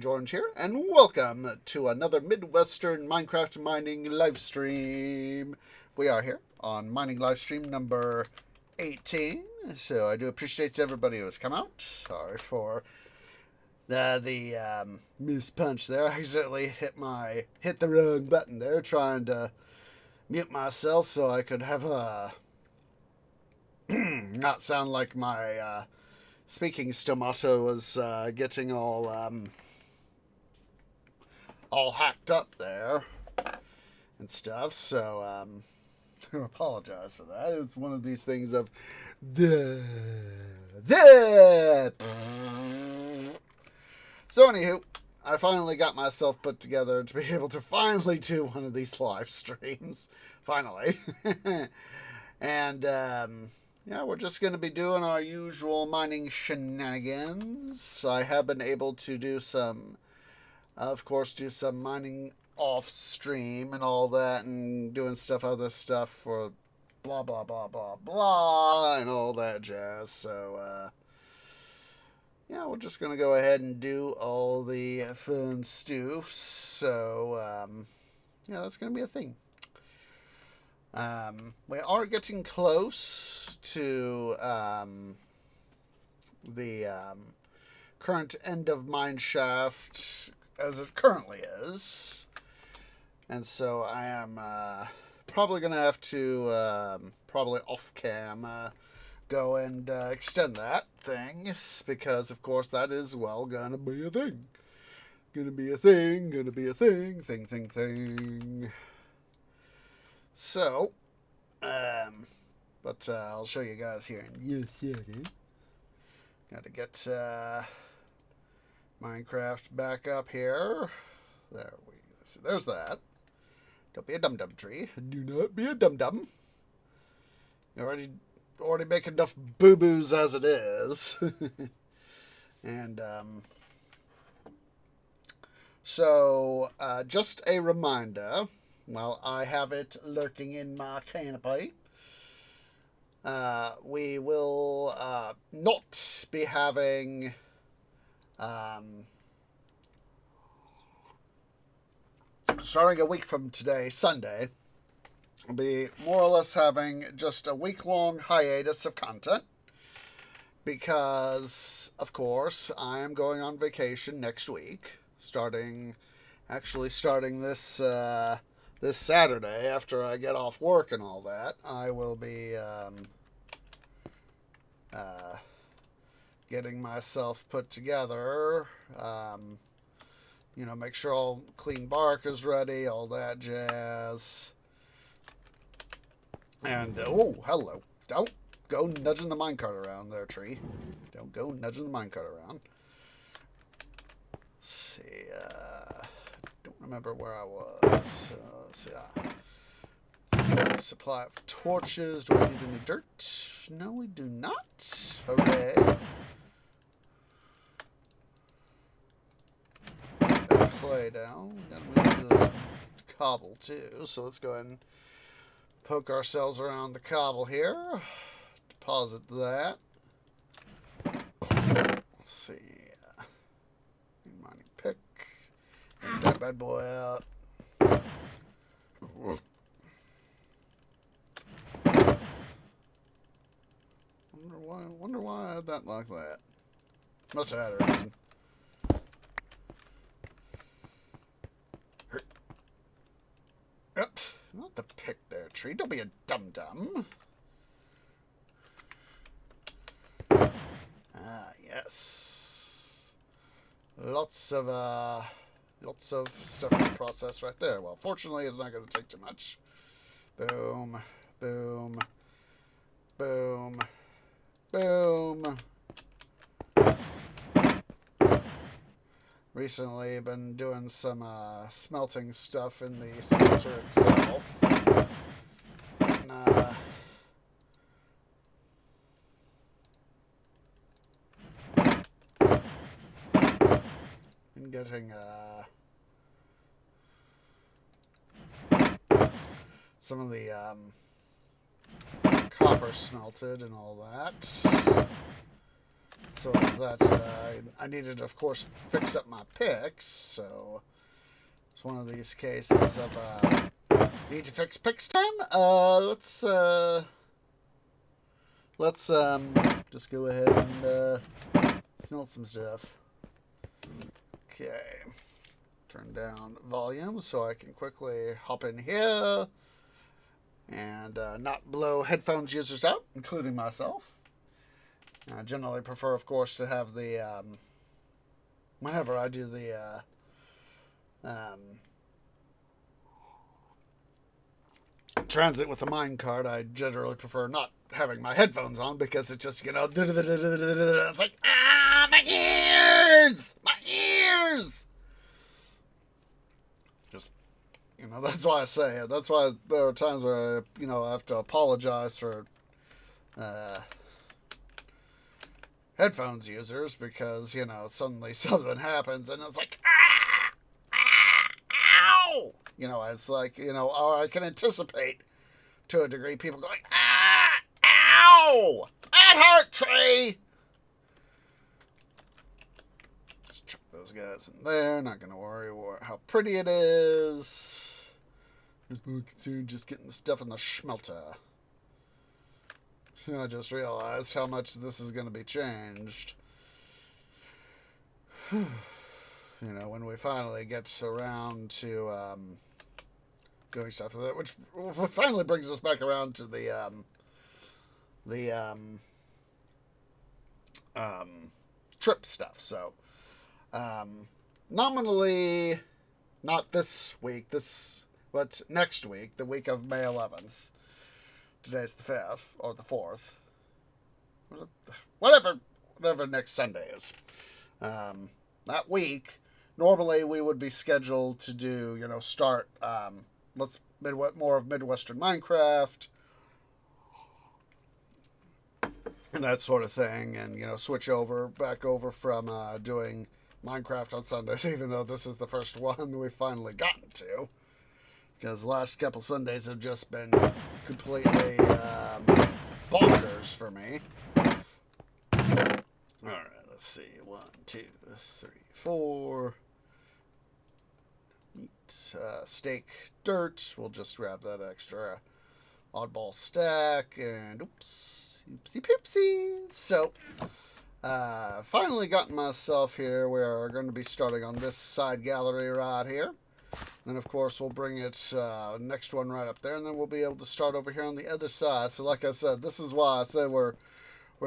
Orange here, and welcome to another Midwestern Minecraft Mining Livestream. We are here on Mining Livestream number 18, so I do appreciate everybody who has come out. Sorry for the mispunch there. I accidentally hit the wrong button there, trying to mute myself so I could have a not sound like my speaking stomata was getting all hacked up there and stuff. So I apologize for that. It's one of these things of the. So anywho, I finally got myself put together to be able to finally do one of these live streams. Finally. And yeah, we're just going to be doing our usual mining shenanigans. I have been able to do some mining off stream and all that, and doing other stuff for blah, blah, blah, blah, blah, and all that jazz. So, yeah, we're just going to go ahead and do all the fun stuff. So, yeah, that's going to be a thing. We are getting close to the current end of mineshaft as it currently is, and so I am probably going to have to probably off cam go and extend that thing, because of course that is going to be a thing. Gonna be a thing. So, but I'll show you guys here in a second. Gotta get Minecraft back up here. There's that. Don't be a dum-dum tree. Do not be a dum-dum. You're already making enough boo-boos as it is. And, so, just a reminder. Well, I have it lurking in my canopy. We will not be having starting a week from today, Sunday, we'll be more or less having just a week-long hiatus of content, because, of course, I am going on vacation next week, starting this this Saturday, after I get off work and all that. I will be getting myself put together. Make sure all clean bark is ready, all that jazz. And, oh, hello. Don't go nudging the minecart around there, tree. Don't go nudging the minecart around. Let's see, don't remember where I was. Let's see. Supply of torches. Do we need any dirt? No, we do not. Hooray. Clay down. Gotta move the cobble too. So let's go ahead and poke ourselves around the cobble here. Deposit that. Let's see. Mining pick. Get that bad boy out. Wonder why I had that like that. Must have had a reason. Oops, not the pick there, tree. Don't be a dum-dum. Ah, yes. Lots of stuff to process right there. Well, fortunately, it's not going to take too much. Boom, boom, boom, boom. Recently, I've been doing some smelting stuff in the smelter itself. And getting some of the copper smelted and all that. So is that I needed, of course, fix up my picks. So it's one of these cases of need to fix picks time. Let's just go ahead and smelt some stuff. Okay, turn down volume so I can quickly hop in here and not blow headphones users out, including myself. I generally prefer, of course, to have the, whenever I do the, transit with the mine card, I generally prefer not having my headphones on because it just, it's like, my ears! My ears! Just, that's why I say it. That's why there are times where, I have to apologize for, headphones users because, suddenly something happens and it's like, ow! It's like, or I can anticipate to a degree people going, ow! That hurt, Trey! Just chuck those guys in there. Not going to worry how pretty it is. Just more concerned just getting the stuff in the schmelter. I just realized how much this is going to be changed. When we finally get around to doing stuff with it, which finally brings us back around to the trip stuff. So, nominally, not this week, but next week, the week of May 11th. Today's the 5th, or the 4th. Whatever next Sunday is. That week, normally we would be scheduled to do, start, more of Midwestern Minecraft, and that sort of thing, and, switch back over from doing Minecraft on Sundays, even though this is the first one we've finally gotten to. Because the last couple Sundays have just been completely bonkers for me. Alright, let's see. 1, 2, 3, 4. Meat, steak, dirt. We'll just grab that extra oddball stack. And oops. Oopsie poopsie. So, finally gotten myself here. We are going to be starting on this side gallery right here. And, of course, we'll bring it next one right up there, and then we'll be able to start over here on the other side. So, like I said, this is why I said we're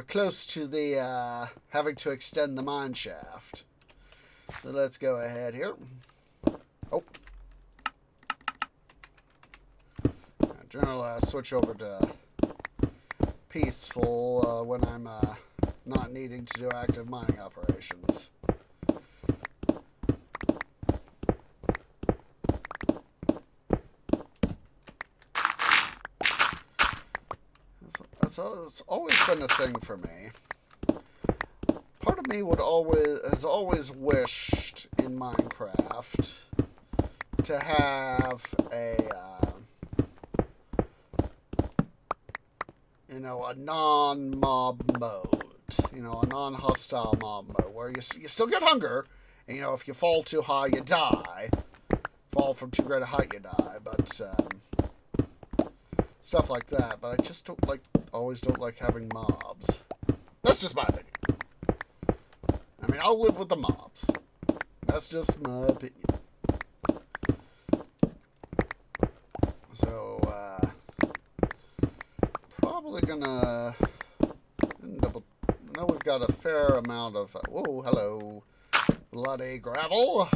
close to the having to extend the mine shaft. So let's go ahead here. Oh. Generally, I switch over to peaceful when I'm not needing to do active mining operations. It's always been a thing for me. Part of me has always wished in Minecraft to have a a non-mob mode, a non-hostile mob mode where you still get hunger, and if you fall too high you die, fall from too great a height you die, but stuff like that. But I just always don't like having mobs. That's just my opinion. I mean, I'll live with the mobs. That's just my opinion. So, probably gonna double. I know we've got a fair amount of. Whoa, hello, bloody gravel.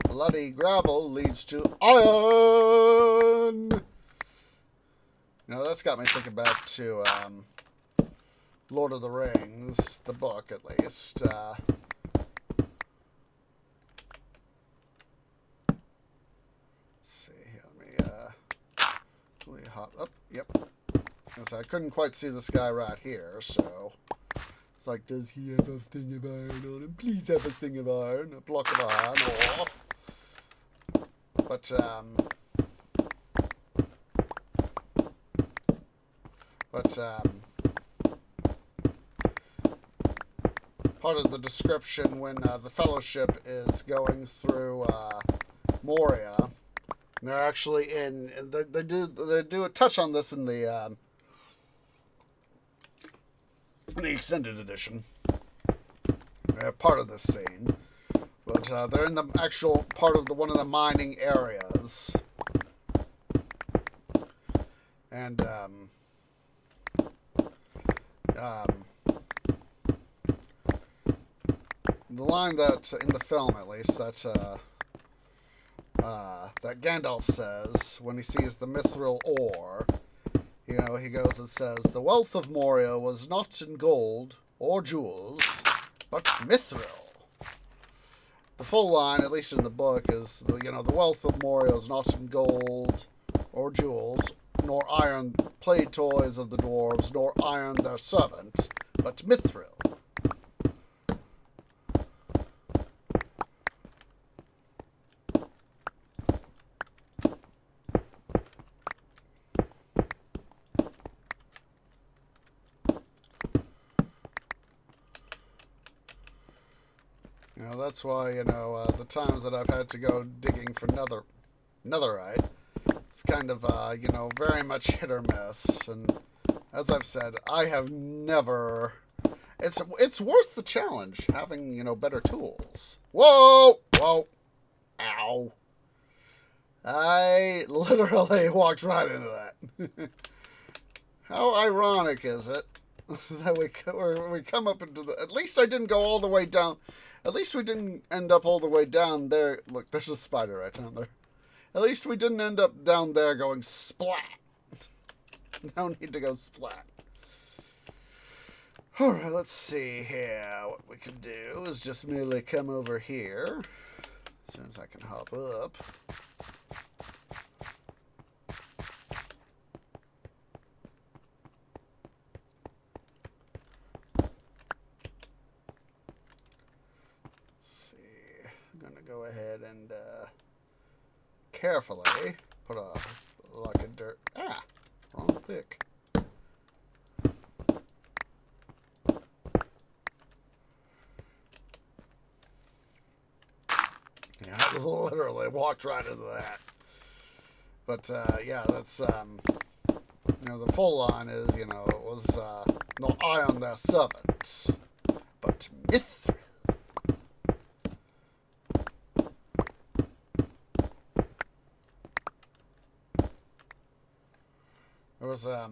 Bloody gravel leads to iron. That's got me thinking back to Lord of the Rings, the book at least. Let's see here. Let me really hop up. Yep. So I couldn't quite see this guy right here, so it's like, does he have a thing of iron on him? Please have a thing of iron, a block of iron, or. But that part of the description when the Fellowship is going through Moria. They're actually in. They do a touch on this in the extended edition. They have part of this scene, but they're in the actual part of one of the mining areas, and the line that in the film, at least, that Gandalf says when he sees the mithril ore, you know, he goes and says, "The wealth of Moria was not in gold or jewels, but mithril." The full line, at least in the book, is, you know, the wealth of Moria is not in gold or jewels, nor iron play toys of the dwarves, nor iron their servant, but mithril. You know, that's why, you know, the times that I've had to go digging for netherite, it's kind of, you know, very much hit or miss. And as I've said, I have never... It's worth the challenge, having, you know, better tools. Whoa! Whoa! Ow! I literally walked right into that. How ironic is it that we come up into the... At least I didn't go all the way down... At least we didn't end up all the way down there. Look, there's a spider right down there. At least we didn't end up down there going splat. No need to go splat. Alright, let's see here. What we can do is just merely come over here. As soon as I can hop up. Go ahead and carefully put a block of dirt. Ah, wrong pick. Yeah, I literally walked right into that. But yeah, that's you know, the full line is, you know, it was no eye on their servant, but mithril. There was I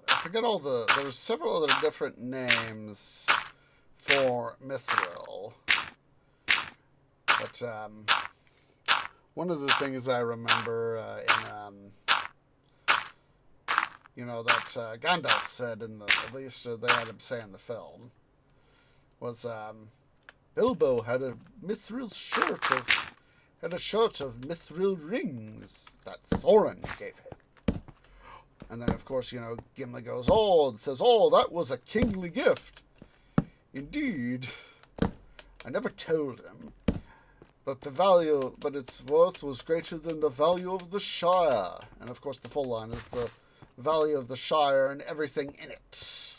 forget all the... There's several other different names for mithril, but one of the things I remember in you know, that Gandalf said in the... At least they had him say in the film, was Bilbo had a mithril shirt of... Had a shirt of mithril rings that Thorin gave him. And then, of course, you know, Gimli goes, "Oh," and says, "Oh, that was a kingly gift." Indeed. I never told him. But its worth was greater than the value of the Shire. And, of course, the full line is the value of the Shire and everything in it.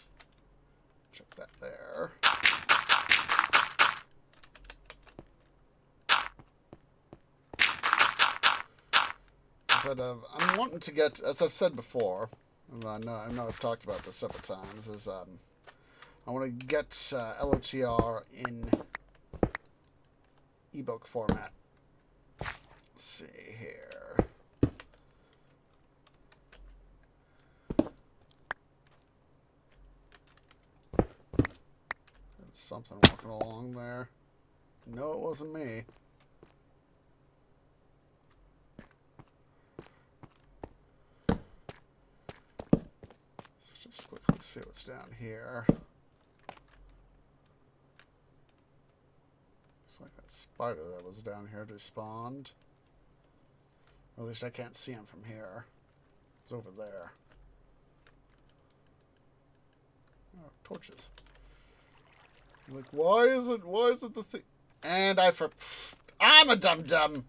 Check that there. I'm wanting to get, as I've said before, and I know I've talked about this several times, is I want to get LOTR in ebook format. Let's see here. There's something walking along there. No, it wasn't me. Just quickly see what's down here. Looks like that spider that was down here despawned. Or at least I can't see him from here. It's over there. Oh, torches. Like, why is it the thing? And I'm a dum-dum.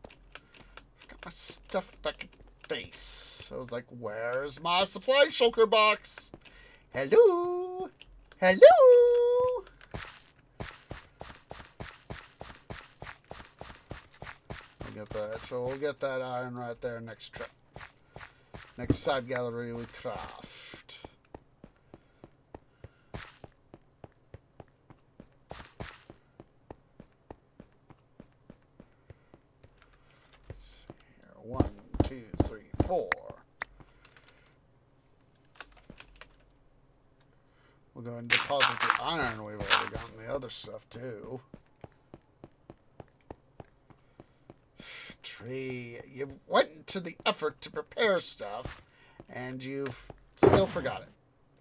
I've got my stuff back. face. I was like, where's my supply shulker box? Hello? Hello? We'll get that. So we'll get that iron right there next trip. Next side gallery we craft. Let's see here. 1, 2, 3, 4. We'll go and deposit the iron. We've already gotten the other stuff too. Tree, you went to the effort to prepare stuff, and you've still forgot it.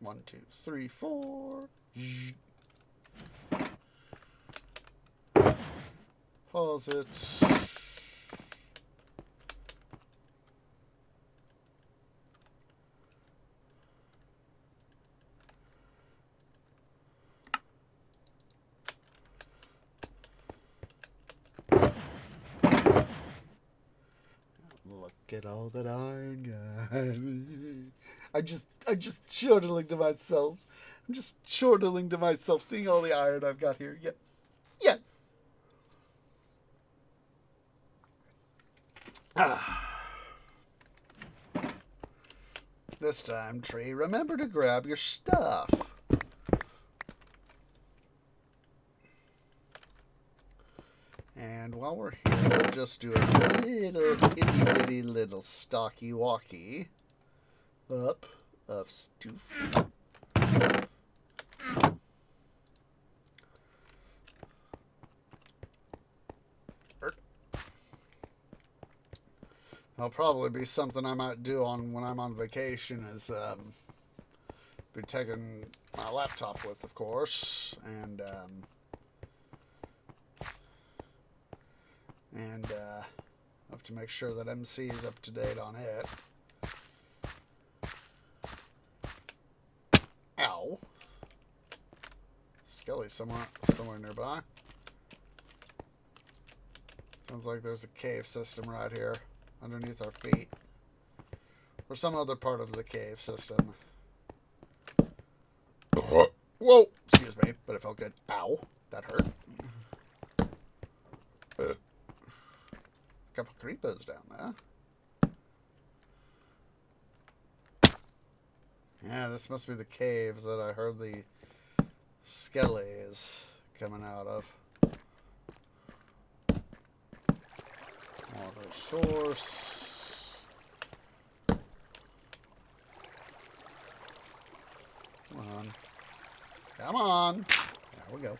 1, 2, 3, 4. Pause it. Look at all that iron got. I'm just chortling to myself. I'm just chortling to myself, seeing all the iron I've got here. Yes. Yes. This time, Tree, remember to grab your stuff. And while we're here, we'll just do a little itty-bitty little stocky-walkie up of stoof. That'll probably be something I might do on when I'm on vacation is be taking my laptop with, of course, and I have to make sure that MC is up to date on it. Ow. Skelly's somewhere nearby. Sounds like there's a cave system right here underneath our feet. Or some other part of the cave system. Whoa! Excuse me, but it felt good. Ow. That hurt. A couple creepers down there. Yeah, this must be the caves that I heard the skellies coming out of. Water source. Come on. Come on. There we go.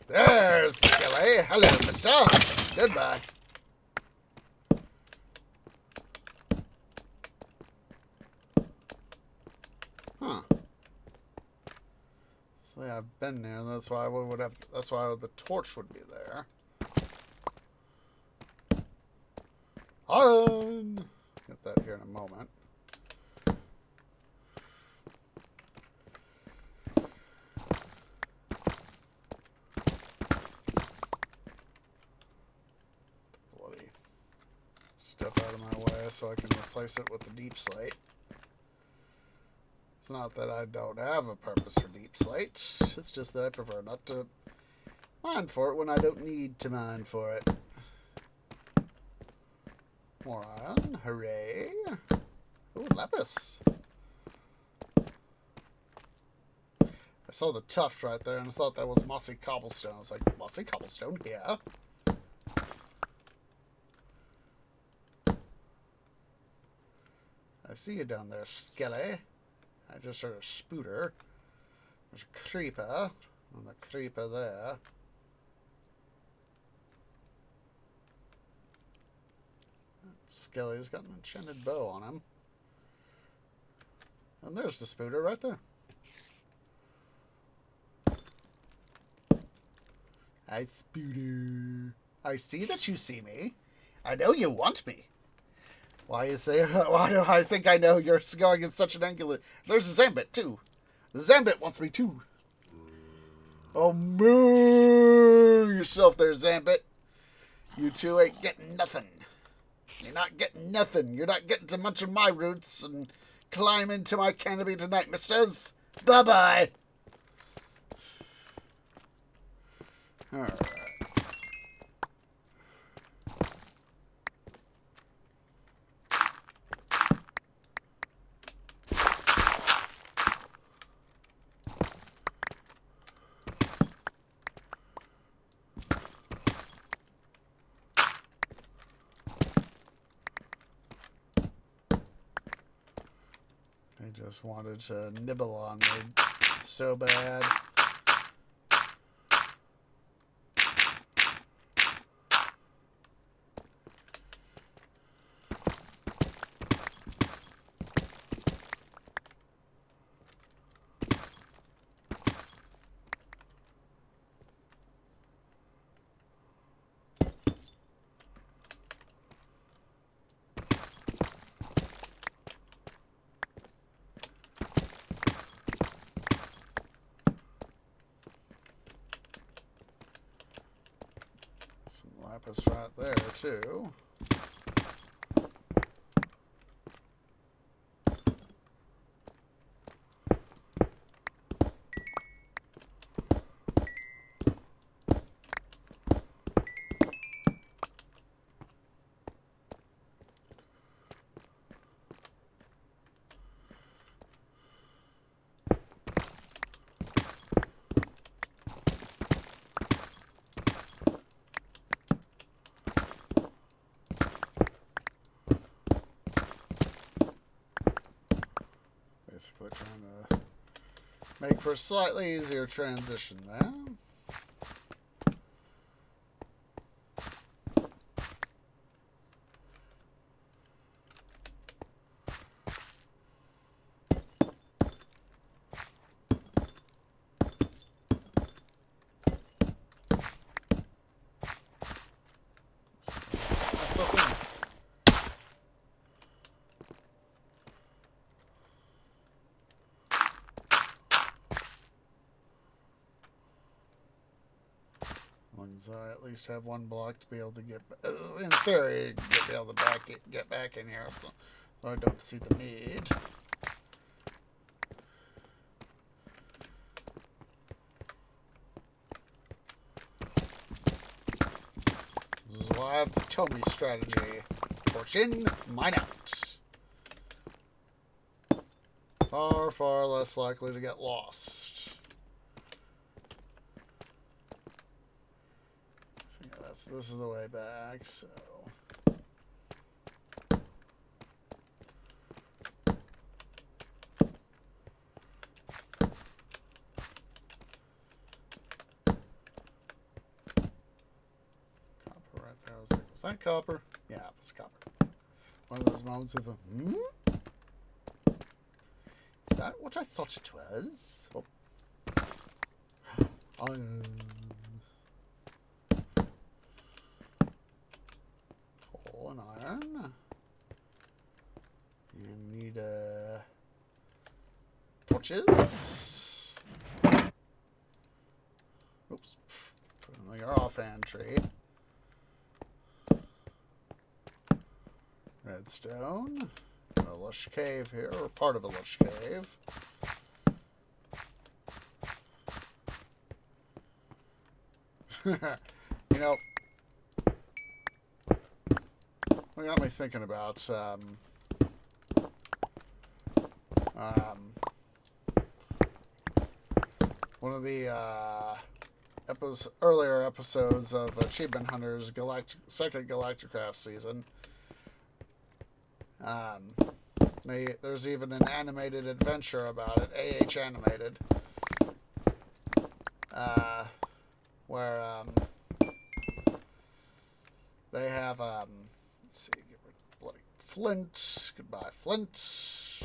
There's the skelly. Hello, mister. Goodbye. Huh. So yeah, I've been there. That's why we would have. That's why the torch would be there. On. Get that here in a moment. Bloody stuff out of my way so I can replace it with the deep slate. It's not that I don't have a purpose for deep slate. It's just that I prefer not to mine for it when I don't need to mine for it. More iron. Hooray. Ooh, lapis. I saw the tuft right there and I thought that was mossy cobblestone. I was like, mossy cobblestone? Yeah. I see you down there, Skelly. I just heard a spooter. There's a creeper. And a creeper there. Skelly's got an enchanted bow on him. And there's the spooter right there. Hi, spooter. I see that you see me. I know you want me. Why do I think I know you're going in such an angular... There's a Zambit, too. The Zambit wants me, too. Oh, moo yourself there, Zambit. You two ain't getting nothing. You're not getting nothing. You're not getting to munch on my roots and climb into my canopy tonight, misters. Bye-bye. Alright. I just wanted to nibble on me so bad. Some lapis right there, too. Basically trying to make for a slightly easier transition there. I at least have one block to be able to get, in theory, be able to get back in here. Though I don't see the need. This is why I have the Tomy strategy. Torch in, mine out. Far, far less likely to get lost. This is the way back, so... Copper right there. I was like, was that copper? Yeah, it was copper. One of those moments of a, Is that what I thought it was? Oh. Iron. Coal and iron. You need torches. Oops. Put in your offhand tree. Redstone. Got a lush cave here, or part of a lush cave. You know, what got me thinking about one of the earlier episodes of Achievement Hunter's second Galacticraft season. There's even an animated adventure about it, AH Animated, where they have let's see, get rid of the bloody flint. Goodbye, flint.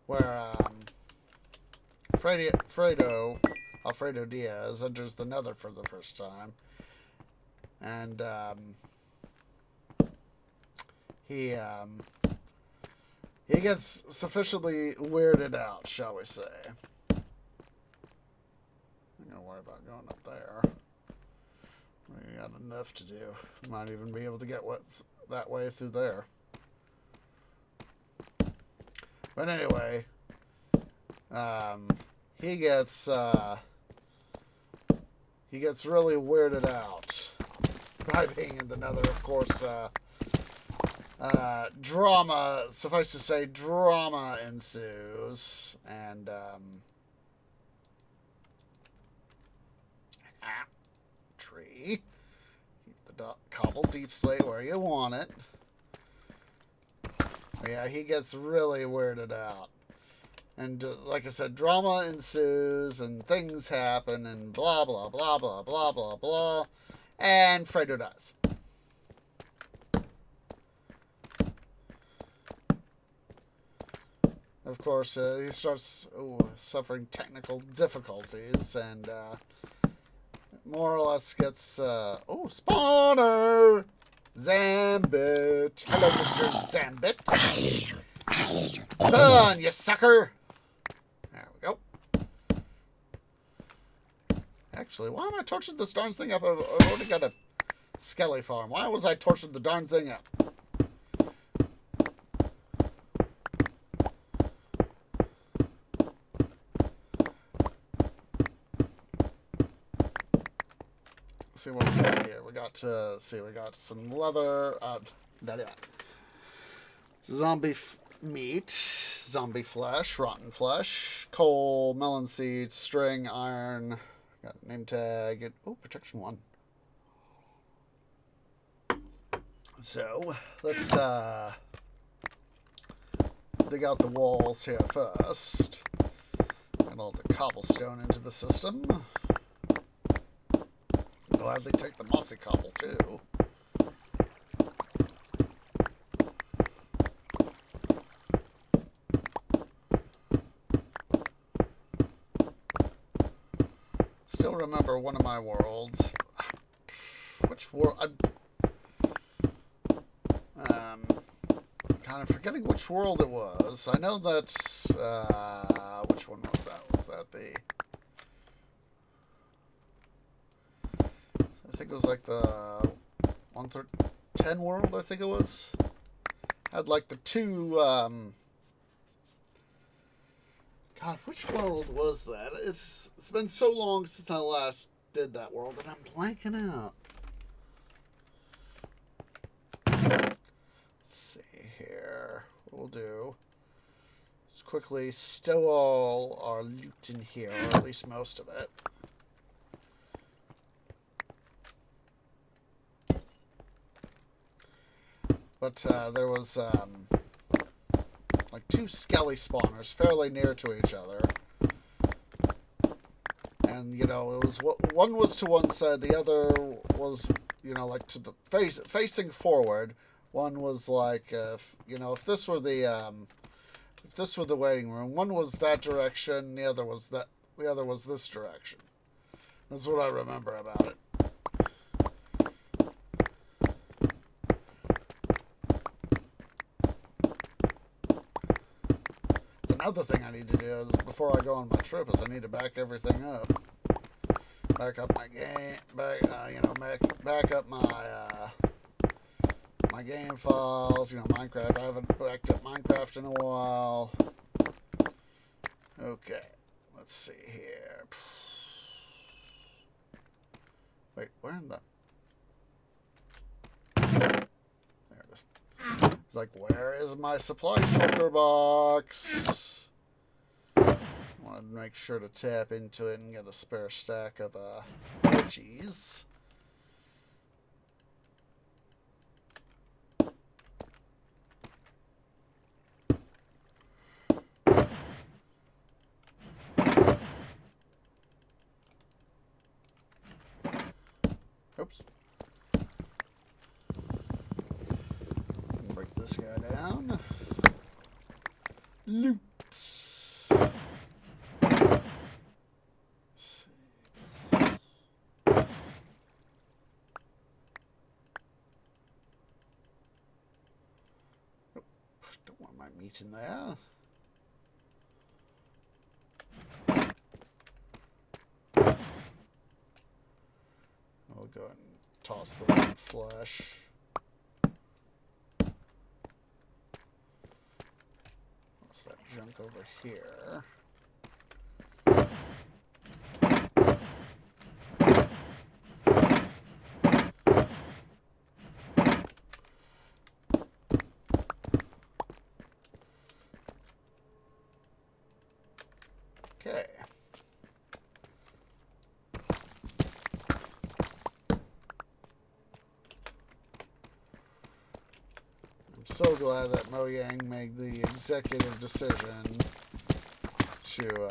Where Alfredo Diaz enters the Nether for the first time, and he gets sufficiently weirded out, shall we say. I'm gonna worry about going up there. We got enough to do. Might even be able to get that way through there. But anyway, he gets really weirded out by being in the Nether. Of course, drama. Suffice to say, drama ensues, and tree. Keep the cobble deep slate where you want it. Yeah, he gets really weirded out. And like I said, drama ensues and things happen and blah, blah, blah, blah, blah, blah, blah. And Fredo dies. Of course, he starts suffering technical difficulties and more or less gets... spawner! Zambit. Hello, Mr. Zambit. Burn, you sucker! There we go. Actually, why am I torching this darn thing up? I've already got a skelly farm. Why was I torching the darn thing up? See what we got here. We got some leather. Zombie meat, zombie flesh, rotten flesh, coal, melon seeds, string, iron. Got a name tag. Protection 1. So let's dig out the walls here first. Get all the cobblestone into the system. Gladly take the mossy cobble too. Still remember one of my worlds. Which world? Kind of forgetting which world it was. I know that. Which one was that? Was that the? I think it was like the 1/10 world, I think it was. Had like the two, God, which world was that? It's been so long since I last did that world, and I'm blanking out. Let's see here. What we'll do is quickly stow all our loot in here, or at least most of it. But there was like two skelly spawners fairly near to each other. And, you know, it was one was to one side, the other was, you know, like to the facing forward. One was like, if this were the waiting room, one was that direction, the other was this direction. That's what I remember about it. Another thing I need to do is, before I go on my trip, is I need to back everything up. Back up my game, back up my game files, Minecraft. I haven't backed up Minecraft in a while. Okay, let's see here. Wait, where in the... There it is. It's like, where is my supply shulker box? I want to make sure to tap into it and get a spare stack of cheese. Oops. Break this guy down. Loot. Meat in there. We'll go and toss the one flesh. What's that junk over here? Okay. I'm so glad that Mo Yang made the executive decision to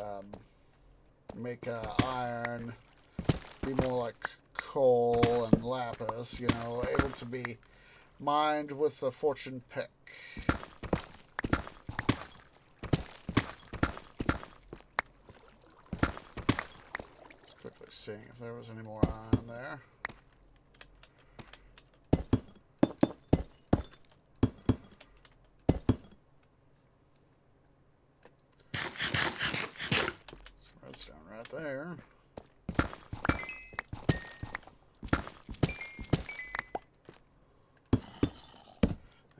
make iron be more like coal and lapis, you know, able to be mined with the fortune pick. Just quickly seeing if there was any more iron there. Some redstone right there.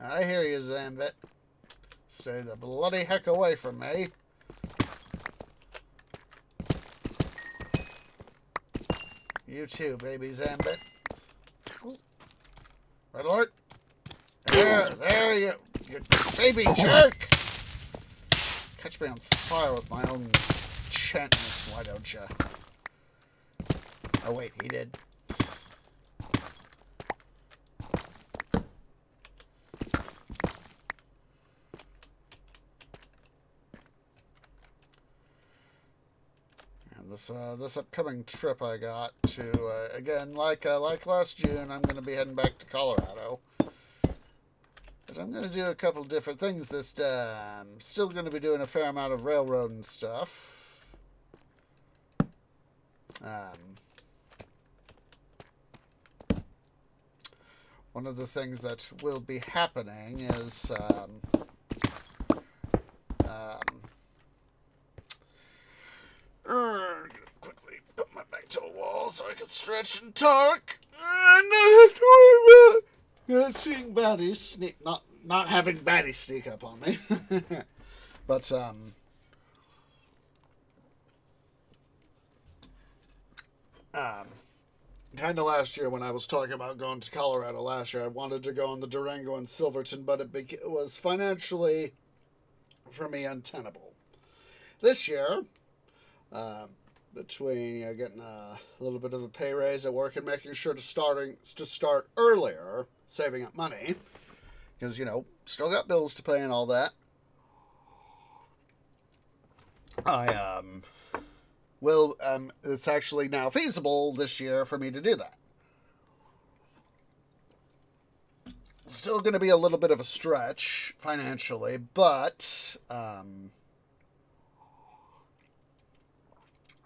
I hear you, Zambit. Stay the bloody heck away from me. You too, baby Zambit. Red alert. There you baby jerk! Catch me on fire with my own enchantments, why don't you? Oh wait, he did. This upcoming trip I got to again like last June, I'm going to be heading back to Colorado, but I'm going to do a couple different things this time. Still going to be doing a fair amount of railroad and stuff. One of the things that will be happening is quickly put my back to a wall so I can stretch and talk. Seeing baddies sneak, not having baddies sneak up on me, but kind of last year when I was talking about going to Colorado last year, I wanted to go on the Durango and Silverton, but it was financially for me untenable. This year, between getting a little bit of a pay raise at work and making sure to start earlier, saving up money, because, you know, still got bills to pay and all that, I it's actually now feasible this year for me to do that. Still going to be a little bit of a stretch financially, but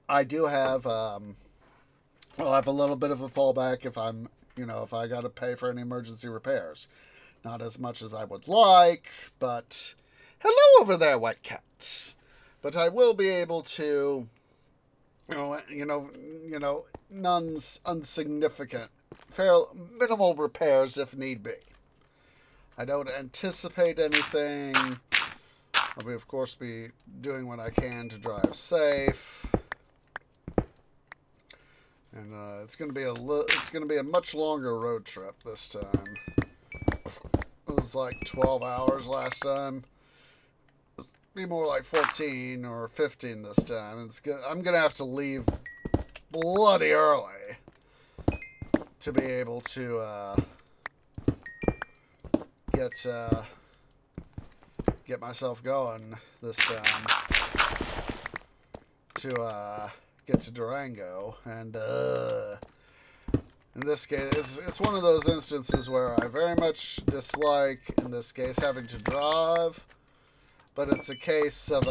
I do have I'll have a little bit of a fallback if if I got to pay for any emergency repairs. Not as much as I would like, but hello over there, White Cat. But I will be able to, none unsignificant, minimal repairs if need be. I don't anticipate anything. I'll of course be doing what I can to drive safe. And it's going to be a much longer road trip this time. It was like 12 hours last time. It'll be more like 14 or 15 this time. I'm going to have to leave bloody early to be able to get myself going this time to get to Durango. And in this case, it's one of those instances where I very much dislike, in this case, having to drive. But it's a case of,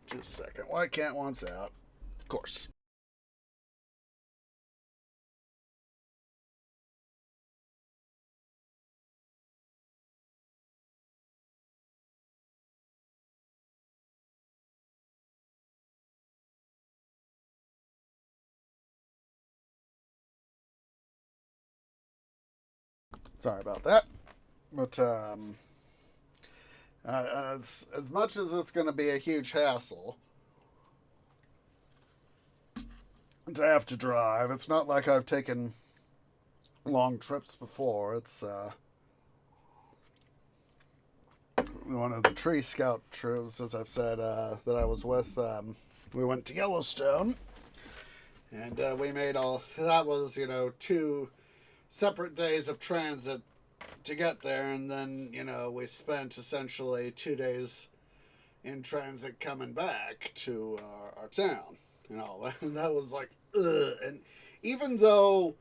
just a second, White Cat wants out. Of course. Sorry about that. But as much as it's going to be a huge hassle to have to drive, it's not like I've taken long trips before. It's one of the Tree Scout trips, as I've said, that I was with. We went to Yellowstone, and we made that was, 2 separate days of transit to get there, and then, we spent essentially 2 days in transit coming back to our town and all that. And that was like, ugh. And even though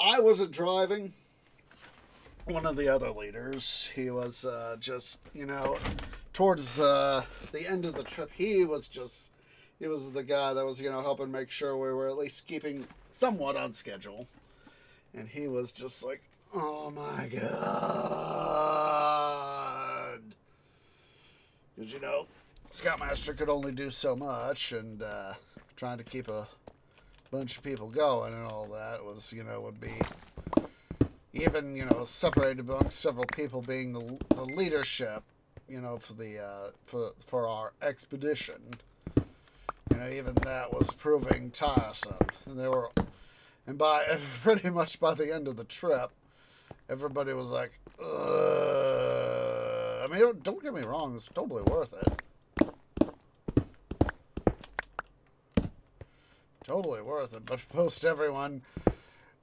I wasn't driving, one of the other leaders, he was just, towards the end of the trip, he was the guy that was, helping make sure we were at least keeping somewhat on schedule. And he was just like, oh my God. Because, Scoutmaster could only do so much, and trying to keep a bunch of people going and all that was, would be even, separated amongst several people being the leadership, for our expedition. Even that was proving tiresome. And pretty much by the end of the trip, everybody was like, ugh. I mean, don't get me wrong, it's totally worth it. Totally worth it, but most everyone,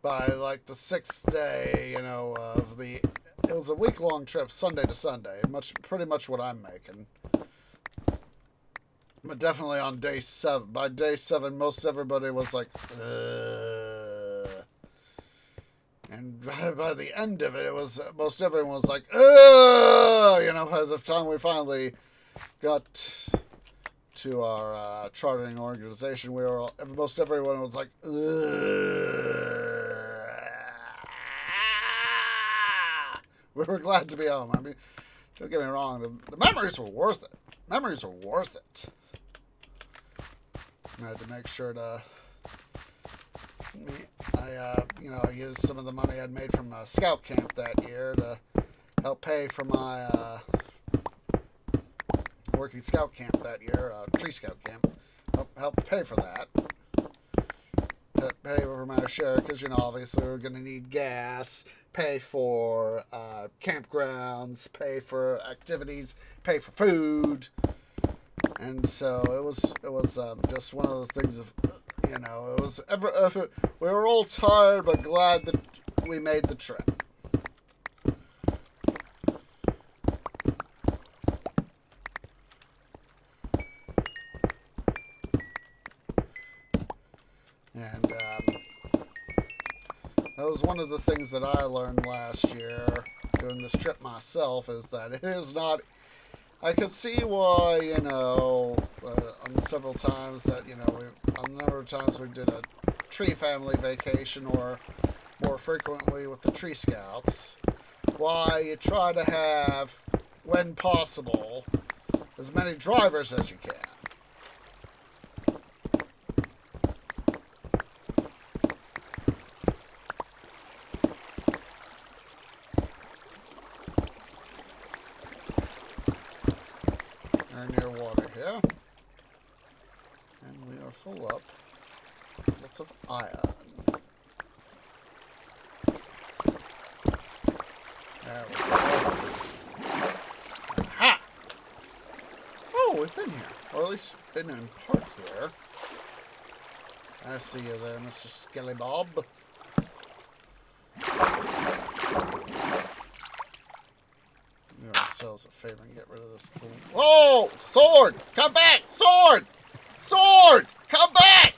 by like the 6th day, it was a week-long trip, Sunday to Sunday, pretty much what I'm making. But definitely on day 7, by day 7, most everybody was like, ugh. And by the end of it, most everyone was like, ugh. By the time we finally got to our chartering organization, most everyone was like, ugh. We were glad to be home. I mean, don't get me wrong, the memories were worth it. Memories are worth it. I had to make sure I used some of the money I'd made from scout camp that year to help pay for my working scout camp that year, tree scout camp. Help pay for that. Pay for my share, because, obviously we're going to need gas, pay for campgrounds, pay for activities, pay for food. And so it was just one of those things of, it was we were all tired but glad that we made the trip. And that was one of the things that I learned last year doing this trip myself, is that it is not. I could see why, on several times that, on a number of times we did a tree family vacation, or more frequently with the Tree Scouts, why you try to have, when possible, as many drivers as you can. Near water here, and we are full up with lots of iron. There we go. Aha! Oh, we've been here, or at least been in part here. I see you there, Mr. Skelly Bob. Do ourselves a favor and get rid of this pool. Whoa! Sword! Come back! Sword! Sword! Come back!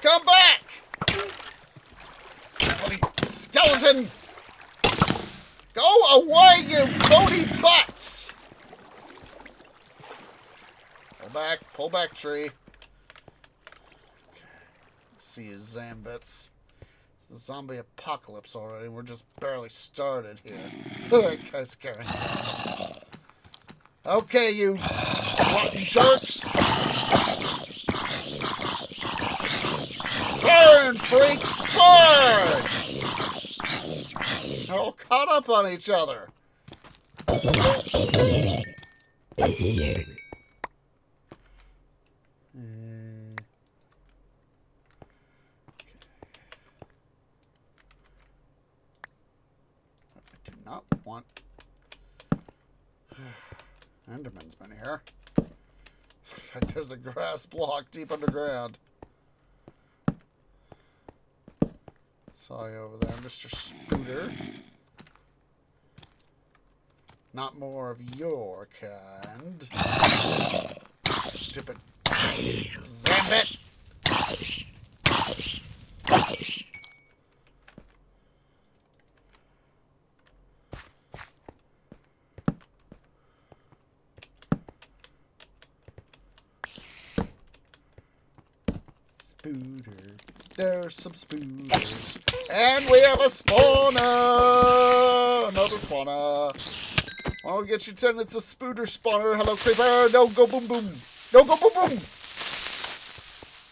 Come back! Bloody skeleton! Go away, you bloody butts! Pull back, tree. Okay. See you, Zambits. It's the zombie apocalypse already, and we're just barely started here. That guy's carrying. Okay, you rotten jerks! Burn, freaks, burn! They're all caught up on each other. I do not want Enderman's been here. There's a grass block deep underground. Saw you over there, Mr. Spooter. Not more of your kind. Stupid Zambit. Spooter. There's some spooters. And we have a spawner! Another spawner. I'll get you 10. It's a spooter spawner. Hello, creeper. No, go boom boom. No, go boom boom.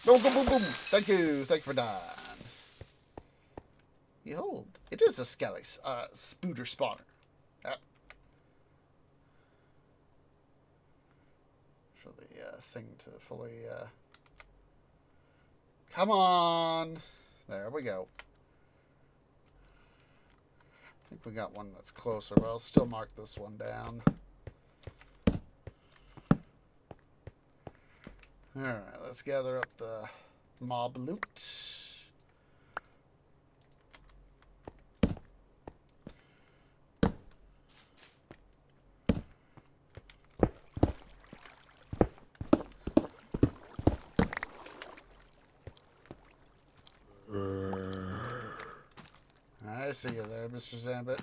No, go boom boom. Thank you. Thank you for dying. Behold, it is a skelly spooter spawner. Yep. For the thing to fully... Come on. There we go. I think we got one that's closer, but I'll still mark this one down. Alright, let's gather up the mob loot. I see you there, Mr. Zambit.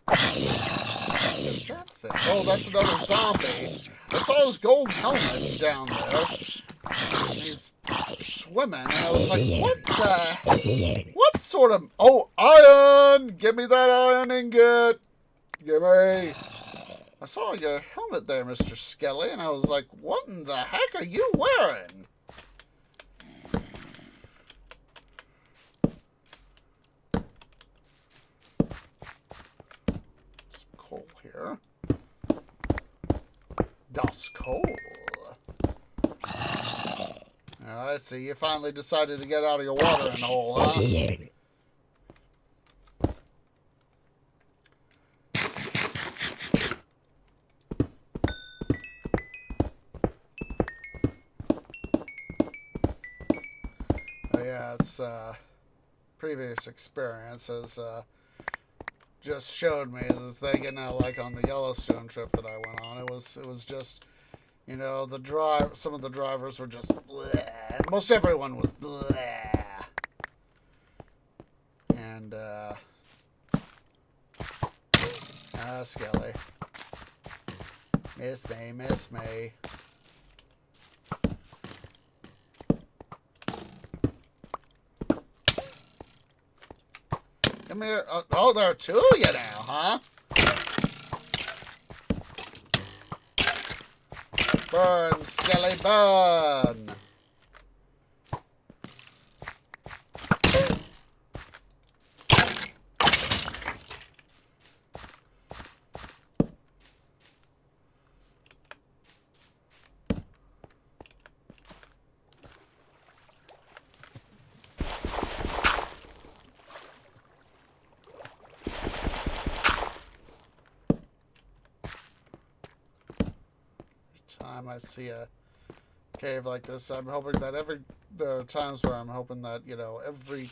What's that thing? Oh, that's another zombie. I saw his gold helmet down there. He's swimming, and I was like, what the... What sort of... Oh, iron! Give me that iron ingot! Give me... I saw your helmet there, Mr. Skelly, and I was like, what in the heck are you wearing? Coal here. Das coal. I see. You finally decided to get out of your watering hole, huh? Oh, yeah, it's previous experiences just showed me this thing, you know, like on the Yellowstone trip that I went on. It was just, you know, some of the drivers were just bleh. Most everyone was bleh. And Skelly. Miss me, miss me. Come here. Oh, there are two of you now, huh? Burn, Skelly, burn! Time I see a cave like this, I'm hoping that there are times where I'm hoping that, you know, every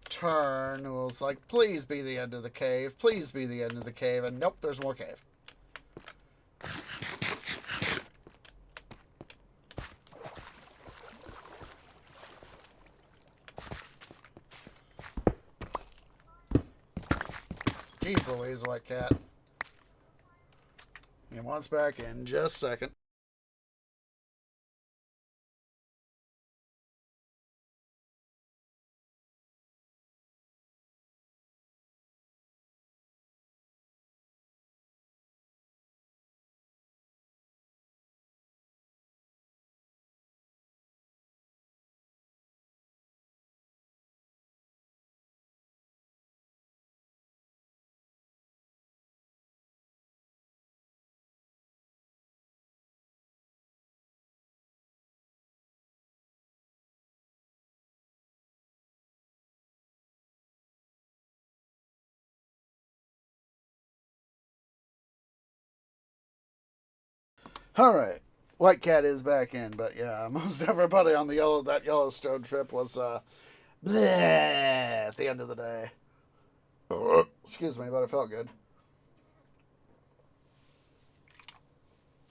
turn was like, please be the end of the cave, please be the end of the cave, and nope, there's more cave. Jeez Louise, white cat. And once back in just a second. All right. White Cat is back in, but yeah, most everybody on that Yellowstone trip was bleh at the end of the day. Excuse me, but it felt good.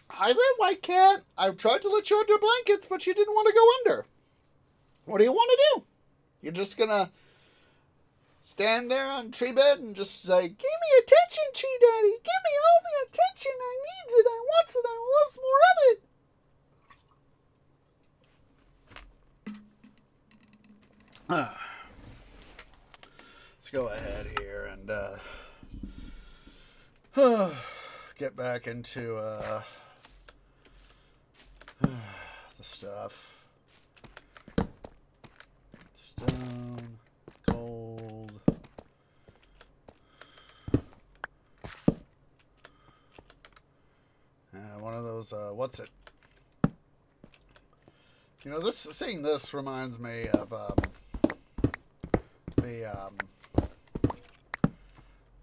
Hi there, White Cat. I tried to let you under blankets, but you didn't want to go under. What do you want to do? You're just gonna stand there on tree bed and just say, "Give me attention, Tree Daddy. Give me all the attention. I needs it. I wants it. I loves more of it." Let's go ahead here and get back into the stuff. Stone, gold. One of those, what's it? You know, seeing this reminds me of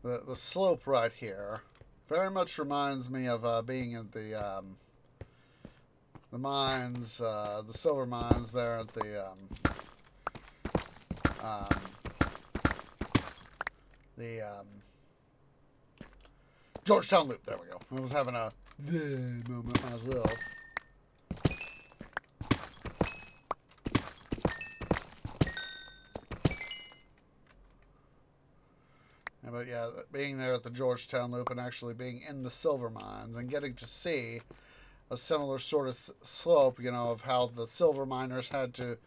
the slope right here. Very much reminds me of being at the mines, the silver mines there at the Georgetown Loop. There we go. I was having a moment myself. But yeah, being there at the Georgetown Loop and actually being in the silver mines and getting to see a similar sort of slope, you know, of how the silver miners had to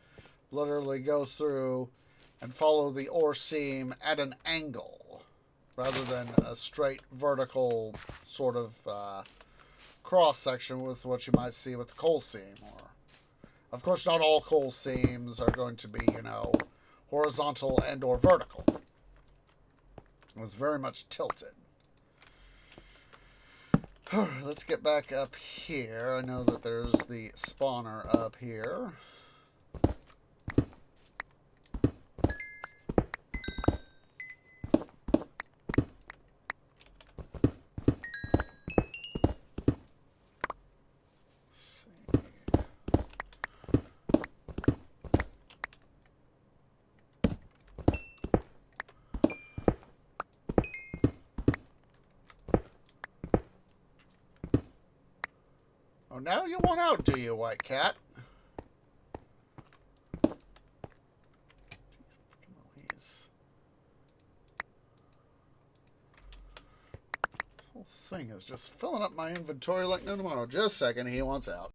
literally go through and follow the ore seam at an angle rather than a straight vertical sort of cross section with what you might see with the coal seam. Or, of course, not all coal seams are going to be, you know, horizontal and or vertical. It was very much tilted. Let's get back up here. I know that there's the spawner up here. Now you want out, do you, White Cat? Jeez, freaking Louise. This whole thing is just filling up my inventory like no tomorrow. Just a second, he wants out.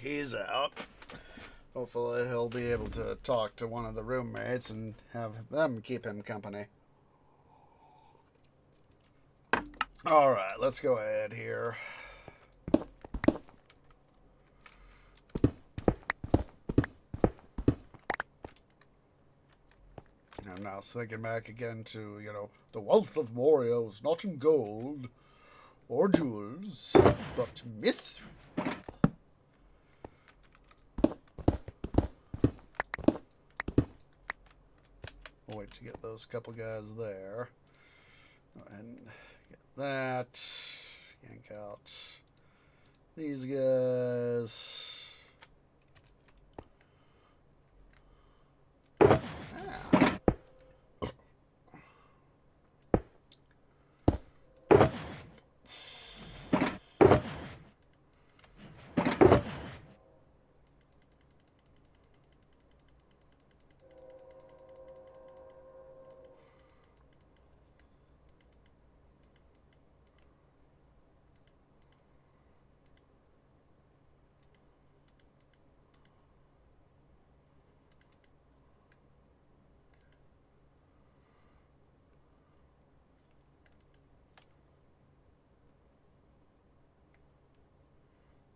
He's out. Hopefully he'll be able to talk to one of the roommates and have them keep him company. Alright, let's go ahead here. I'm now thinking back again to, you know, the wealth of Moria was not in gold or jewels, but myth. We'll wait to get those couple guys there. Go ahead and get that. Yank out these guys.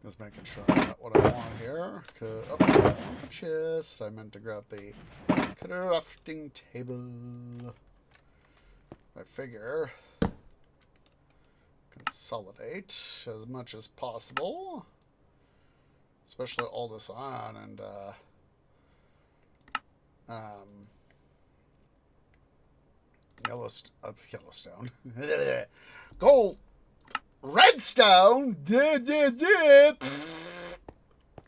Just making sure I got what I want here. Oh, I want the chest. I meant to grab the crafting table. I figure consolidate as much as possible, especially all this iron and Yellowstone. Gold, redstone.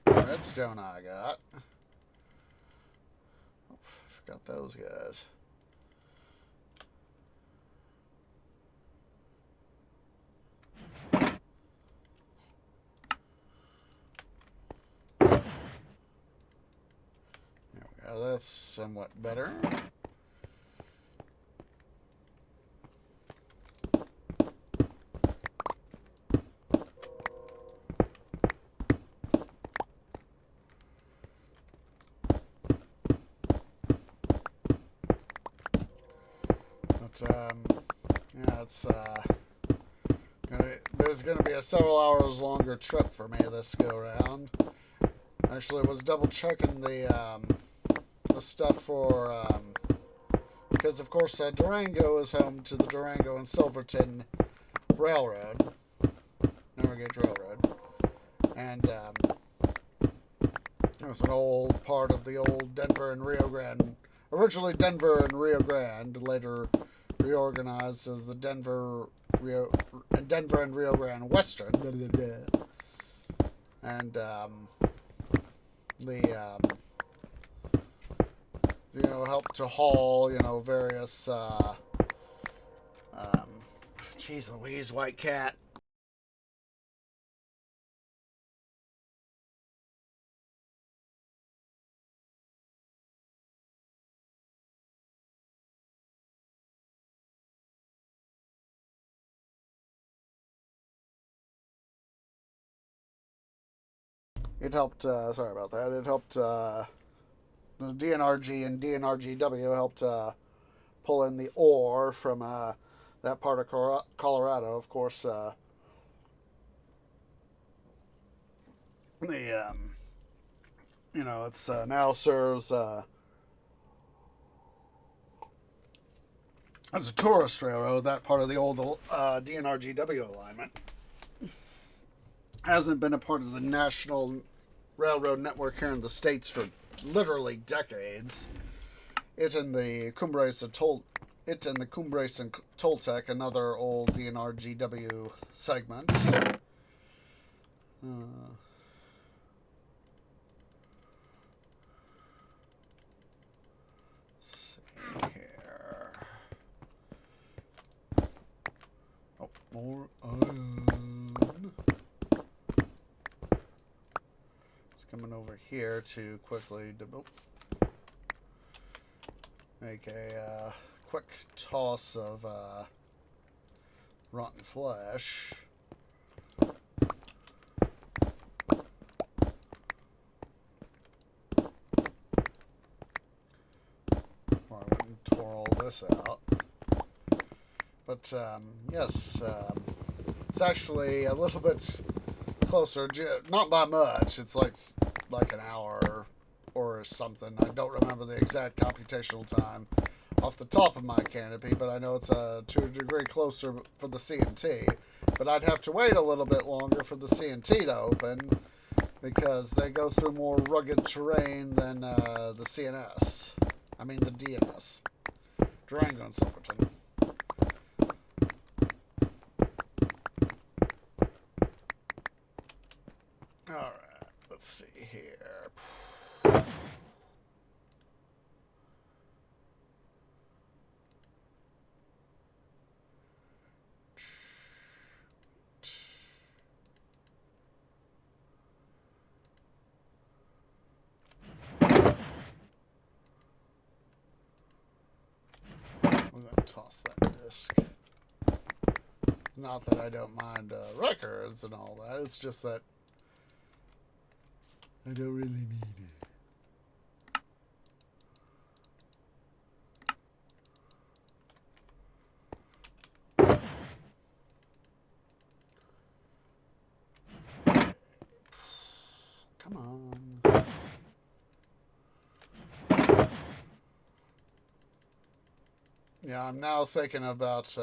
Redstone I got. Oh, I forgot those guys. There we go. That's somewhat better. Yeah, it's there's gonna be a several hours longer trip for me this go round. Actually, I was double checking the stuff for because of course Durango is home to the Durango and Silverton Railroad, Narrow Gauge Railroad, and it's an old part of the old Denver and Rio Grande. Originally Denver and Rio Grande, later reorganized as the Denver and Rio Grande Western, and helped to haul various geez Louise, white cat. It helped, sorry about that, it helped, the DNRG and DNRGW helped pull in the ore from that part of Colorado. Of course, it's now serves as a tourist railroad, that part of the old DNRGW alignment. Hasn't been a part of the national railroad network here in the States for literally decades. It and the Cumbres and Toltec, another old DNRGW segment. Let's see here. Oh, more iron. Coming over here to quickly make a quick toss of rotten flesh. Before I went and tore all this out. But yes, it's actually a little bit closer, not by much. It's like an hour or something. I don't remember the exact computational time off the top of my canopy, but I know it's to a degree closer for the CNT. But I'd have to wait a little bit longer for the CNT to open because they go through more rugged terrain than the CNS. I mean the DNS. Durango and Silverton. Alright, let's see here. We're going to toss that disc. Not that I don't mind records and all that, it's just that I don't really need it. Come on. Yeah, I'm now thinking about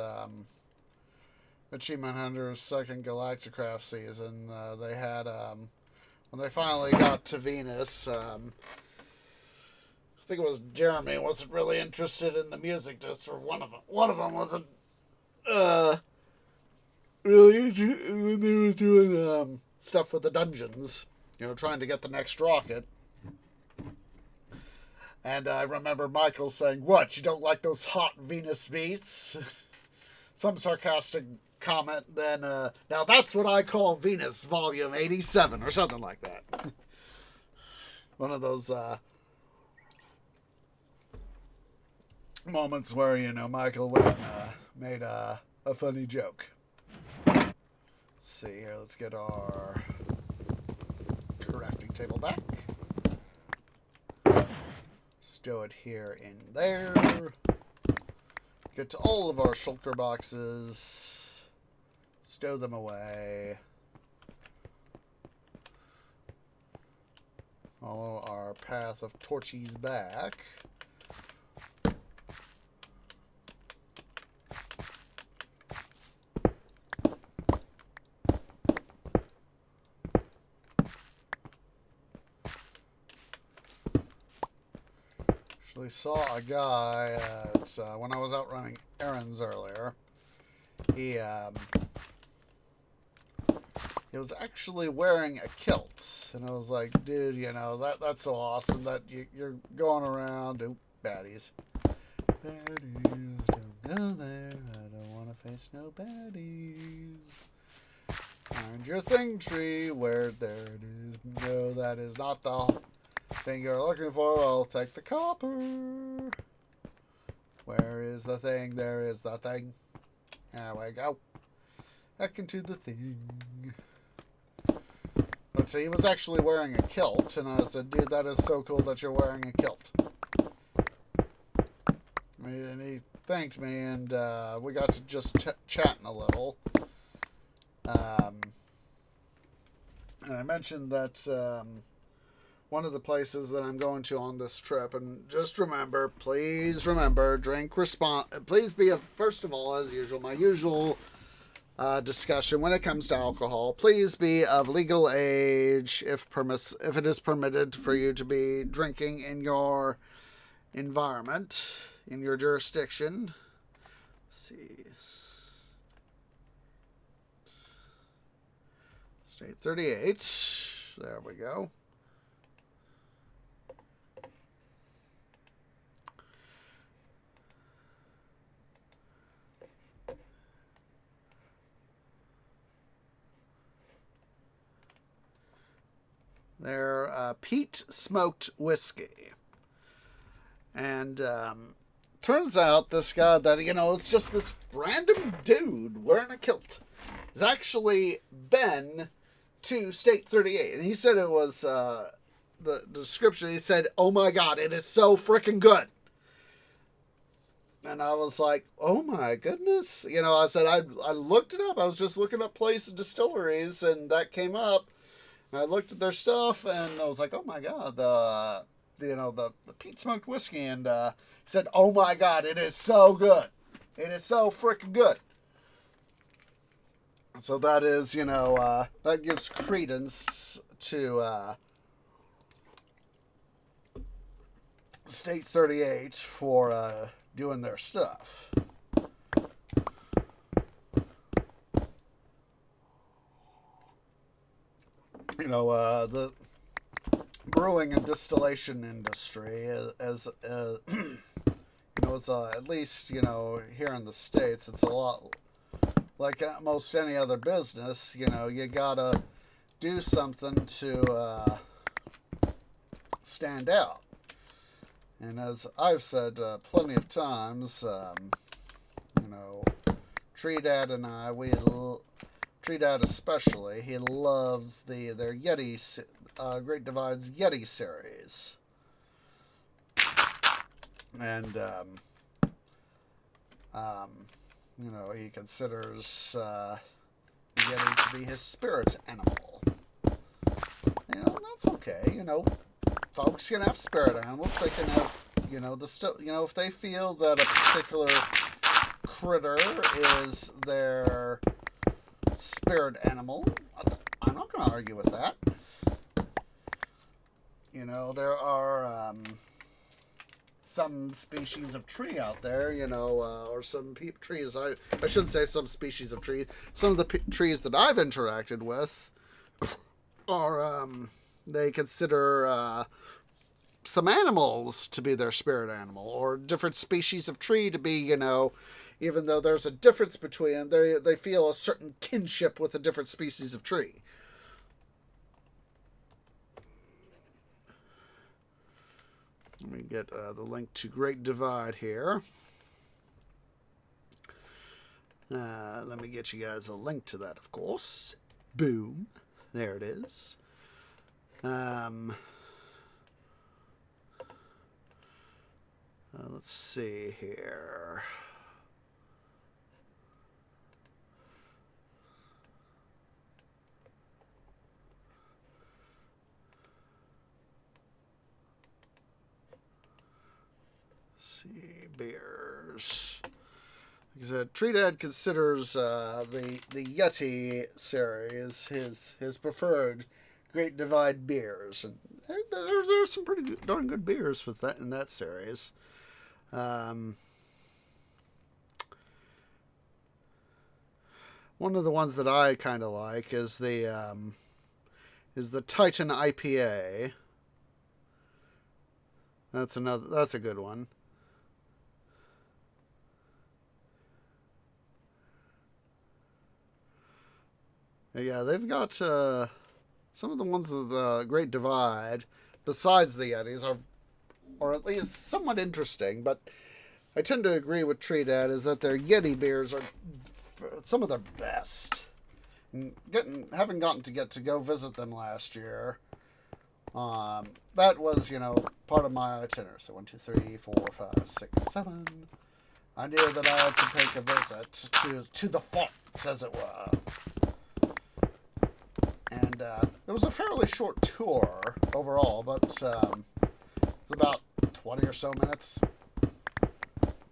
Achievement Hunter's second Galacticraft season. They had, when they finally got to Venus, I think it was Jeremy wasn't really interested in the music disc, or one of them. One of them wasn't really interested when they were doing stuff with the dungeons. You know, trying to get the next rocket. And I remember Michael saying, "What, you don't like those hot Venus beats?" Some sarcastic comment, then, now that's what I call Venus Volume 87, or something like that. One of those moments where, you know, Michael went and made a funny joke. Let's see here, let's get our crafting table back. Stow it here in there. Get to all of our shulker boxes. Stow them away. Follow our path of torches back. Actually saw a guy at, when I was out running errands earlier. He was actually wearing a kilt, and I was like, dude, you know, that's so awesome that you're going around. Oop, baddies. Baddies, don't go there. I don't want to face no baddies. Find your thing tree where there it is. No, that is not the thing you're looking for. I'll take the copper. Where is the thing? There is the thing. There we go. Back into the thing. But so he was actually wearing a kilt, and I said, dude, that is so cool that you're wearing a kilt. And he thanked me, and we got to just chatting a little. And I mentioned that one of the places that I'm going to on this trip, and just remember, please remember, drink please be, first of all, as usual, my usual discussion when it comes to alcohol, please be of legal age if it is permitted for you to be drinking in your environment, in your jurisdiction. Let's see. State 38. There we go. They're peat smoked whiskey. And turns out this guy that, you know, it's just this random dude wearing a kilt has actually been to State 38. And he said it was, the description, he said, oh my God, it is so freaking good. And I was like, oh my goodness. You know, I said, I looked it up. I was just looking up places, distilleries, and that came up. I looked at their stuff, and I was like, oh my God, the peat smoked whiskey, and said, oh my God, it is so good. It is so freaking good. So that is, you know, that gives credence to State 38 for doing their stuff. You know, the brewing and distillation industry as you know, it's at least, you know, here in the States, it's a lot like most any other business. You know, you gotta do something to stand out. And as I've said plenty of times, you know, Tree Dad and I, Tree Dad especially, he loves their Yeti, Great Divide's Yeti series. And, you know, he considers Yeti to be his spirit animal. You know, that's folks can have spirit animals. They can have, if they feel that a particular critter is their spirit animal, I'm not going to argue with that. There are some species of tree out there, or some trees. I shouldn't say some species of tree. Some of the trees that I've interacted with are, they consider some animals to be their spirit animal, or different species of tree to be, even though there's a difference between them, they feel a certain kinship with a different species of tree. Let me get the link to Great Divide here. Let me get you guys a link to that, of course. Boom. There it is. Let's see here. Beers. Because Tree Dad considers the Yeti series his preferred Great Divide beers, and there's some pretty darn good beers with that in that series. One of the ones that I kind of like is the Titan IPA. That's a good one. Yeah, they've got some of the ones of the Great Divide, besides the Yetis, are at least somewhat interesting. But I tend to agree with Tree Dad is that their Yeti beers are some of their best. And having gotten to go visit them last year, that was part of my itinerary. So 1, 2, 3, 4, 5, 6, 7. I knew that I had to take a visit to the fort, as it were. And it was a fairly short tour overall, but it was about 20 or so minutes.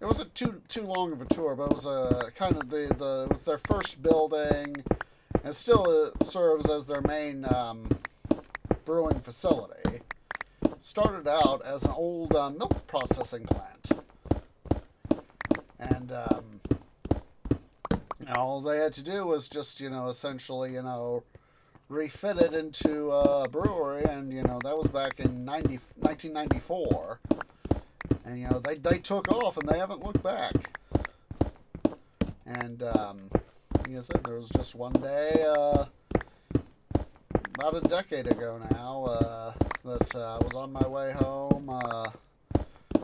It wasn't too long of a tour, but it was kind of it was their first building, and still serves as their main brewing facility. Started out as an old milk processing plant, and all they had to do was just essentially refit it into a brewery, and that was back in 1994, and they took off and they haven't looked back. And like I said, there was just one day about a decade ago now that I was on my way home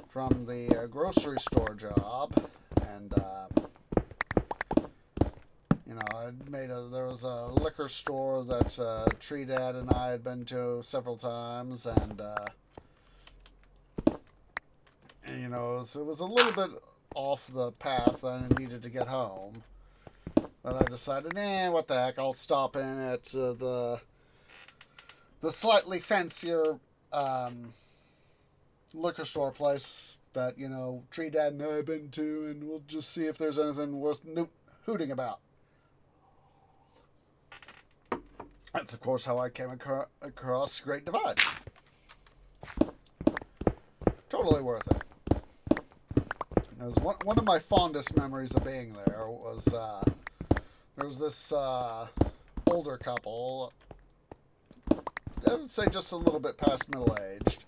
from the grocery store job, and there was a liquor store that Tree Dad and I had been to several times, and it was a little bit off the path, and I needed to get home. But I decided, what the heck, I'll stop in at the slightly fancier liquor store place that Tree Dad and I have been to, and we'll just see if there's anything worth hooting about. That's, of course, how I came across Great Divide. Totally worth it. It was one of my fondest memories of being there was there was this older couple. I would say just a little bit past middle aged.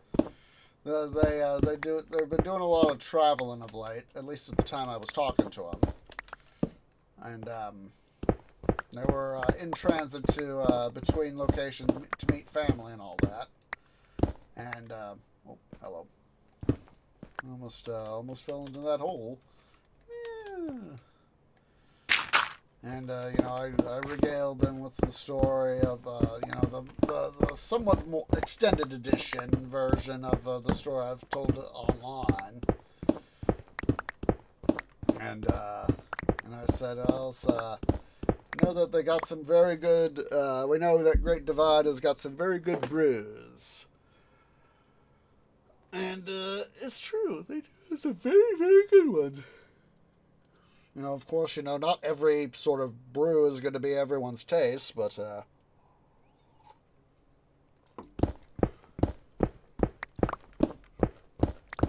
They've been doing a lot of traveling of late, at least at the time I was talking to them, and they were in transit to between locations to meet family and all that. And hello, almost fell into that hole. Yeah. And I regaled them with the story of the somewhat more extended edition version of the story I've told online. And I said, know that they got some very good. We know that Great Divide has got some very good brews. And it's true. They do some very, very good ones. You know, of course, you know, not every sort of brew is going to be everyone's taste, but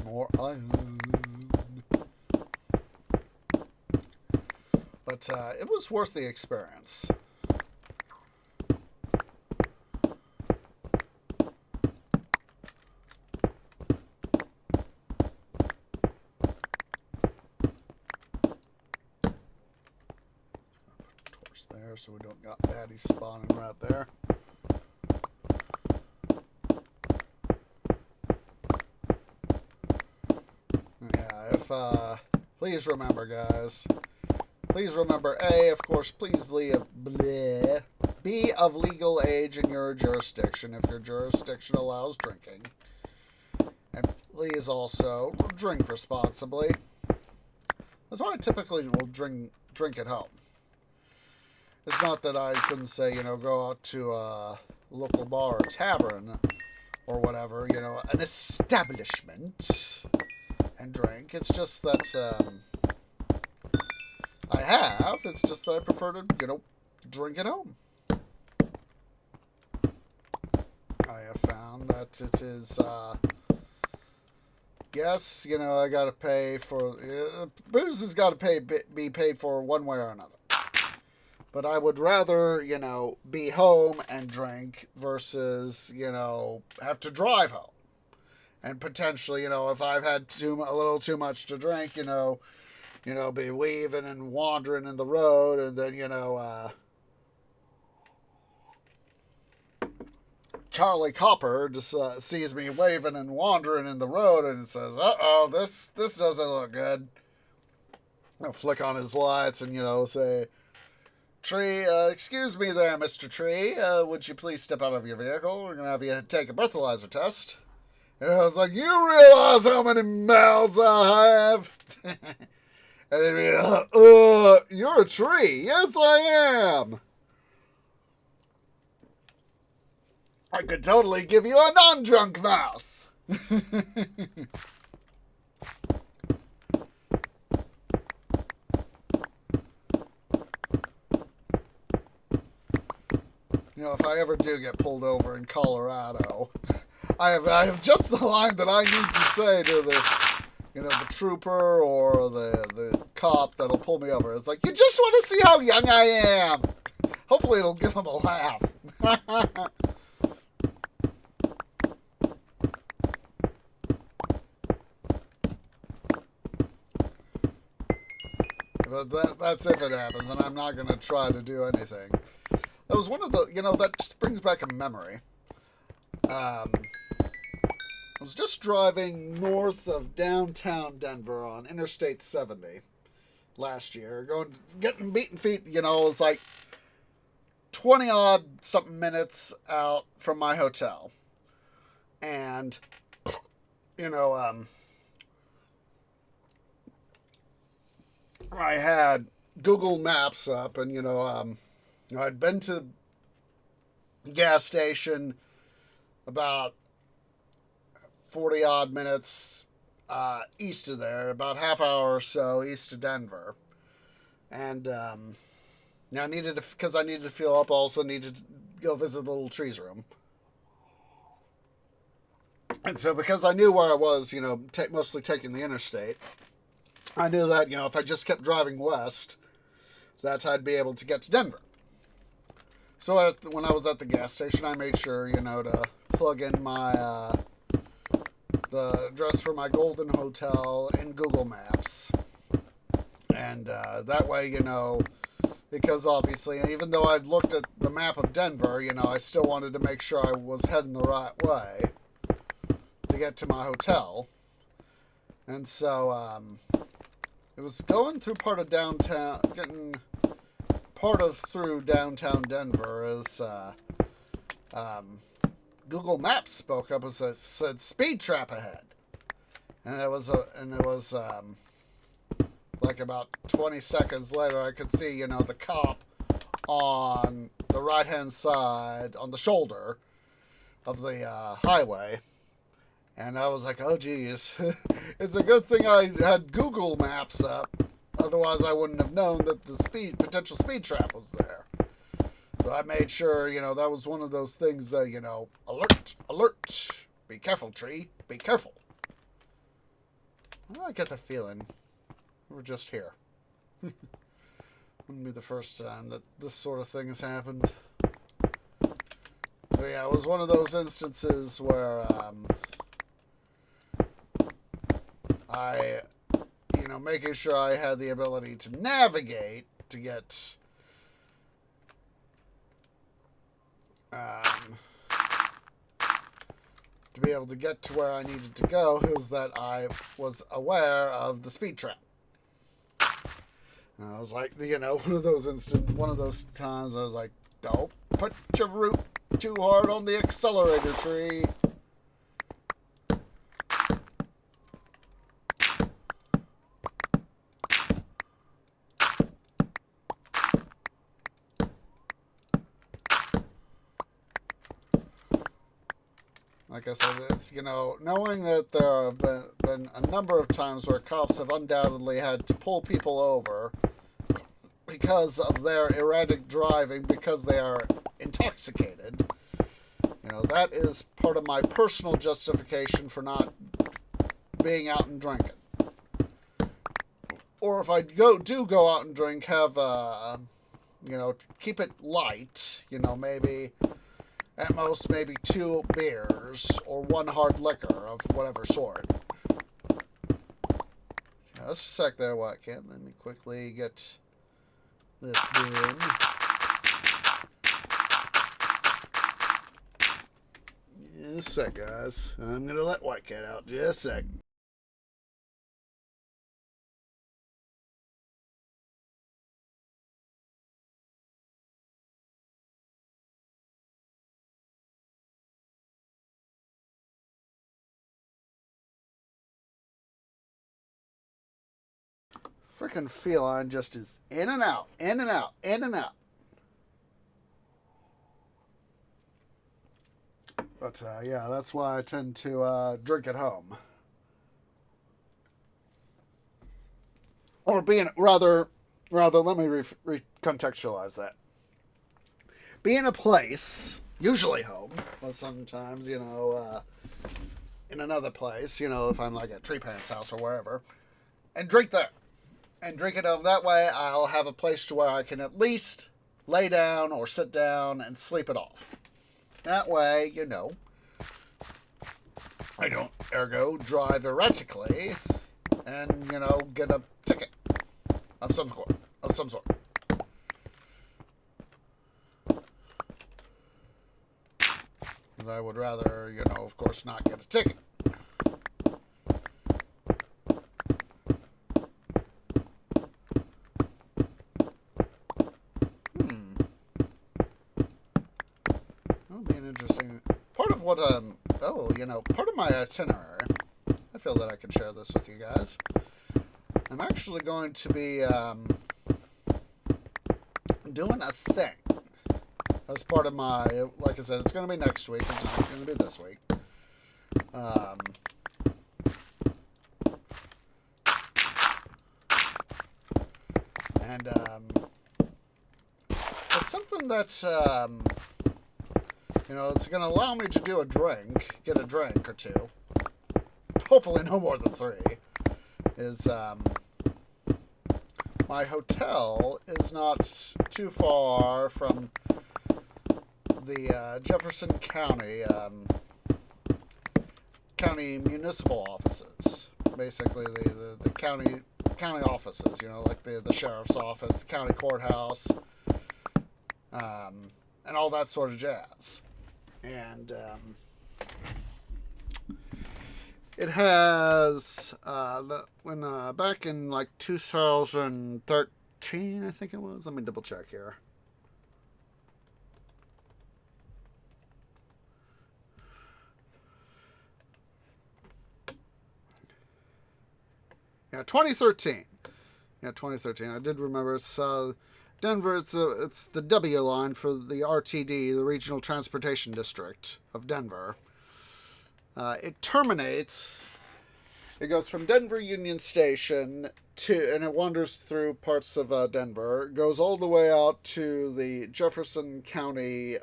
more iron. But it was worth the experience. Torch there so we don't got baddies spawning right there. Yeah, if please remember, guys. Please remember, A, of course, please be of legal age in your jurisdiction if your jurisdiction allows drinking. And please also drink responsibly. That's why I typically will drink at home. It's not that I couldn't say, you know, go out to a local bar or tavern or whatever, you know, an establishment and drink. It's just that I have. It's just that I prefer to, you know, drink at home. I have found that it is, yes, you know, I got to pay for, booze has got to be paid for one way or another. But I would rather, you know, be home and drink versus, you know, have to drive home. And potentially, you know, if I've had a little too much to drink, you know, be weaving and wandering in the road, and then, you know, Charlie Copper just sees me waving and wandering in the road and says, "Uh-oh, this doesn't look good." I'll flick on his lights and, you know, say, "Tree, excuse me there, Mr. Tree, would you please step out of your vehicle? We're going to have you take a breathalyzer test." And I was like, "You realize how many mouths I have?" And he'd be like, "You're a tree." "Yes, I am. I could totally give you a non-drunk mouth." You know, if I ever do get pulled over in Colorado, I have just the line that I need to say to the, you know, the trooper or the cop that'll pull me over. It's like, "You just want to see how young I am." Hopefully it'll give him a laugh. But that's if it happens, and I'm not going to try to do anything. That was one of the, you know, that just brings back a memory. I was just driving north of downtown Denver on Interstate 70 last year, getting beaten feet, you know, it was like 20 odd something minutes out from my hotel. And, you know, I had Google Maps up, and, you know, I'd been to the gas station about 40 odd minutes east of there, about half hour or so east of Denver. And I needed to, because I needed to fuel up, also needed to go visit the little trees room. And so because I knew where I was, you know, mostly taking the interstate, I knew that, you know, if I just kept driving west, that I'd be able to get to Denver. So when I was at the gas station, I made sure, you know, to plug in my the address for my Golden Hotel in Google Maps. And that way, you know, because obviously, even though I'd looked at the map of Denver, you know, I still wanted to make sure I was heading the right way to get to my hotel. And so it was going through part of downtown, getting through downtown Denver as Google Maps spoke up and said speed trap ahead, and it was like about 20 seconds later, I could see, you know, the cop on the right hand side on the shoulder of the highway, And I was like, oh, geez. It's a good thing I had Google Maps up. Otherwise, I wouldn't have known that the potential speed trap was there. So I made sure, that was one of those things that, alert, alert. Be careful, tree. Be careful. I get the feeling we're just here. Wouldn't be the first time that this sort of thing has happened. But yeah, it was one of those instances where I, making sure I had the ability to navigate to get to be able to get to where I needed to go, is that I was aware of the speed trap. And I was like, one of those times I was like, don't put your root too hard on the accelerator, tree. Like I said, it's, knowing that there have been a number of times where cops have undoubtedly had to pull people over because of their erratic driving, because they are intoxicated. That is part of my personal justification for not being out and drinking. Or if I do go out and drink, have, keep it light, maybe... At most, maybe 2 beers or 1 hard liquor of whatever sort. Now, let's just sec there, Wildcat. Let me quickly get this doing. Just a sec, guys. I'm going to let Wildcat out just a sec. Freaking feline just is in and out, in and out, in and out. But yeah, that's why I tend to drink at home. Or rather, let me recontextualize that. Be in a place, usually home, but sometimes, in another place, if I'm like at Tree Pants' house or wherever, and drink there. And drink it over that way, I'll have a place to where I can at least lay down or sit down and sleep it off. That way, I don't, ergo, drive erratically and, get a ticket of some sort. Because I would rather, of course, not get a ticket. Interesting. Part of part of my itinerary, I feel that I can share this with you guys. I'm actually going to be doing a thing as part of my, like I said, it's going to be next week. It's not going to be this week. And it's something that it's going to allow me to do get a drink or 2. Hopefully no more than 3. Is, my hotel is not too far from the Jefferson County, county municipal offices. Basically, the county offices, like the sheriff's office, the county courthouse, and all that sort of jazz. And it has back in like 2013, I think it was. Let me double check here. Yeah, 2013. Yeah, 2013. I did remember it's Denver. It's the W line for the RTD, the Regional Transportation District of Denver. it terminates. It goes from Denver Union Station and it wanders through parts of Denver. It goes all the way out to the Jefferson County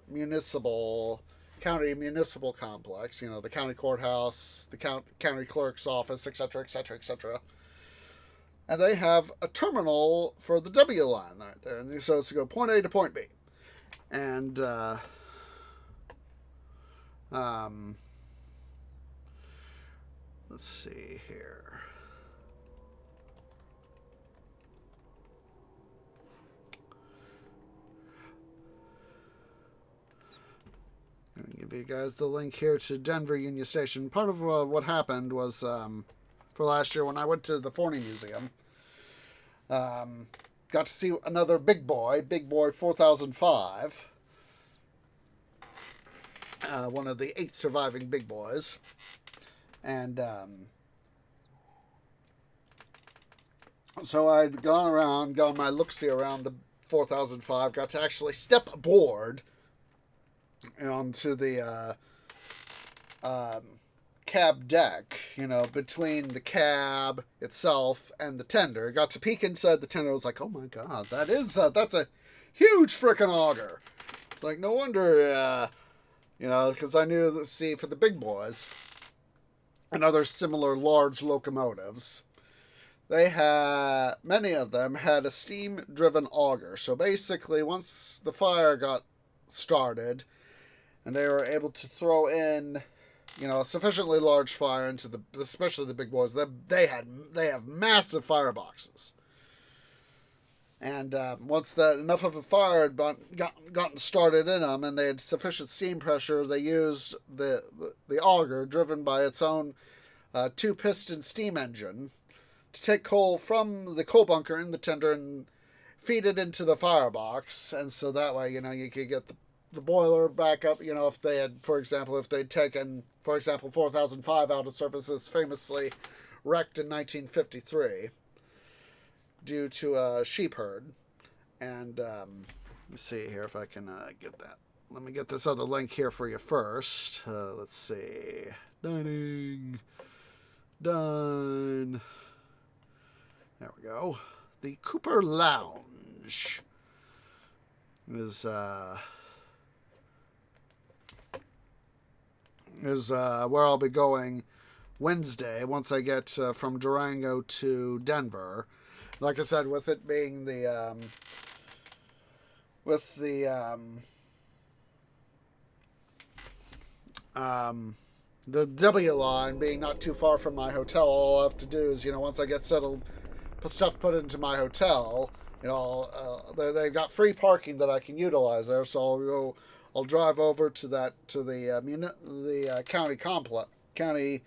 municipal complex. You know, the county courthouse, the county clerk's office, etc., etc., etc. And they have a terminal for the W line right there. And so it's to go point A to point B. And let's see here. I'm going to give you guys the link here to Denver Union Station. Part of what happened was for last year when I went to the Forney Museum, got to see another Big Boy 4005. One of the 8 surviving Big Boys. And so I'd gone my look-see around the 4005, got to actually step aboard onto the cab deck, you know, between the cab itself and the tender. Got to peek inside the tender. I was like, oh my god, that's a huge frickin' auger. It's like, no wonder, you know, because I knew, see, for the big boys and other similar large locomotives, many of them had a steam-driven auger. So basically, once the fire got started, and they were able to throw in, you know, a sufficiently large fire into especially the big boys, they have massive fireboxes. And once enough of a fire had gotten started in them, and they had sufficient steam pressure, they used the auger driven by its own 2-piston steam engine to take coal from the coal bunker in the tender and feed it into the firebox. And so that way, you know, you could get the boiler back up. You know, if they had, for example, if they'd taken, for example, 4005 out of service, as famously wrecked in 1953 due to a sheep herd. And let me see here if I can get that. Let me get this other link here for you first. Let's see. Dining. Done. There we go. The Cooper Lounge is where I'll be going Wednesday once I get from Durango to Denver. Like I said, with it being the W line being not too far from my hotel, all I have to do is, you know, once I get settled, put into my hotel, you know, they've got free parking that I can utilize there, so I'll drive over to the county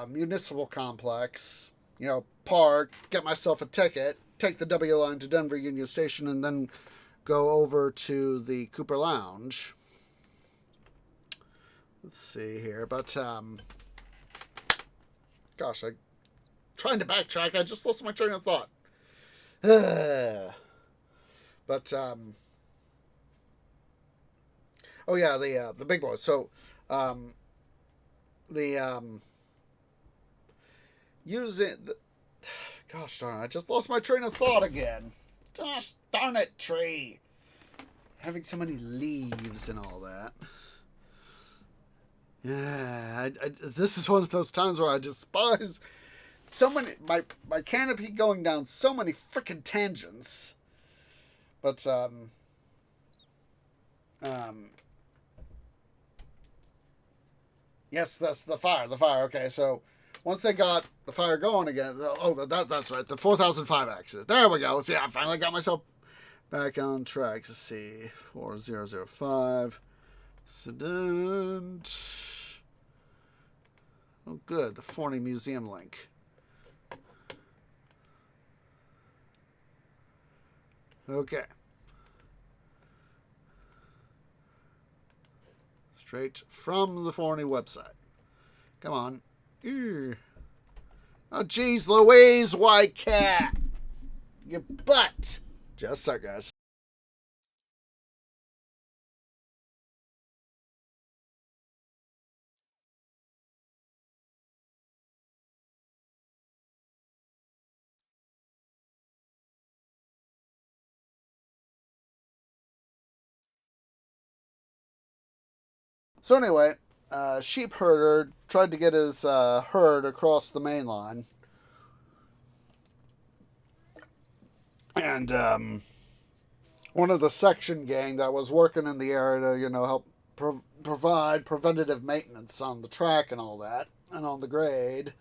municipal complex, you know, park, get myself a ticket, take the W line to Denver Union Station, and then go over to the Cooper Lounge. Let's see here, but gosh, trying to backtrack. I just lost my train of thought. But oh yeah, the big boys. So gosh darn, I just lost my train of thought again. Gosh darn it, tree. Having so many leaves and all that. Yeah, this is one of those times where I despise so many, my canopy going down so many frickin' tangents. But yes, that's the fire. Okay, so once they got the fire going again, that's right, the 4005 accident. There we go. See, I finally got myself back on track. Let's see, 4005 accident. Oh, good, the Forney Museum link. Okay. Straight from the Forney website. Come on. Ew. Oh, geez, Louise, white cat. Your butt. Just so, guys. So anyway, sheep herder tried to get his herd across the main line. And one of the section gang that was working in the area to, help provide preventative maintenance on the track and all that, and on the grade,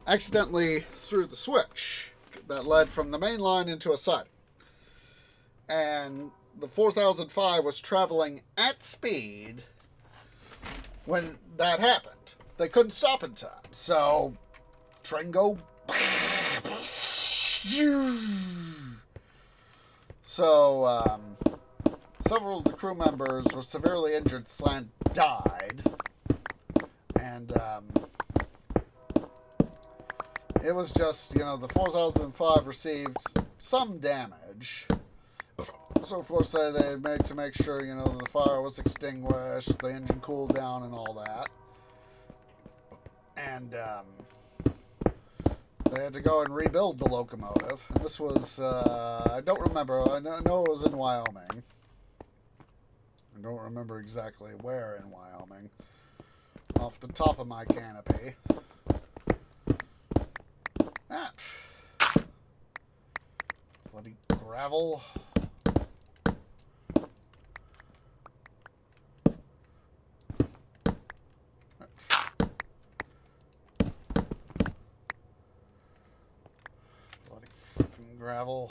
accidentally threw the switch that led from the main line into a siding. And the 4005 was traveling at speed when that happened. They couldn't stop in time. So, train go. So, several of the crew members were severely injured / died. And, it was just, the 4005 received some damage. So, of course, they made to make sure, the fire was extinguished, the engine cooled down and all that. And, they had to go and rebuild the locomotive. And this was, I don't remember. I know it was in Wyoming. I don't remember exactly where in Wyoming. Off the top of my canopy. Ah. Bloody gravel. Gravel.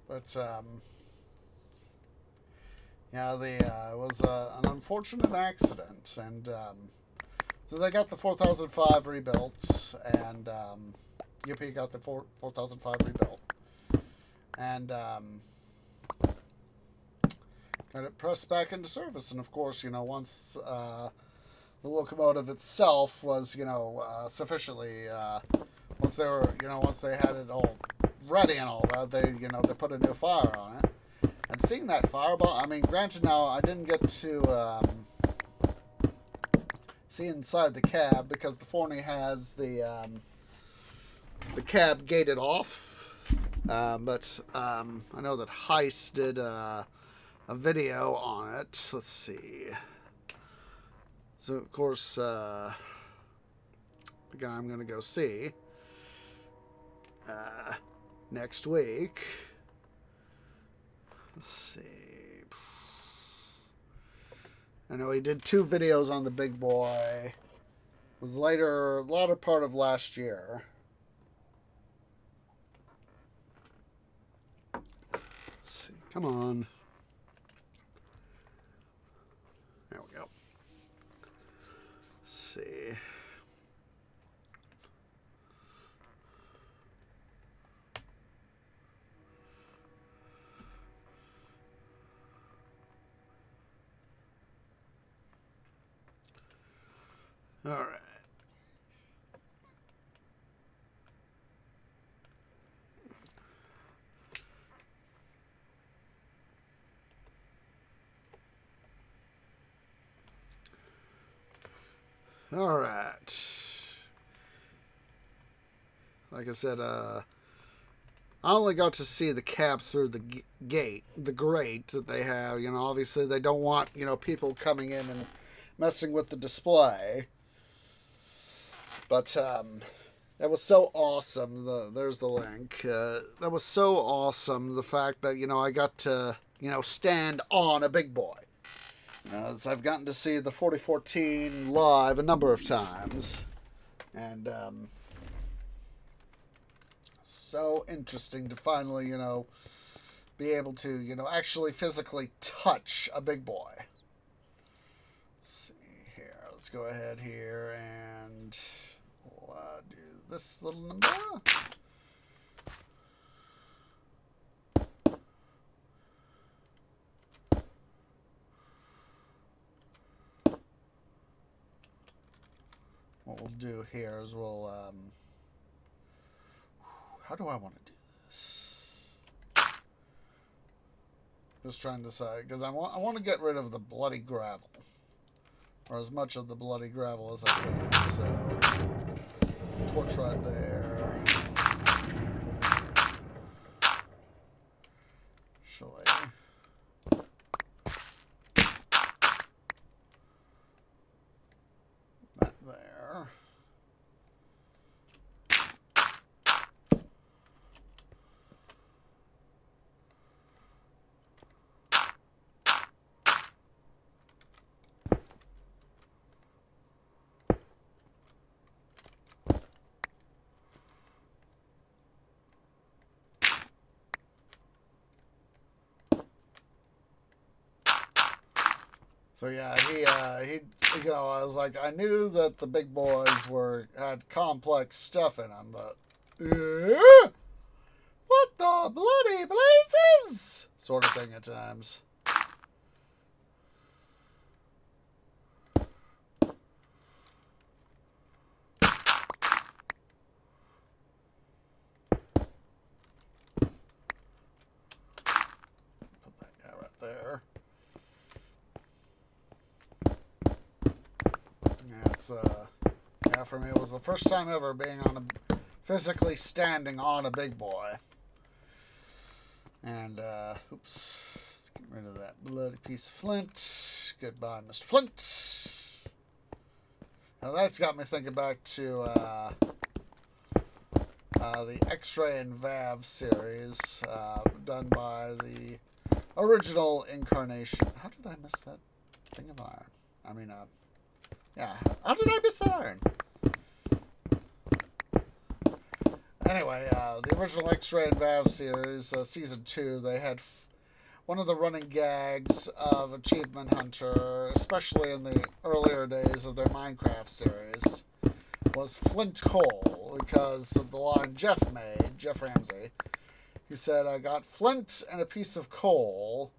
But yeah, it was an unfortunate accident, and so they got the 4005 rebuilt, and UP got the 4005 rebuilt, and got it pressed back into service. And of course, once the locomotive itself was, sufficiently, once they had it all ready and all that, they put a new fire on it. And seeing that fireball, I mean, granted, now I didn't get to see inside the cab because the Forney has the cab gated off. But I know that Heist did a video on it. Let's see. So, of course, the guy I'm going to go see next week. Let's see. I know he did 2 videos on the big boy. It was later part of last year. Let's see. Come on. There we go. Let's see. All right. All right. Like I said, I only got to see the cab through the gate, the grate that they have. Obviously they don't want, people coming in and messing with the display. But that was so awesome. There's the link. That was so awesome. The fact that, I got to, stand on a big boy. As I've gotten to see the 4014 live a number of times. And so interesting to finally, be able to, actually physically touch a big boy. Let's see here. Let's go ahead here and do this little number. What we'll do here is we'll, how do I want to do this? Just trying to decide, because I want to get rid of the bloody gravel, or as much of the bloody gravel as I can, so. torch right there. Actually, that there. So yeah, he, you know, I was like, I knew that the big boys had complex stuff in them, but what the bloody blazes, sort of thing at times. Put that guy right there. Yeah, it's yeah, for me it was the first time ever being on physically standing on a big boy. And oops, let's get rid of that bloody piece of flint. Goodbye, Mr. Flint. Now that's got me thinking back to the X-Ray and Vav series done by the original incarnation. How did I miss that thing of iron? I mean, yeah, how did I miss that iron? Anyway, the original X-Ray and Vav series, season 2, they had one of the running gags of Achievement Hunter, especially in the earlier days of their Minecraft series, was flint coal, because of the line Jeff Ramsey. He said, I got flint and a piece of coal,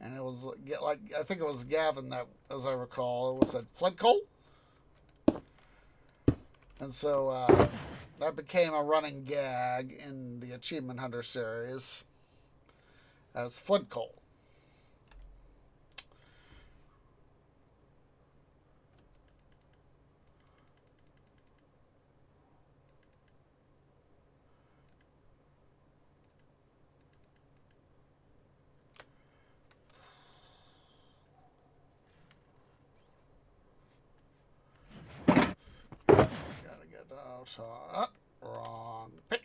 and it was like, I think it was Gavin that, as I recall, it was said, flint coal? And so, that became a running gag in the Achievement Hunter series as flint coal. Gotta get out. Wrong pick.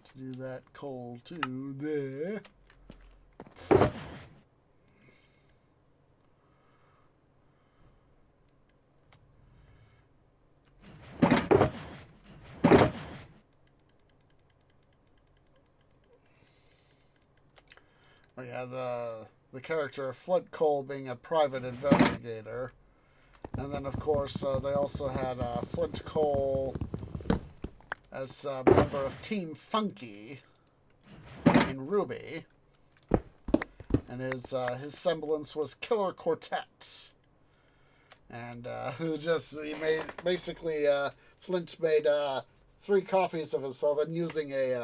To do that coal too there. We had the character of Flint Cole being a private investigator, and then of course they also had Flint Cole as a member of Team Funky in Ruby, and his semblance was Killer Quartet, and he made basically Flint made 3 copies of himself and using his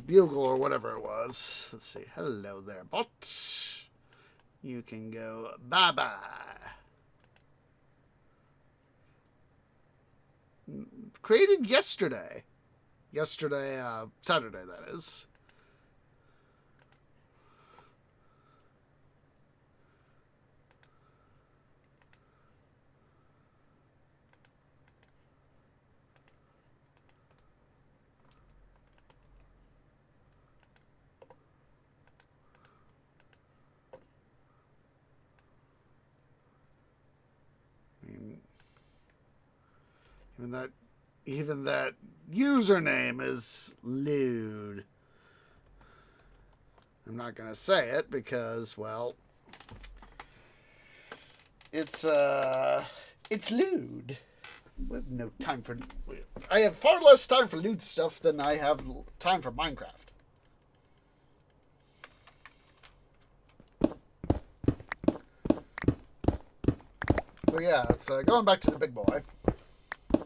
bugle or whatever it was. Let's see. Hello there, bot. You can go bye-bye. Created yesterday. Saturday, that is. Even that username is lewd. I'm not gonna say it because, well, it's lewd. We have no time for. I have far less time for lewd stuff than I have time for Minecraft. yeah, it's going back to the big boy.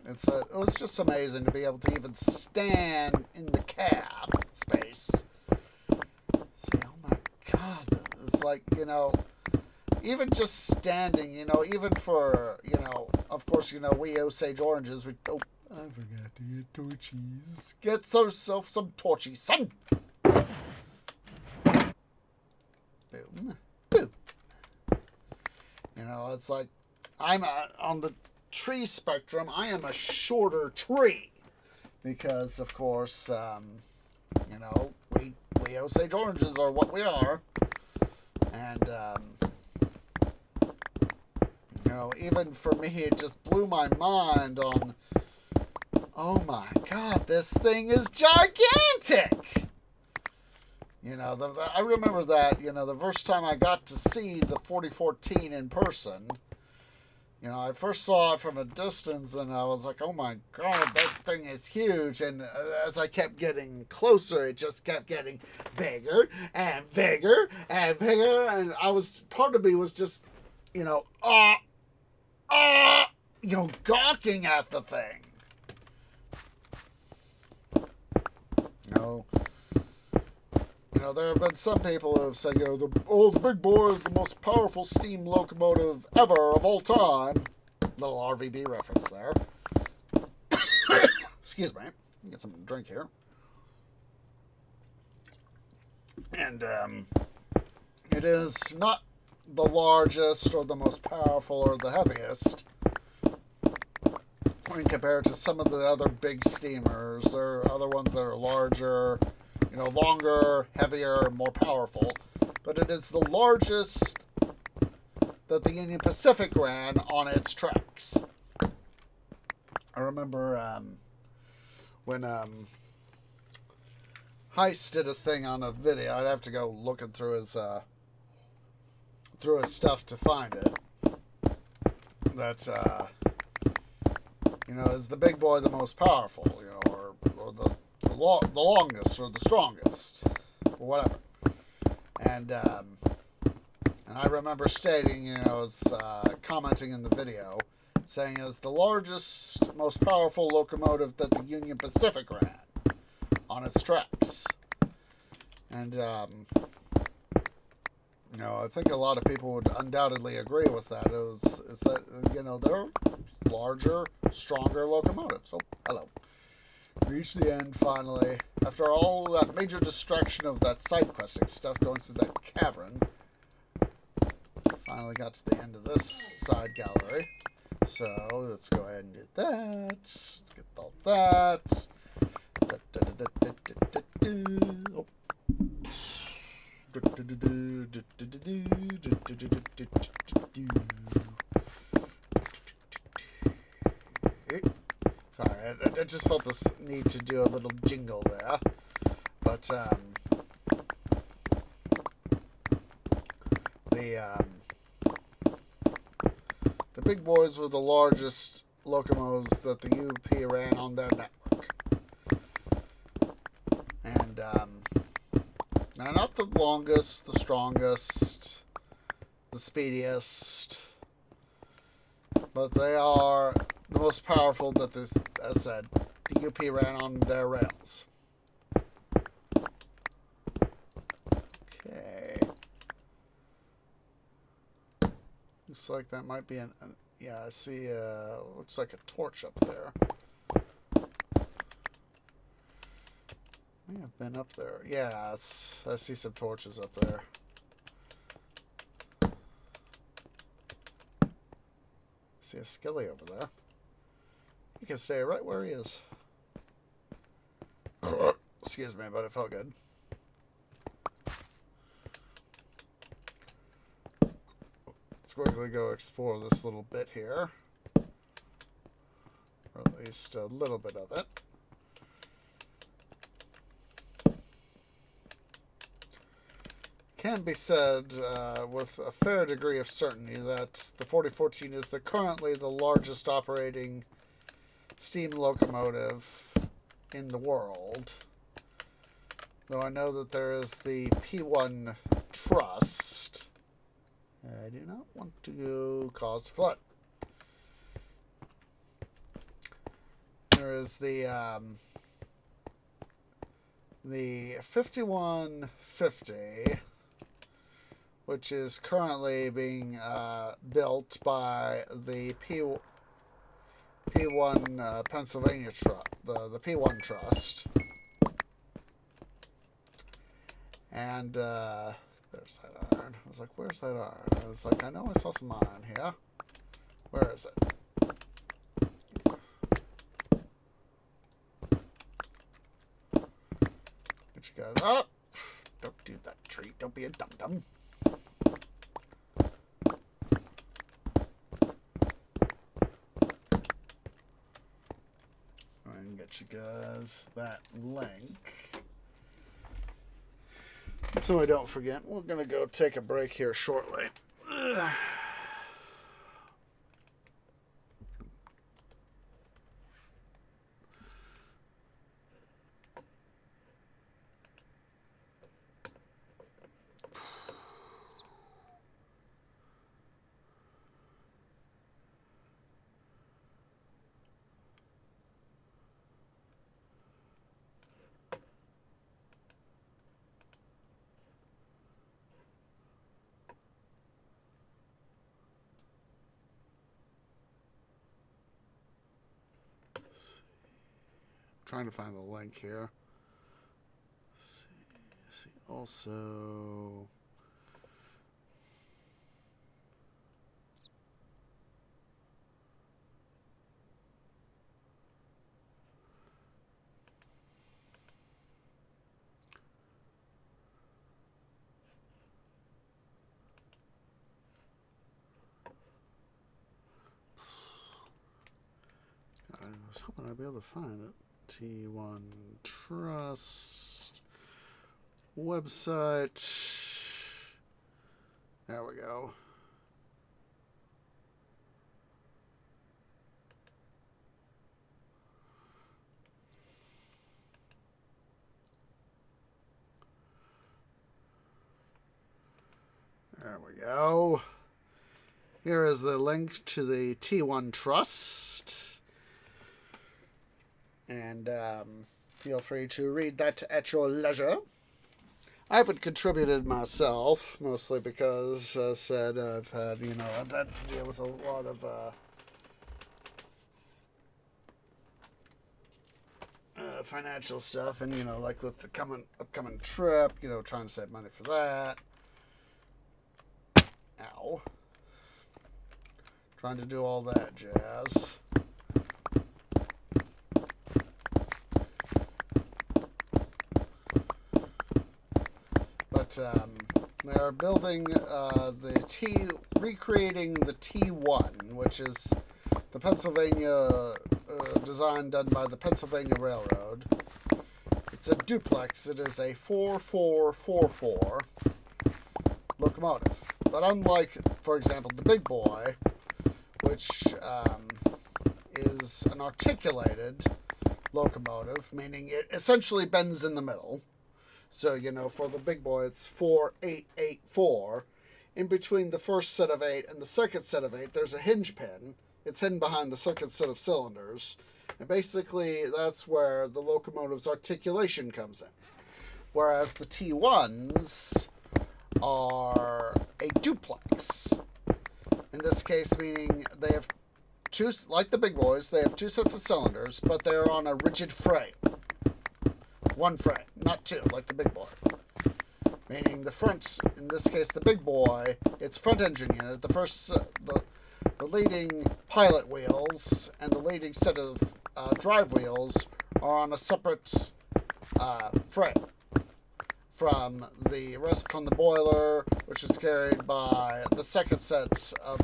It was just amazing to be able to even stand in the cab space. See, oh my God, it's like, you know, even just standing, you know, even for, you know, of course, you know, we Osage oranges, we, oh, I forgot to get torchies. Get yourself some torchies, son. Boom, boom. You know, it's like, I'm on the tree spectrum, I am a shorter tree. Because, of course, you know, we Osage oranges are what we are. And, you know, even for me, it just blew my mind on, oh my God, this thing is gigantic! You know, I remember that, you know, the first time I got to see the 4014 in person, you know, I first saw it from a distance and I was like, oh my God, that thing is huge. And as I kept getting closer, it just kept getting bigger and bigger and bigger. And part of me was just, you know, you know, gawking at the thing. You know, there have been some people who have said, you know, the big boy is the most powerful steam locomotive ever of all time. Little RVB reference there. Excuse me. Get some drink here. And it is not the largest or the most powerful or the heaviest when compared to some of the other big steamers. There are other ones that are larger, you know, longer, heavier, more powerful. But it is the largest that the Union Pacific ran on its tracks. I remember when Heist did a thing on a video. I'd have to go looking through his stuff to find it. That you know, is the big boy the most powerful? You know, or the longest or the strongest, or whatever. And I remember stating, you know, as commenting in the video, saying it's the largest, most powerful locomotive that the Union Pacific ran on its tracks. And, you know, I think a lot of people would undoubtedly agree with that. Is that, you know, they're larger, stronger locomotives. So, hello. Reached the end, finally. After all that major distraction of that side questing stuff going through that cavern, finally got to the end of this side gallery. So, let's go ahead and do that. Let's get all that. Oh. Sorry, I just felt this need to do a little jingle there. But, the big boys were the largest locomotives that the UP ran on their network. And, now not the longest, the strongest, the speediest, but they are the most powerful that this, as said, the UP ran on their rails. Okay. Looks like that might be yeah, I see, looks like a torch up there. May have been up there. Yeah, I see some torches up there. I see a skilly over there. He can stay right where he is. Excuse me, but it felt good. Let's quickly go explore this little bit here. Or at least a little bit of it. Can be said with a fair degree of certainty that the 4014 is currently the largest operating steam locomotive in the world. Though I know that there is the P1 Trust. I do not want to cause flood. there is the 5150, which is currently being built by the P1 Pennsylvania Trust, the P1 Trust. And there's that iron. I was like, where's that iron? I was like, I know I saw some iron here. Where is it? Get you guys up. Don't do that, tree. Don't be a dum-dum. And get you guys that link. So I don't forget, we're going to go take a break here shortly. Trying to find the link here. Let's see. Also, I was hoping I'd be able to find it. T1 Trust website. There we go. There we go. Here is the link to the T1 Trust. And feel free to read that at your leisure. I haven't contributed myself, mostly because, as I said, I've had to deal with a lot of financial stuff, and like with the upcoming trip, trying to save money for that. Ow. Trying to do all that jazz. But they are building recreating the T1, which is the Pennsylvania design done by the Pennsylvania Railroad. It's a duplex. It is a 4444 locomotive. But unlike, for example, the Big Boy, which is an articulated locomotive, meaning it essentially bends in the middle. So, for the Big Boy, it's 4884. In between the first set of 8 and the second set of 8, there's a hinge pin. It's hidden behind the second set of cylinders. And basically, that's where the locomotive's articulation comes in. Whereas the T1s are a duplex. In this case, meaning they have two, like the Big Boys, they have two sets of cylinders, but they're on a rigid frame. One frame, not two, like the Big Boy. Meaning the front, in this case the Big Boy, its front engine unit, the leading pilot wheels and the leading set of drive wheels are on a separate frame from the boiler, which is carried by the second set of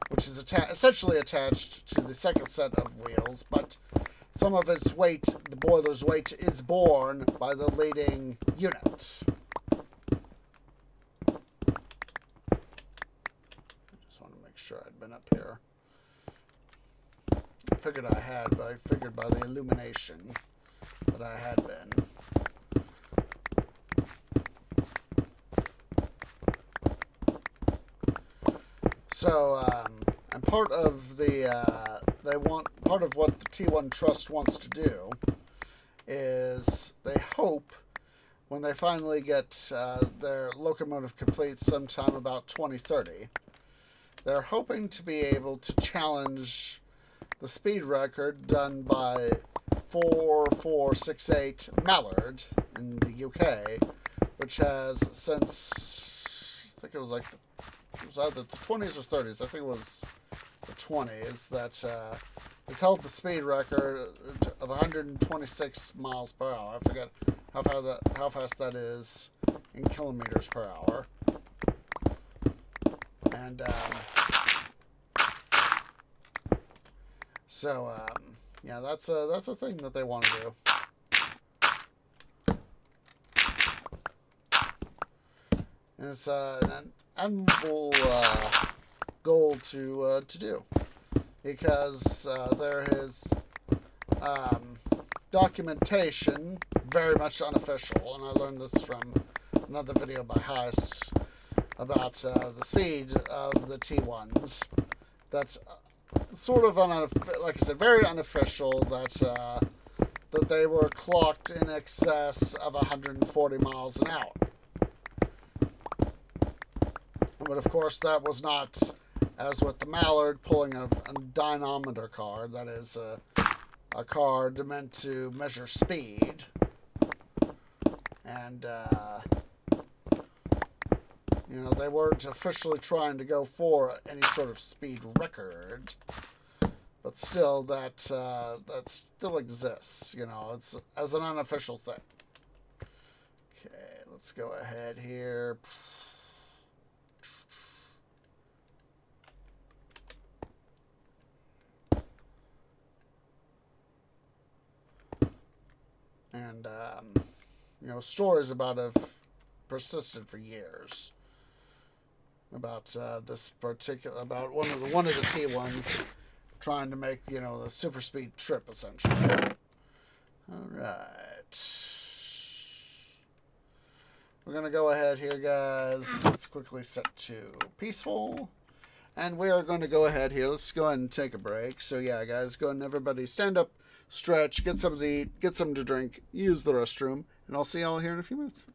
which is essentially attached to the second set of wheels, but some of its weight, the boiler's weight, is borne by the leading unit. I just want to make sure I'd been up here. I figured I had, but I figured by the illumination that I had been. So, I'm part of the they want, part of what the T1 Trust wants to do is they hope when they finally get their locomotive complete sometime about 2030, they're hoping to be able to challenge the speed record done by 4468 Mallard in the UK, which has since, I think it was like, it was either the 20s or 30s, I think it was the 20s, that it's held the speed record of 126 miles per hour. I forget how fast that is in kilometers per hour. And so yeah, that's a thing that they want to do. And it's an admirable goal to do, because there is documentation, very much unofficial, and I learned this from another video by Heist about the speed of the T1s. That's sort of like I said, very unofficial. That they were clocked in excess of 140 miles an hour. But of course, that was not, as with the Mallard, pulling a dynamometer car. That is a car meant to measure speed. And, they weren't officially trying to go for any sort of speed record. But still, that still exists, it's as an unofficial thing. Okay, let's go ahead here. And, stories about it have persisted for years. About this particular, about one of the T1s trying to make, the super speed trip, essentially. All right. We're going to go ahead here, guys. Let's quickly set to peaceful. And we are going to go ahead here. Let's go ahead and take a break. So, yeah, guys, go ahead and everybody stand up, stretch, get something to eat, get something to drink, use the restroom, and I'll see y'all here in a few minutes.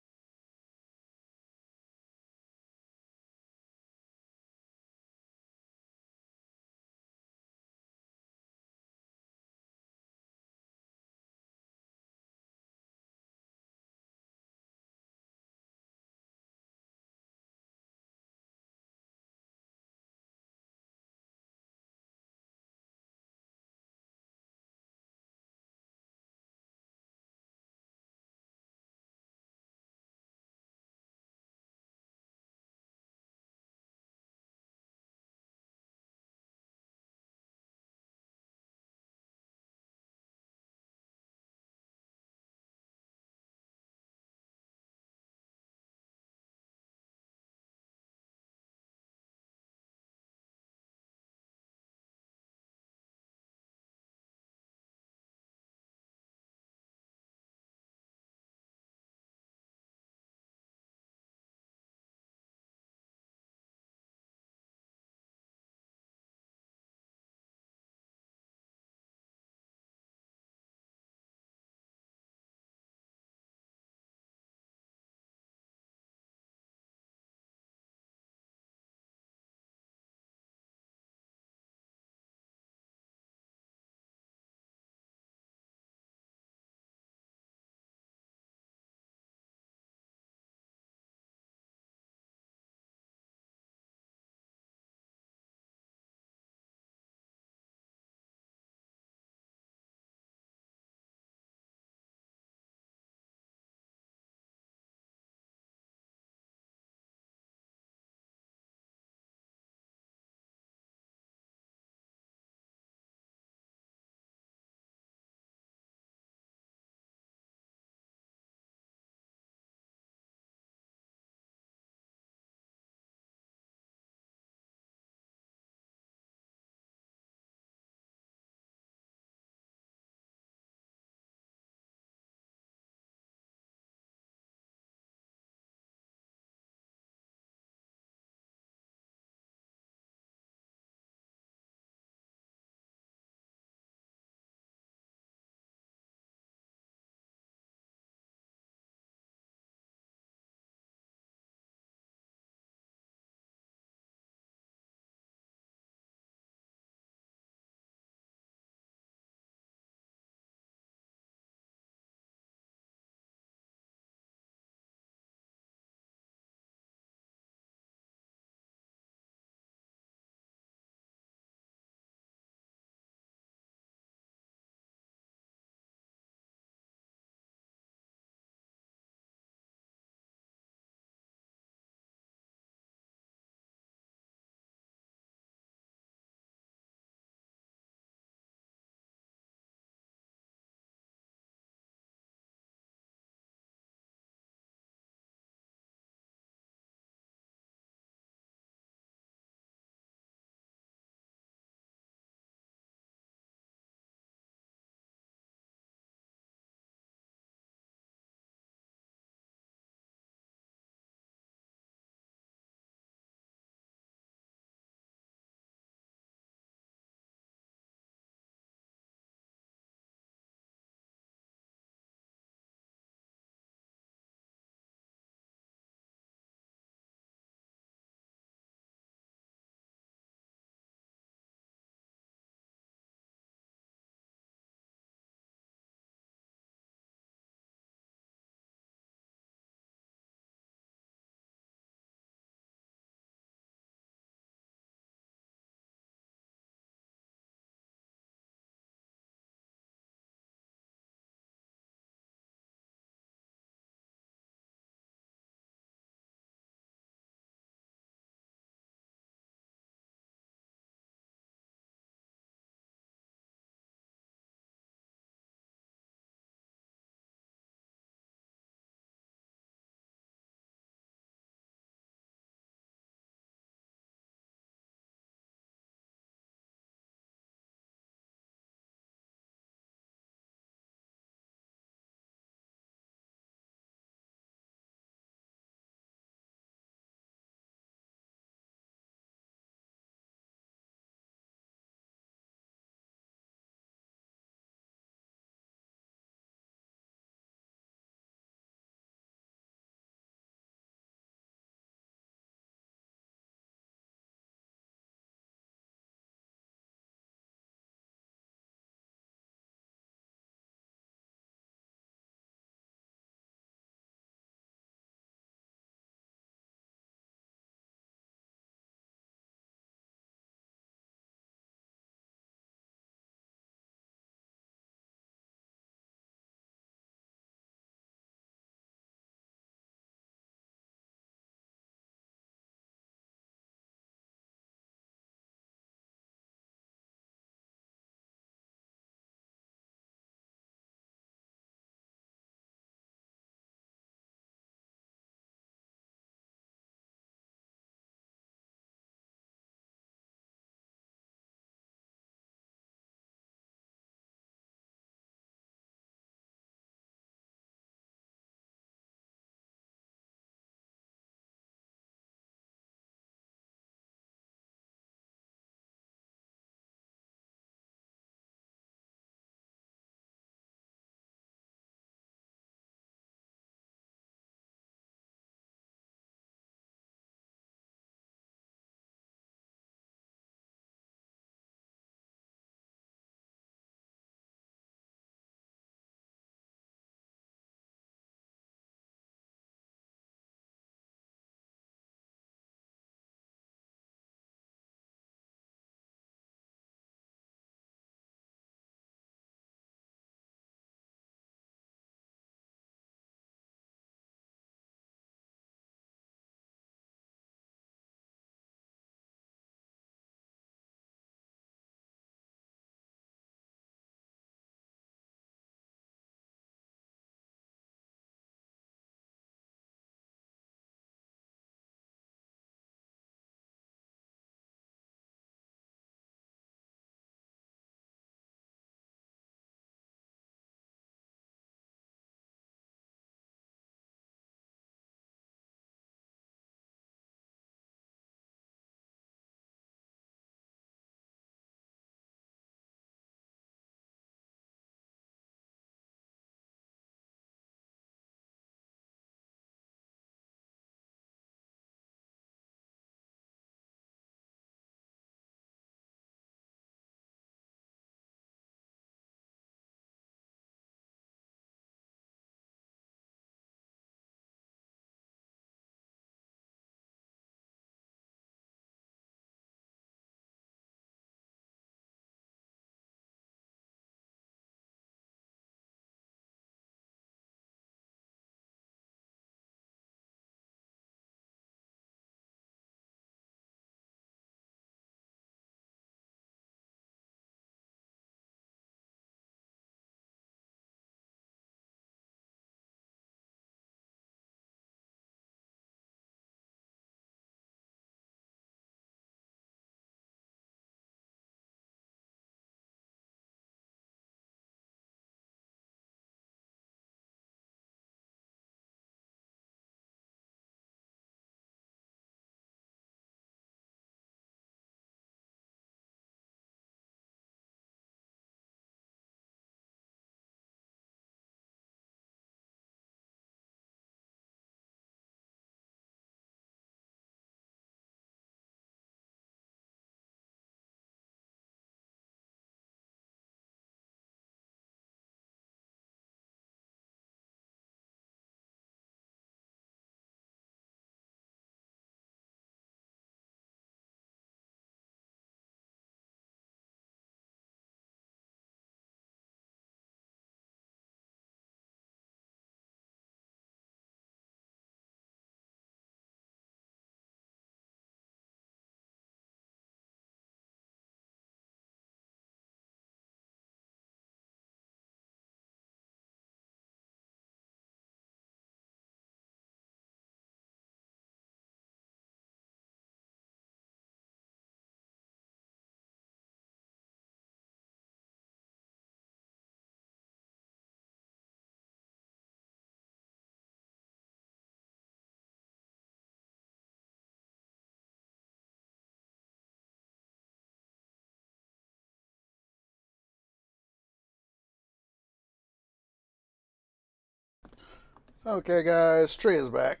Okay, guys, tree is back.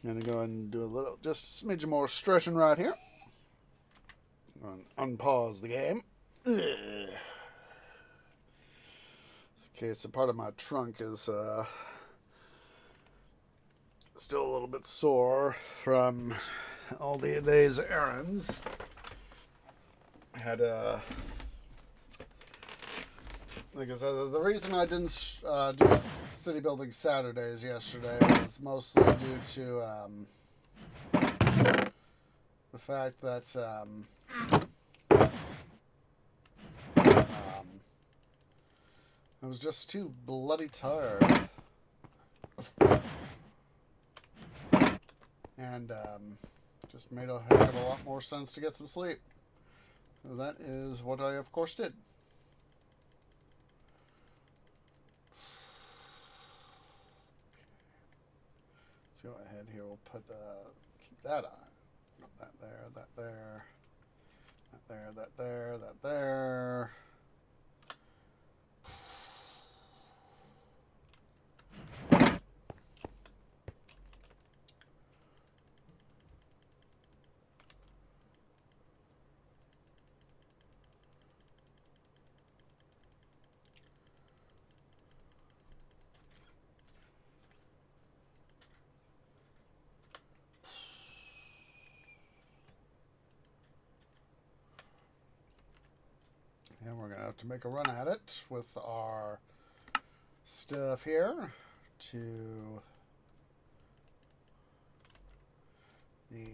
Gonna go ahead and do a little, just a smidge more stretching right here. Unpause the game. Ugh. Okay, so part of my trunk is still a little bit sore from all the day's errands. I had like I said, the reason I didn't do city building Saturdays yesterday was mostly due to the fact that I was just too bloody tired. And just made a heck of a lot more sense to get some sleep. So that is what I, of course, did. Let's go ahead here. We'll put keep that on. That there, that there, that there, that there, that there. And we're going to have to make a run at it with our stuff here to the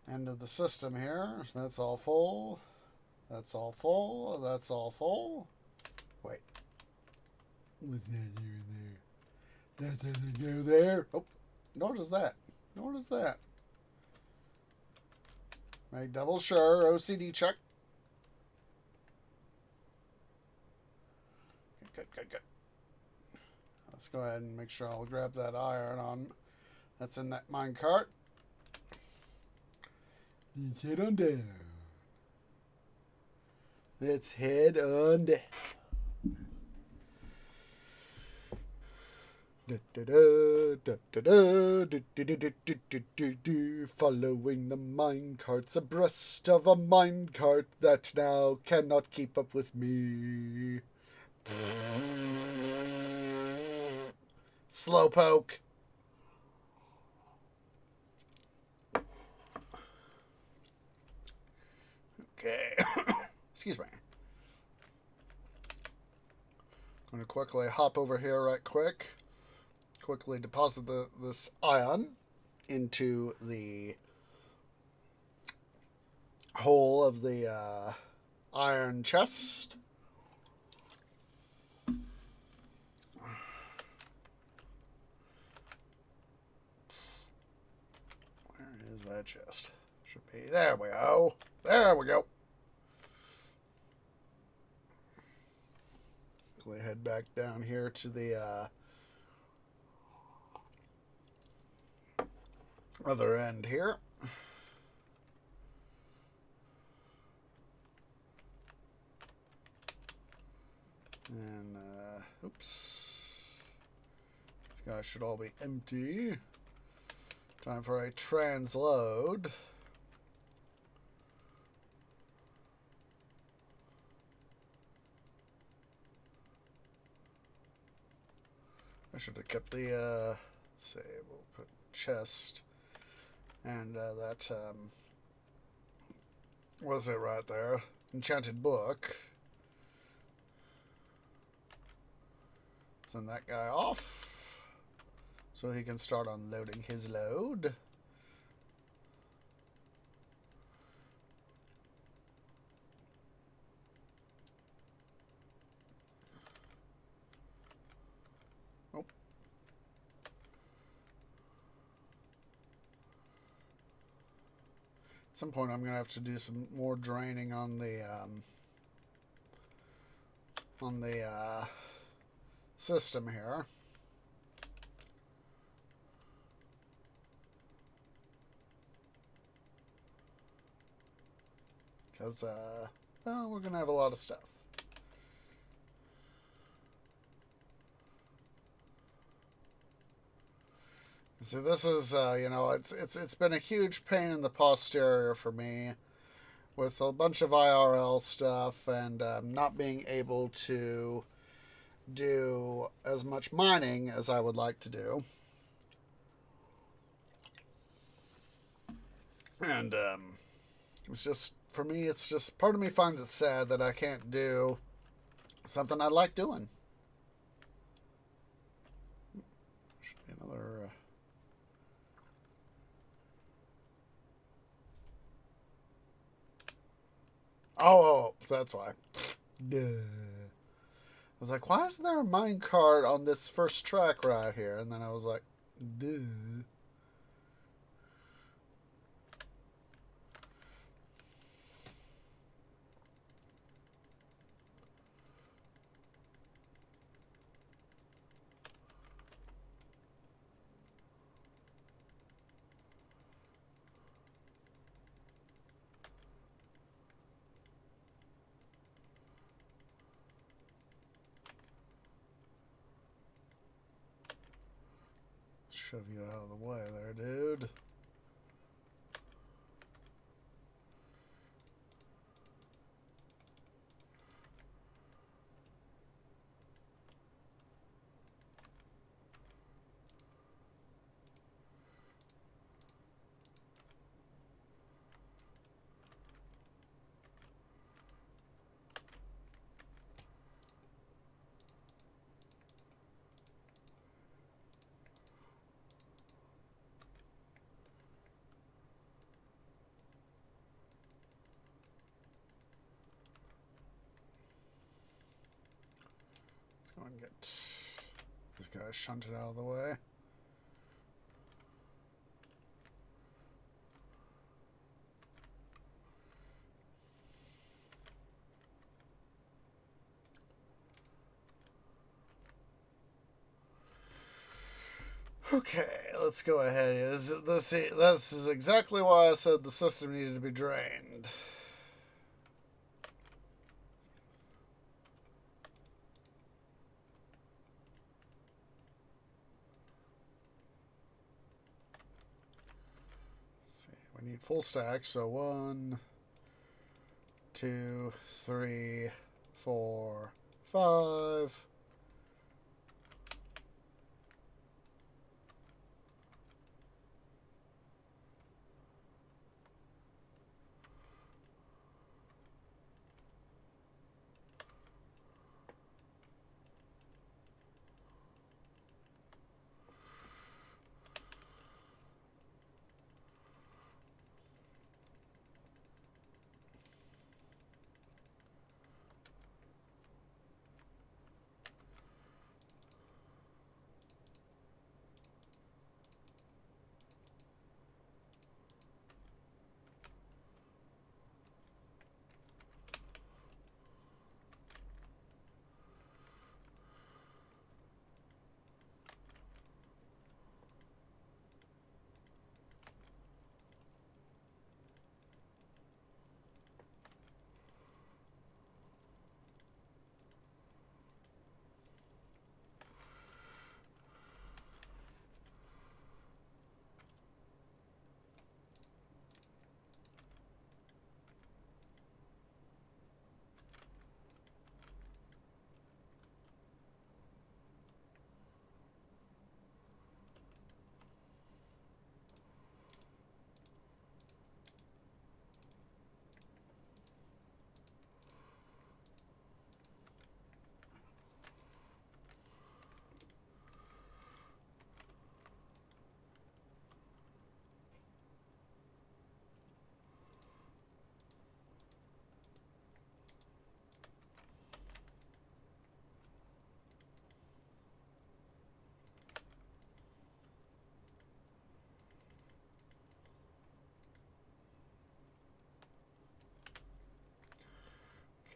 end of the system here. That's all full. That's all full. That's all full. Wait. What's that here and there? That doesn't go there. Oh, nor does that. Nor does that. Make double sure. OCD check. Good. Let's go ahead and make sure I'll grab that iron on. That's in that mine cart. Let's head on down. Let's head on down. Following the mine carts abreast of a mine cart that now cannot keep up with me. Slowpoke. Okay. Excuse me. I'm going to quickly hop over here right quick. Quickly deposit this iron into the hole of the iron chest. Where is that chest? Should be. There we go. There we go. Quickly head back down here to the other end here. And, oops. These guys should all be empty. Time for a transload. I should have kept the, let's see, we'll put chest. And that, was it right there? Enchanted book. Send that guy off so he can start unloading his load. Oh. At some point I'm going to have to do some more draining on the system here. Because, well, we're going to have a lot of stuff. So this is, you know, it's been a huge pain in the posterior for me with a bunch of IRL stuff and not being able to do as much mining as I would like to do. And it's just, for me, it's just, part of me finds it sad that I can't do something I like doing. Should be another... Oh, that's why. Duh. I was like, why is there a mine cart on this first track right here? And then I was like, duh. Shove you out of the way there, dude. Let's go and get this guy shunted out of the way. Okay, let's go ahead. This is exactly why I said the system needed to be drained. Let's see, we need full stack, so 1, 2, 3, 4, 5.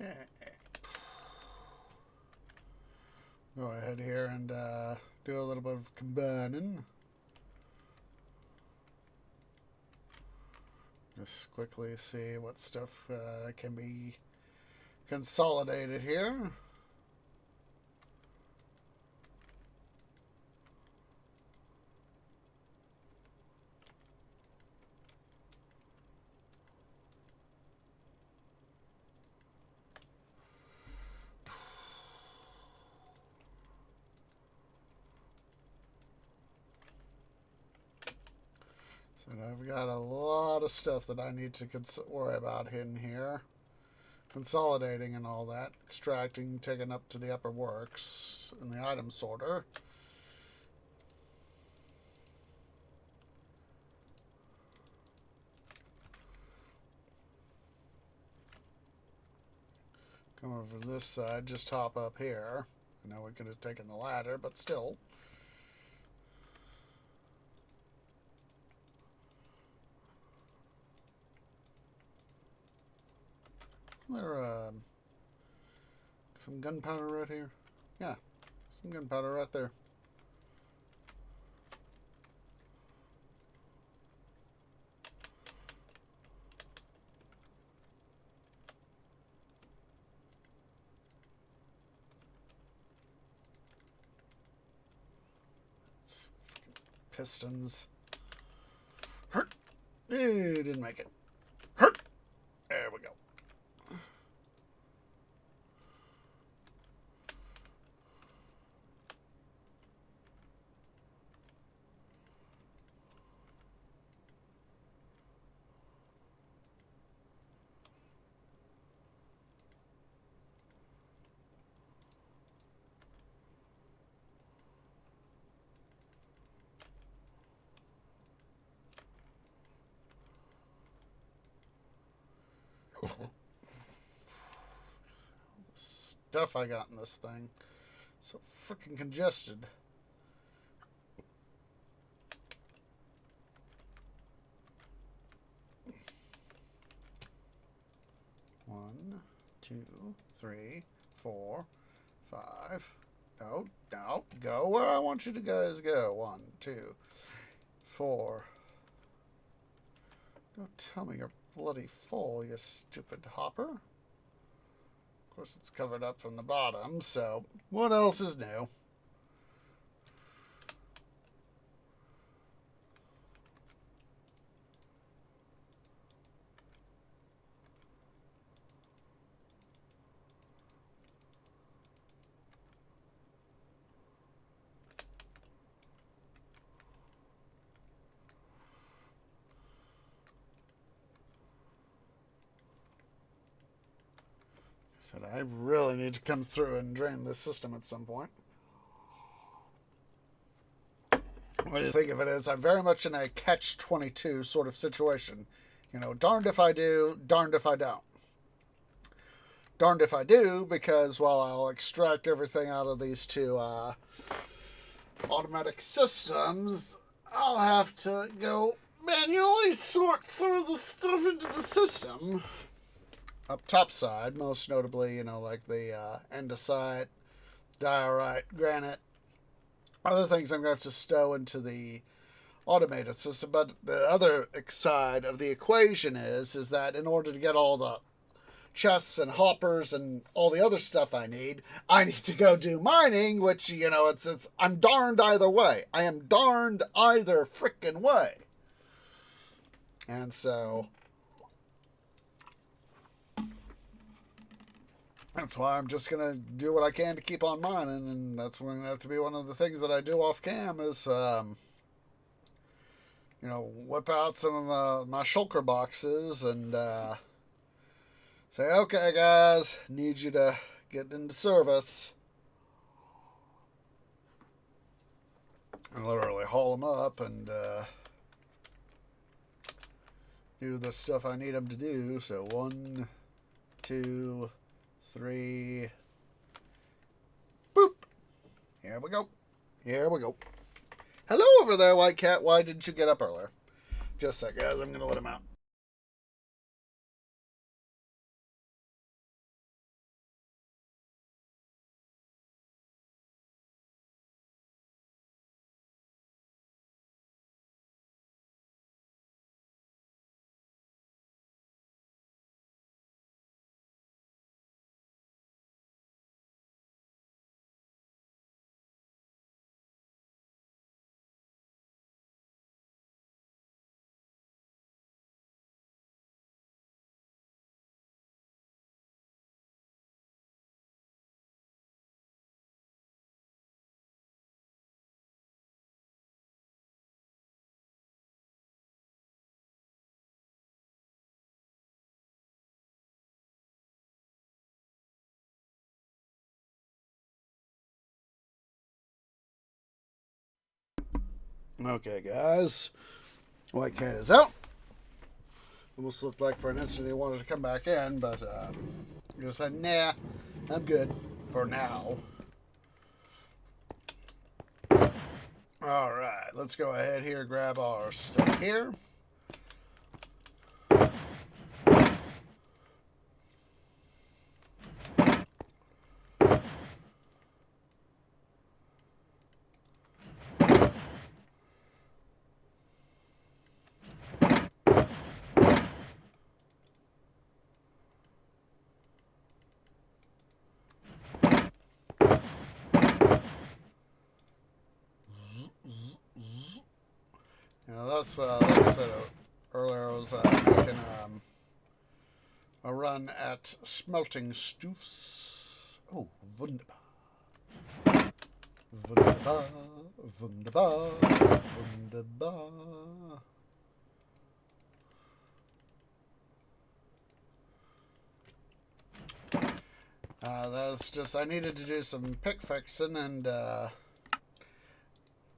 Okay. Go ahead here and do a little bit of combining. Just quickly see what stuff can be consolidated here. So I've got a lot of stuff that I need to worry about in here. Consolidating and all that. Extracting, taking up to the upper works in the item sorter. Come over to this side, just hop up here. I know we could have taken the ladder, but still. There, some gunpowder right here. Yeah, some gunpowder right there. It's pistons. Hurt. Didn't make it. Hurt. There we go. Stuff I got in this thing. So freaking congested. One, two, three, 4, 5. No, no. Go where I want you to guys go. 1, 2, 4. Don't tell me you're bloody full, you stupid hopper. Of course, it's covered up from the bottom, so what else is new? Said I really need to come through and drain this system at some point. What do you think of it is? I'm very much in a catch-22 sort of situation. You know, darned if I do, darned if I don't. Darned if I do, because while I'll extract everything out of these two automatic systems, I'll have to go manually sort some of the stuff into the system. Up top side, most notably, you know, like the andesite, diorite, granite, other things I'm going to have to stow into the automated system. But the other side of the equation is that in order to get all the chests and hoppers and all the other stuff I need to go do mining, which, you know, it's I'm darned either way. I am darned either frickin' way. And so that's why I'm just going to do what I can to keep on mining, and that's going to have to be one of the things that I do off cam is, you know, whip out some of my shulker boxes and say, okay, guys, need you to get into service. And literally haul them up and do the stuff I need them to do. So 1, 2, 3. Boop. Here we go. Here we go. Hello over there, White Cat. Why didn't you get up earlier? Just a sec, guys. I'm going to let him out. Okay, guys. White cat is out. Almost looked like for an instant he wanted to come back in, but he just said, nah, I'm good for now. All right, let's go ahead here, grab our stuff here. You know, that's like I said earlier, I was making a run at smelting stoofs. Oh, wunderbar. Wunderbar, wunderbar, wunderbar. That's just, I needed to do some pick fixing, and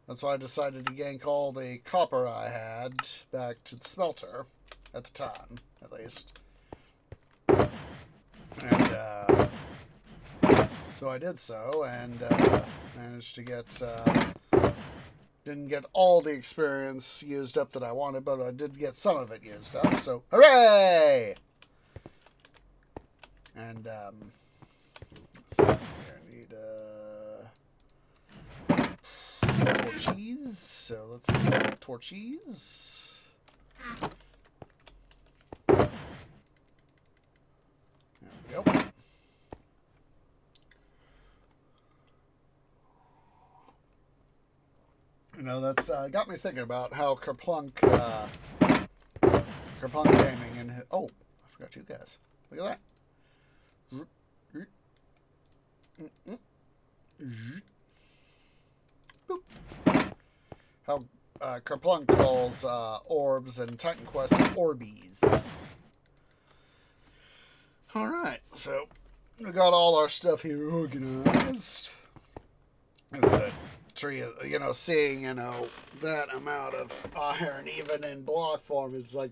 that's why I decided to yank all the copper I had back to the smelter, at the time, at least. And so I did so, and managed to get, didn't get all the experience used up that I wanted, but I did get some of it used up, so hooray! And, let's see here, I need, torchies, so let's get some torchies. There we go. You know, that's got me thinking about how Kerplunk Gaming and oh, I forgot you guys. Look at that. How Kerplunk calls orbs and Titan Quest Orbies. Alright, so we got all our stuff here organized. It's a tree, you know, seeing, you know, that amount of iron even in block form is like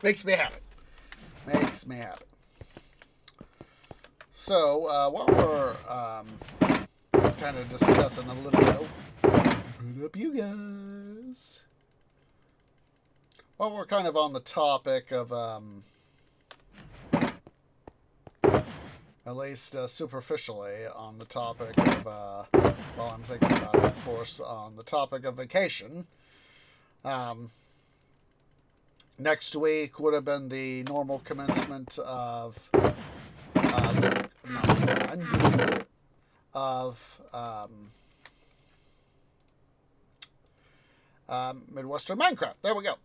makes me happy. Makes me happy. So, while we're kind of discussing a little bit, put up you guys. While we're kind of on the topic of, at least superficially on the topic of, well, I'm thinking about it, of course, on the topic of vacation. Next week would have been the normal commencement of Midwestern Minecraft. There we go.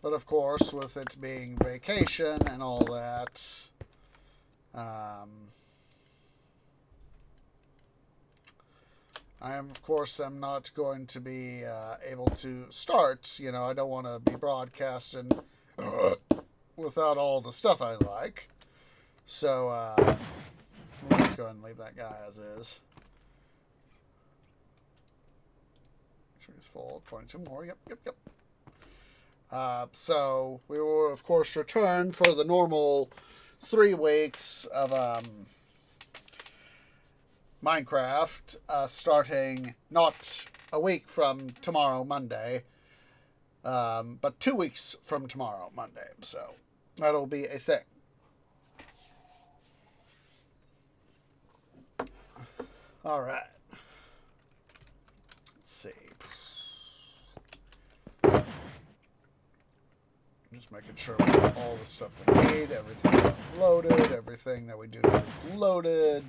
But of course, with it being vacation and all that, I am, of course, am not going to be able to start. You know, I don't want to be broadcasting without all the stuff I like. So, we'll just go ahead and leave that guy as is. Make sure he's full. 22 more. Yep. So, we will, of course, return for the normal 3 weeks of Minecraft, starting not a week from tomorrow, Monday, but 2 weeks from tomorrow, Monday. So that'll be a thing. All right. Let's see. Just making sure we got all the stuff we need, everything loaded, everything that we do need is loaded.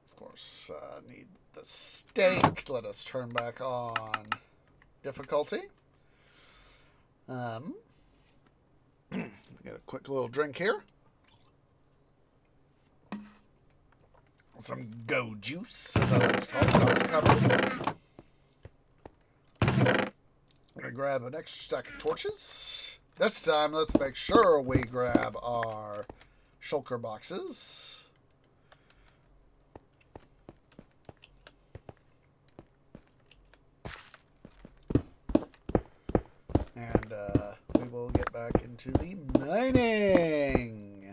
Of course, need the steak. Let us turn back on difficulty. Get a quick little drink here. Some go juice, as I like to call it. grab an extra stack of torches. This time, let's make sure we grab our shulker boxes. And we will get back into the mining.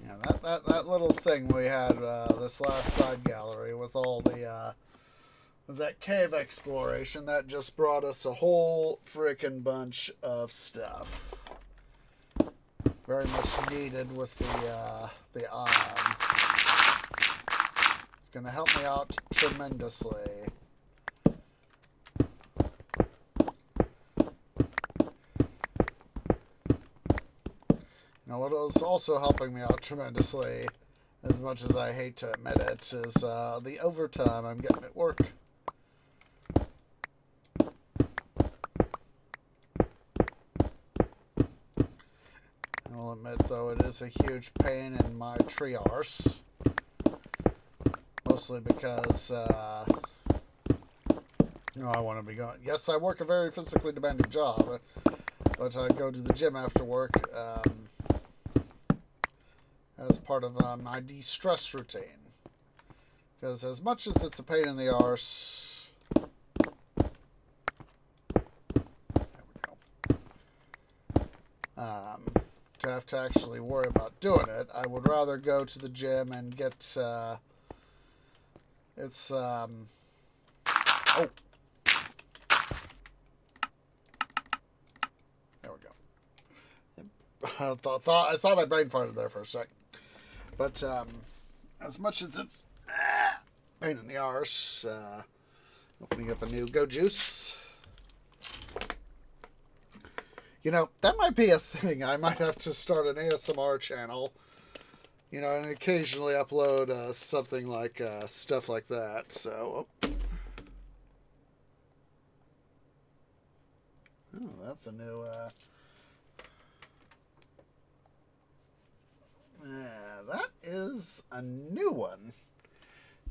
Yeah, that little thing we had this last side gallery with all the that cave exploration, that just brought us a whole freaking bunch of stuff. Very much needed with the iron. It's going to help me out tremendously. Now, what is also helping me out tremendously, as much as I hate to admit it, is the overtime I'm getting at work. I'll admit, though, it is a huge pain in my tree arse. Mostly because, I want to be going. Yes, I work a very physically demanding job, but I go to the gym after work as part of my de-stress routine. Because as much as it's a pain in the arse, to have to actually worry about doing it, I would rather go to the gym and get oh, there we go. I thought I brain farted there for a sec. But as much as it's pain in the arse, opening up a new Go Juice. You know, that might be a thing. I might have to start an ASMR channel, you know, and occasionally upload something like stuff like that. So, oh, that's a new. That is a new one.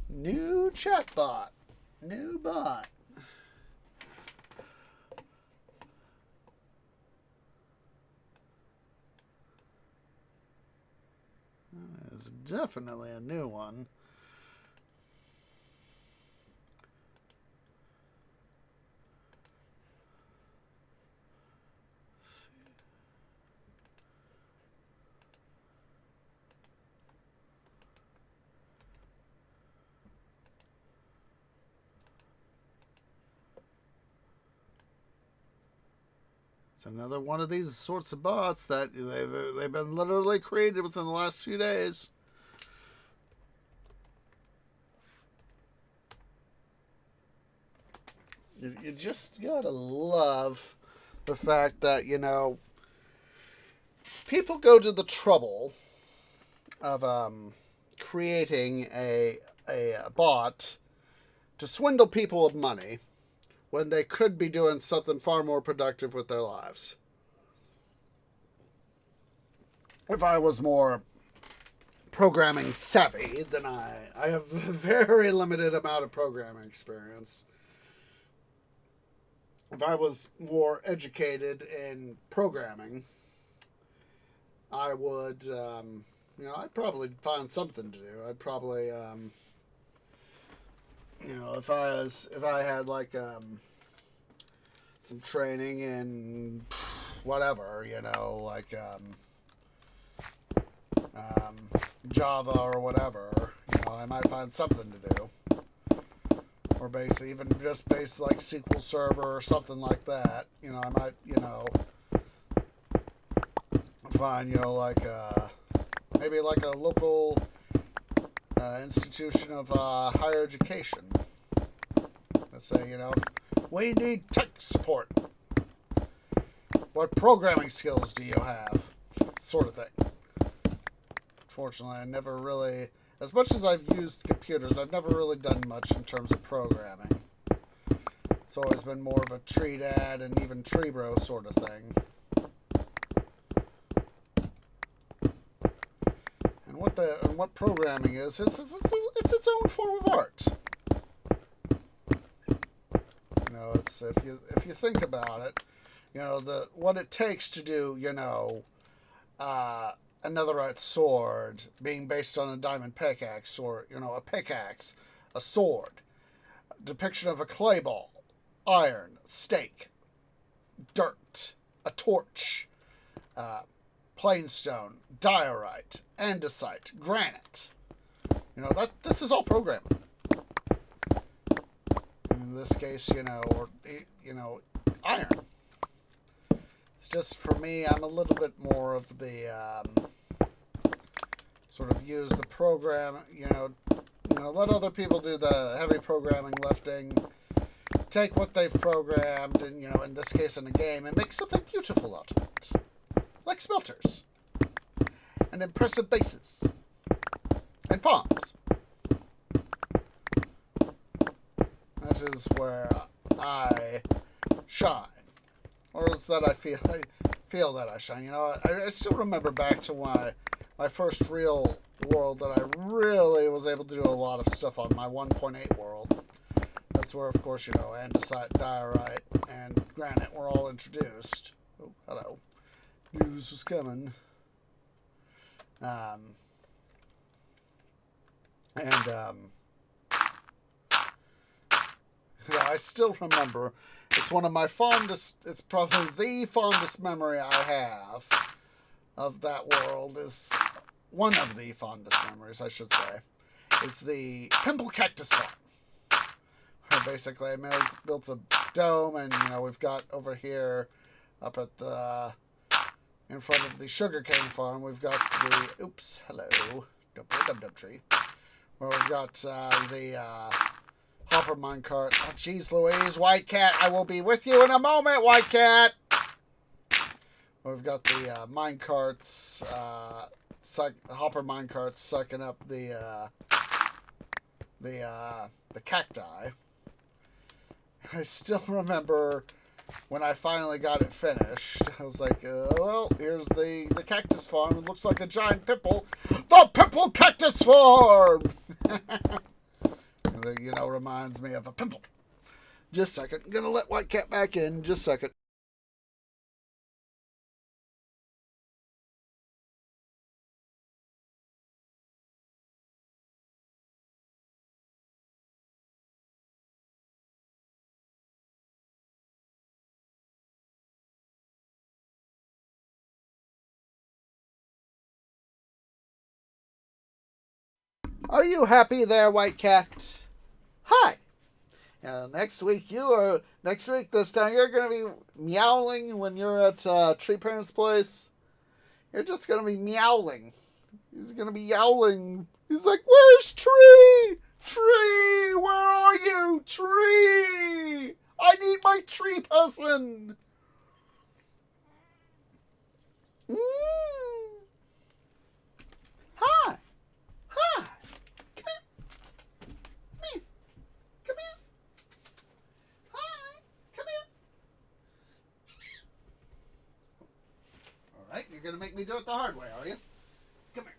New chatbot. New bot. That is definitely a new one. Another one of these sorts of bots that they've been literally created within the last few days. You just gotta love the fact that, you know, people go to the trouble of creating a bot to swindle people of money when they could be doing something far more productive with their lives. If I was more programming savvy than I have a very limited amount of programming experience. If I was more educated in programming, I would, I'd probably find something to do. I'd probably, if I had like some training in whatever, like Java or whatever, I might find something to do. Or even just base like SQL Server or something like that. I might, find, maybe like a local institution of higher education. Let's say, we need tech support. What programming skills do you have? Sort of thing. Fortunately, I never really, as much as I've used computers, I've never really done much in terms of programming. It's always been more of a tree dad and even tree bro sort of thing. And what programming is, it's its own form of art. this. If you think about it, what it takes to do, a netherite sword being based on a diamond pickaxe, or a pickaxe, a sword, depiction of a clay ball, iron, stake, dirt, a torch, plainstone, diorite, andesite, granite. This is all programming. In this case, iron. It's just, for me, I'm a little bit more of the sort of use the program, let other people do the heavy programming, lifting, take what they've programmed, and, in this case in a game, and make something beautiful out of it. Like smelters. And impressive bases. And farms. That is where I shine. Or it's that I feel that I shine. I still remember back to my first real world that I really was able to do a lot of stuff on, my 1.8 world. That's where, of course, andesite, diorite, and granite were all introduced. Oh, hello. Knew this was coming. I still remember. It's one of my fondest. It's probably the fondest memory I have of that world. Is one of the fondest memories, I should say, is the pimple cactus farm. Where basically, I built a dome, and we've got over here, up at the in front of the sugarcane farm, we've got the don't be a dum-dum tree. Where we've got the hopper minecart. Oh, jeez Louise, White Cat, I will be with you in a moment, White Cat! We've got the minecarts, hopper minecarts sucking up the cacti. I still remember when I finally got it finished. I was like, well, here's the cactus farm. It looks like a giant pimple. The pimple cactus farm! Reminds me of a pimple. Just a second. I'm gonna let White Cat back in. Just a second. Are you happy there, White Cat? Hi. Next week this time you're gonna be meowling when you're at Tree Parent's place. You're just gonna be meowling. He's gonna be yowling. He's like, "Where's Tree? Tree, where are you? Tree! I need my tree person." Hi. Hi. You're going to make me do it the hard way, are you? Come here.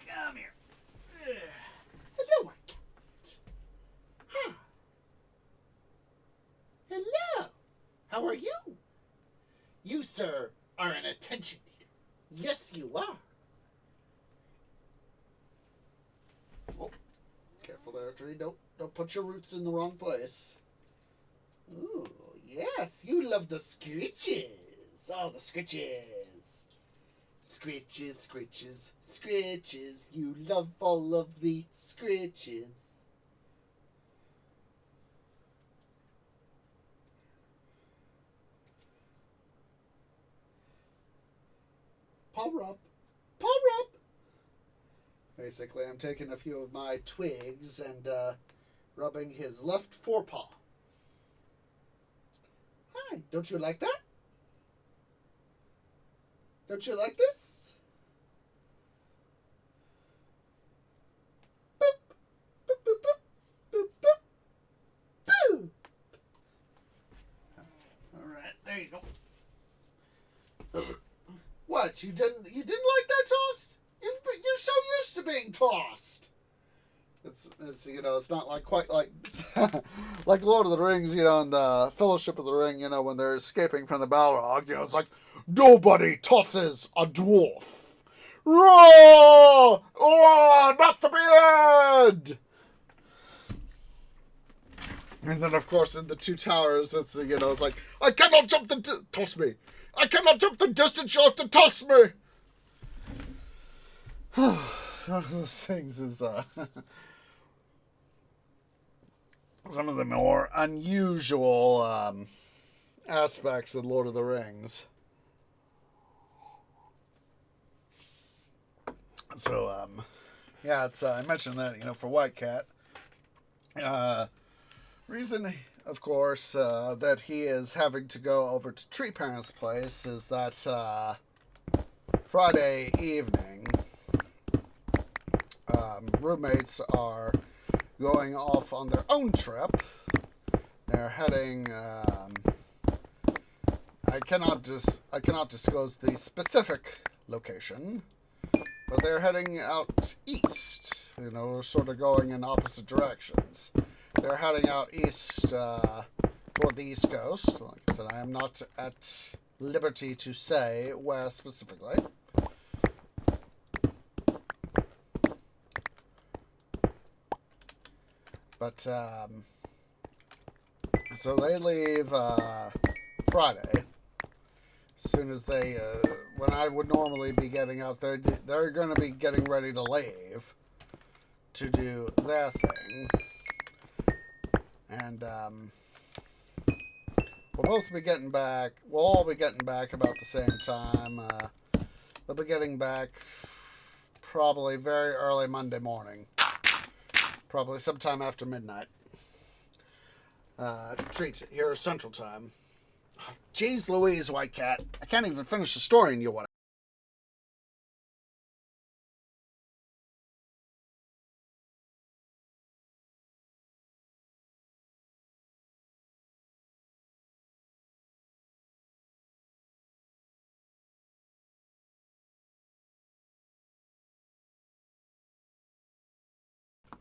Come here. Hello, White Cat. Huh. Hello. How are you? You, sir, are an attention eater. Yes, you are. Oh, careful there, Tree. Don't put your roots in the wrong place. Ooh, yes. You love the screeches. Oh, the screeches. Screeches, screeches, screeches. You love all of the screeches. Paw rub. Paw rub. Basically, I'm taking a few of my twigs and rubbing his left forepaw. Hi, don't you like that? Don't you like this? Boop, boop, boop, boop, boop, boop, boop. All right, there you go. What? You didn't like that toss? You're so used to being tossed. It's It's, it's not like quite like like Lord of the Rings, in the Fellowship of the Ring, when they're escaping from the Balrog, it's like nobody tosses a dwarf. Roar! Oh, not the beard! And then, of course, in the Two Towers, it's like, I cannot jump toss me. I cannot jump the distance you have to toss me. One of those things is some of the more unusual aspects of Lord of the Rings. So, yeah, it's I mentioned that, for White Cat. Reason, of course, that he is having to go over to Tree Parent's place is that Friday evening, roommates are going off on their own trip. They're heading. I cannot disclose the specific location, but they're heading out east. Sort of going in opposite directions. They're heading out east toward the East Coast. Like I said, I am not at liberty to say where specifically. But, so they leave Friday. As soon as they, when I would normally be getting out there, they're going to be getting ready to leave to do their thing. And, we'll all be getting back about the same time. They'll be getting back probably very early Monday morning. Probably sometime after midnight. Treat here Central Time. Jeez Louise, White Cat. I can't even finish the story and you want.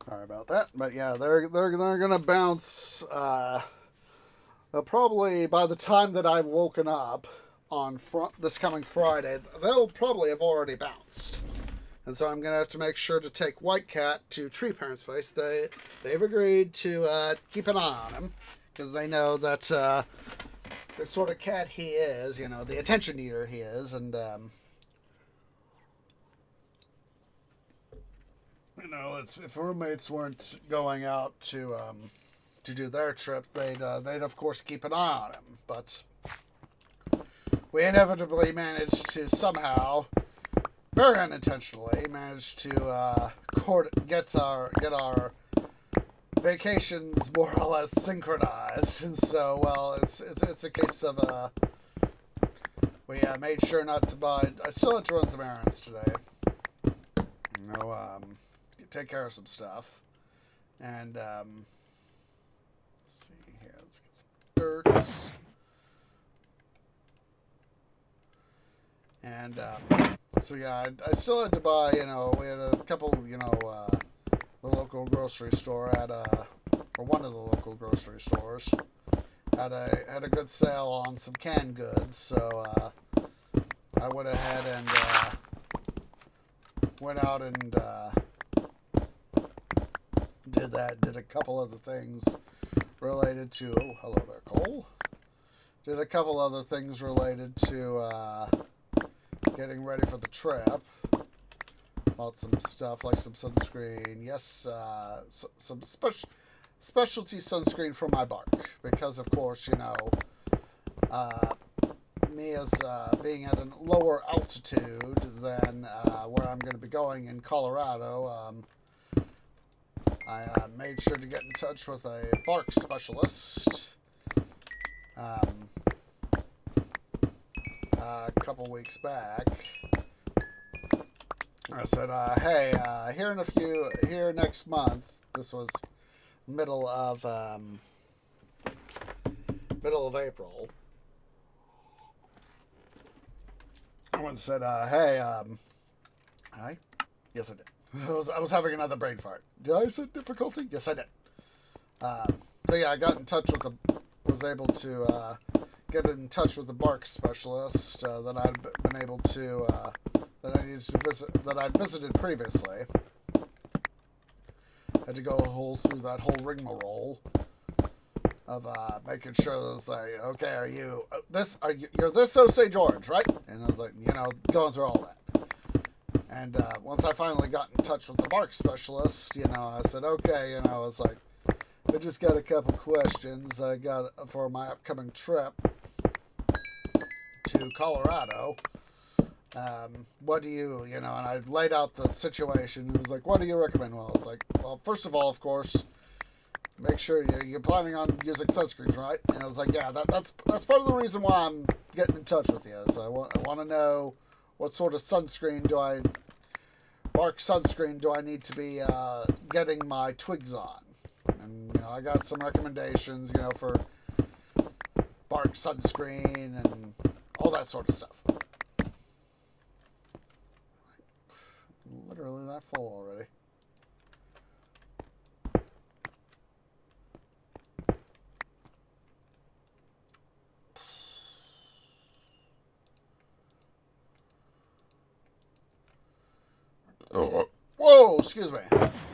Sorry about that, but yeah, they're gonna bounce. Probably by the time that I've woken up on this coming Friday, they'll probably have already bounced, and so I'm gonna have to make sure to take White Cat to Tree Parent's place. They've agreed to keep an eye on him because they know that the sort of cat he is, the attention eater he is, and if roommates weren't going out to do their trip, they'd of course keep an eye on him. But we inevitably managed to somehow, very unintentionally, get our vacations more or less synchronized. And so, well, it's a case of we made sure not to buy. I still had to run some errands today. Take care of some stuff. And, let's see here. Let's get some dirt. And, so yeah, I still had to buy, we had a couple, the local grocery store or one of the local grocery stores had a good sale on some canned goods. So, I went ahead and, went out and, did a couple other things related to, oh, hello there, Cole. Did a couple other things related to getting ready for the trip. Bought some stuff like some sunscreen. Yes, some specialty sunscreen for my bark. Because, of course, me as being at a lower altitude than where I'm going to be going in Colorado, I made sure to get in touch with a bark specialist a couple weeks back. I said, hey, here next month. This was middle of April. I went and said, hey, hi. Yes, I did. I was having another brain fart. Did I say difficulty? Yes, I did. So yeah, I got in touch with was able to get in touch with the bark specialist that I'd been able to that I needed to visit, that I'd visited previously. Had to go through that whole rigmarole of making sure that it's like, okay, are you you're this Osage Orange, right? And I was like, going through all that. And once I finally got in touch with the bark specialist, I said, okay, I was like, I just got a couple questions I got for my upcoming trip to Colorado. What do you, and I laid out the situation. He was like, what do you recommend? Well, I was like, well, first of all, of course, make sure you're planning on using sunscreens, right? And I was like, yeah, that's part of the reason why I'm getting in touch with you. Is I want to know what sort of bark sunscreen do I need to be getting my twigs on? And, I got some recommendations, for bark sunscreen and all that sort of stuff. Literally that full already. Oh. Whoa, excuse me.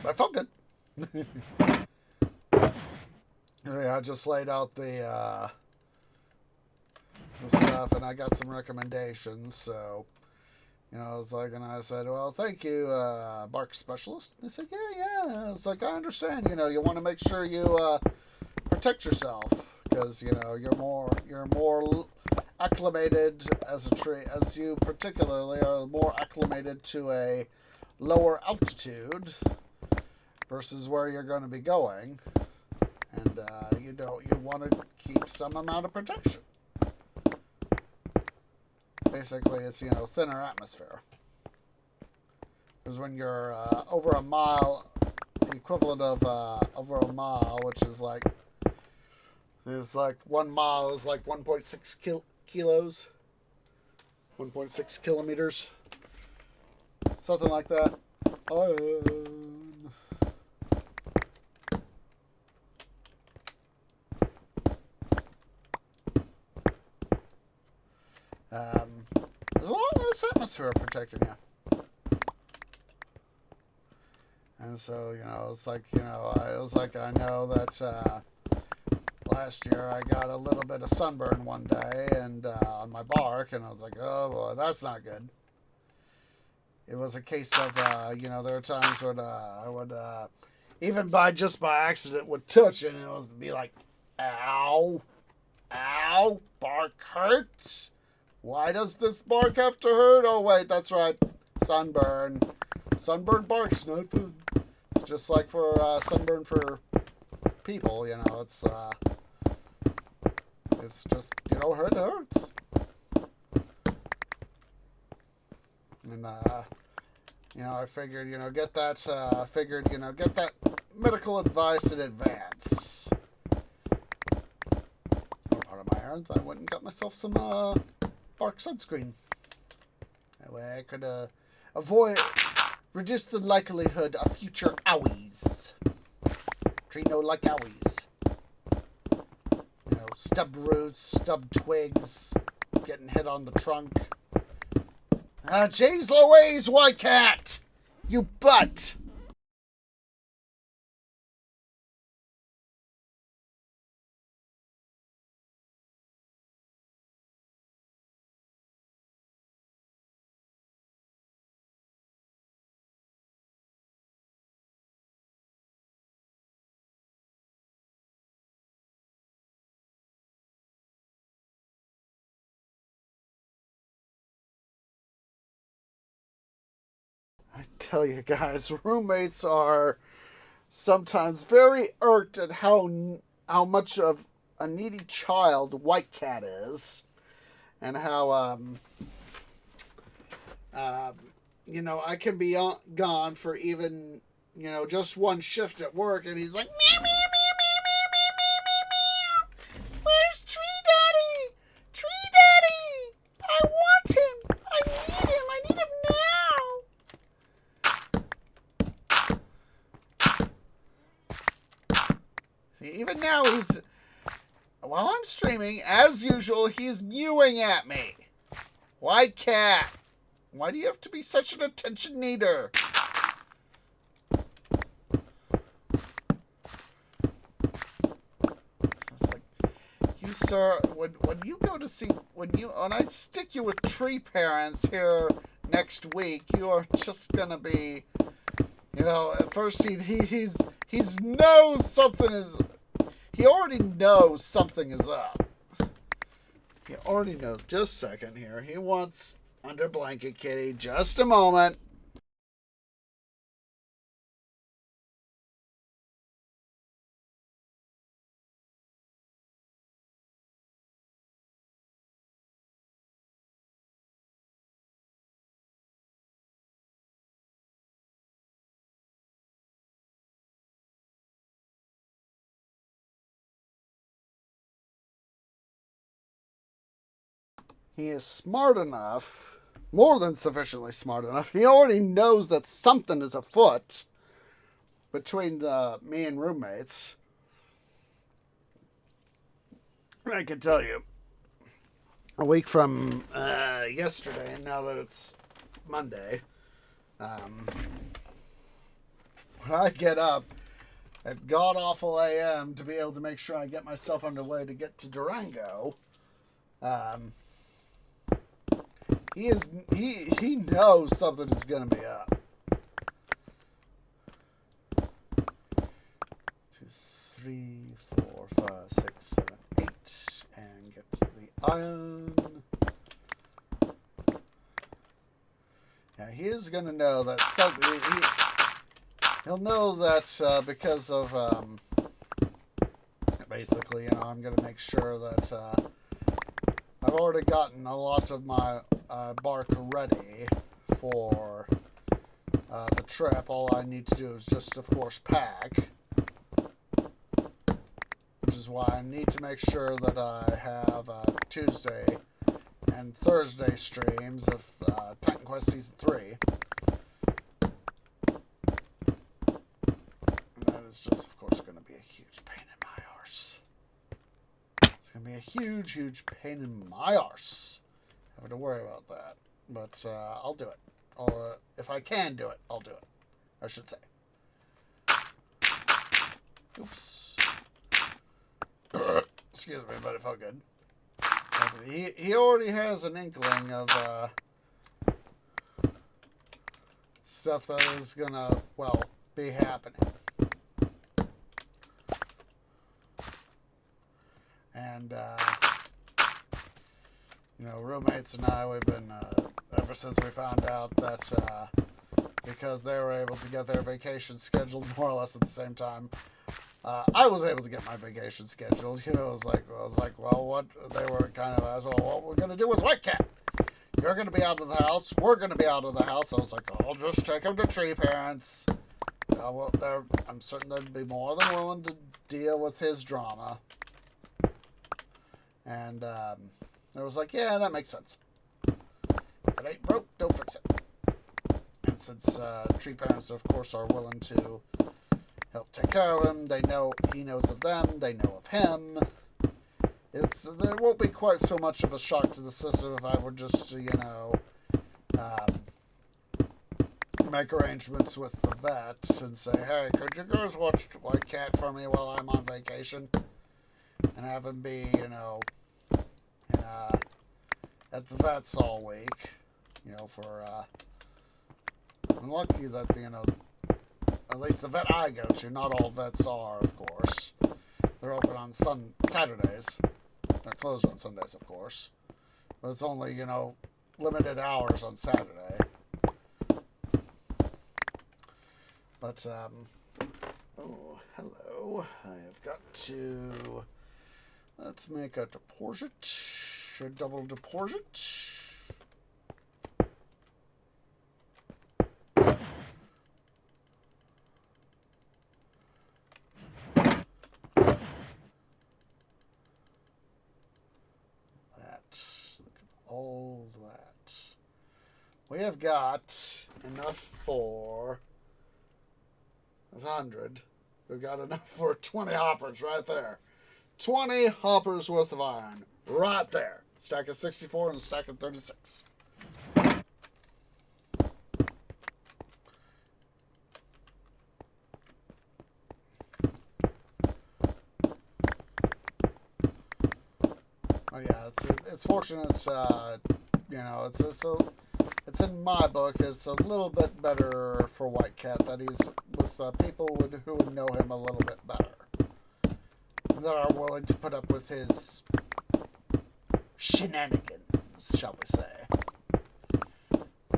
I felt good. Yeah, I just laid out the stuff, and I got some recommendations. So, I was like, and I said, well, thank you, bark specialist. They said, yeah. I was like, I understand. You want to make sure you protect yourself because you're more acclimated as a tree, as you particularly are more acclimated to a lower altitude versus where you're going to be going, and you want to keep some amount of protection. Basically, it's thinner atmosphere, because when you're over a mile, the equivalent of over a mile, which is like 1 mile is like 1.6 kilos, 1.6 kilometers. Something like that. There's a lot less atmosphere protecting you. And so, it's like, I know that last year I got a little bit of sunburn one day and on my bark, and I was like, oh, boy, that's not good. It was a case of, there were times when I would, even by accident, would touch it, and it would be like, ow, bark hurts. Why does this bark have to hurt? Oh, wait, that's right, sunburn. Sunburn bark's no fun. It's just like for sunburn for people, it's just, it hurts. And, I figured, get that medical advice in advance. Part of my errands, I went and got myself some bark sunscreen. That way I could reduce the likelihood of future owies. Tree no like owies. Stub roots, stub twigs, getting hit on the trunk. Jeez Louise, white cat! You butt! I tell you guys, roommates are sometimes very irked at how much of a needy child White Cat is, and how I can be gone for even just one shift at work, and he's like meow meow meow meow meow meow meow meow. Where's Tree Daddy? Tree Daddy! I want him. I need him. I need him now. Even now, while I'm streaming, as usual, he's mewing at me. Why, cat? Why do you have to be such an attention needer? It's like, you, sir, when you go to see, when I stick you with tree parents here next week, you are just gonna be, at first he knows something is, he already knows something is up. He already knows. Just a second here. He wants under blanket kitty. Just a moment. He is smart enough, more than sufficiently smart enough. He already knows that something is afoot between me and roommates. I can tell you, a week from yesterday, and now that it's Monday, when I get up at god-awful AM to be able to make sure I get myself underway to get to Durango, he knows something is going to be up. 2, 3, 4, 5, 6, 7, 8, and get to the iron. Now he is going to know that something. He'll know that because of basically, I'm going to make sure that I've already gotten a lot of my bark ready for the trip. All I need to do is just, of course, pack. Which is why I need to make sure that I have Tuesday and Thursday streams of Titan Quest Season 3. And that is just, of course, going to be a huge pain in my arse. It's going to be a huge, huge pain in my arse. Having to worry about that. But I'll do it. If I can do it, I'll do it. I should say. Oops. Excuse me, but it felt good. He already has an inkling of stuff that is gonna, be happening. And, roommates and I, we've been, ever since we found out that, because they were able to get their vacation scheduled more or less at the same time, I was able to get my vacation scheduled. I was like, well, what? They were kind of as well, what we're going to do with White Cat? You're going to be out of the house. We're going to be out of the house. I was like, I'll just take him to tree parents. I'm certain they'd be more than willing to deal with his drama. And I was like, yeah, that makes sense. If it ain't broke, don't fix it. And since tree parents, of course, are willing to help take care of him, he knows of them, they know of him. There won't be quite so much of a shock to the system if I were just to, make arrangements with the vet and say, hey, could you guys watch White Cat for me while I'm on vacation? And have him be, at the vet's all week, I'm lucky that, at least the vet I go to, not all vets are, of course. They're open on Saturdays. They're closed on Sundays, of course. But it's only, limited hours on Saturday. But, oh, hello. I have got to, let's make a deposit. A double deposit. All that. We have got enough for 100. We've got enough for 20 hoppers right there. 20 hoppers worth of iron right there. Stack of 64 and a stack of 36. Oh yeah, it's fortunate. You know, it's in my book. It's a little bit better for White Cat that he's with people who would know him a little bit better, that are willing to put up with his shenanigans, shall we say?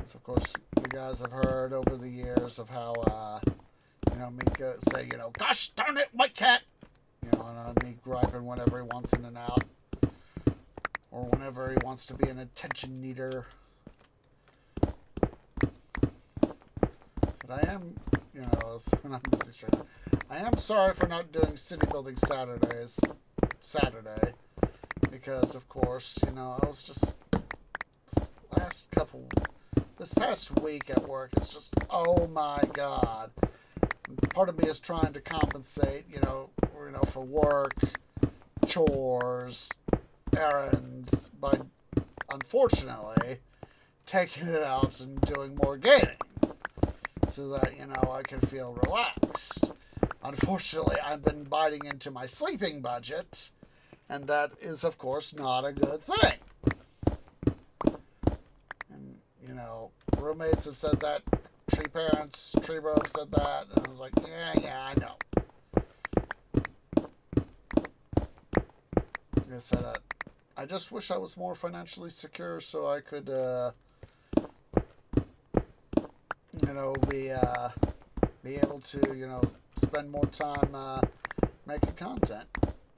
So of course, you guys have heard over the years of how you know, me say, you know, gosh darn it, White Cat, you know, and me griping whenever he wants in and out. Or whenever he wants to be an attention needer. But I am, you know, when I'm busy streaming, I am sorry for not doing city building Saturday. Because, of course, you know, I was just, this past week at work, it's just, oh my god. Part of me is trying to compensate, you know, for work, chores, errands by, unfortunately, taking it out and doing more gaming so that, you know, I can feel relaxed. Unfortunately, I've been biting into my sleeping budget, and that is, of course, not a good thing. And, you know, roommates have said that, tree parents, tree bro have said that, and I was like, yeah, I know. Like I said, I just wish I was more financially secure so I could, you know, be able to, you know, spend more time making content,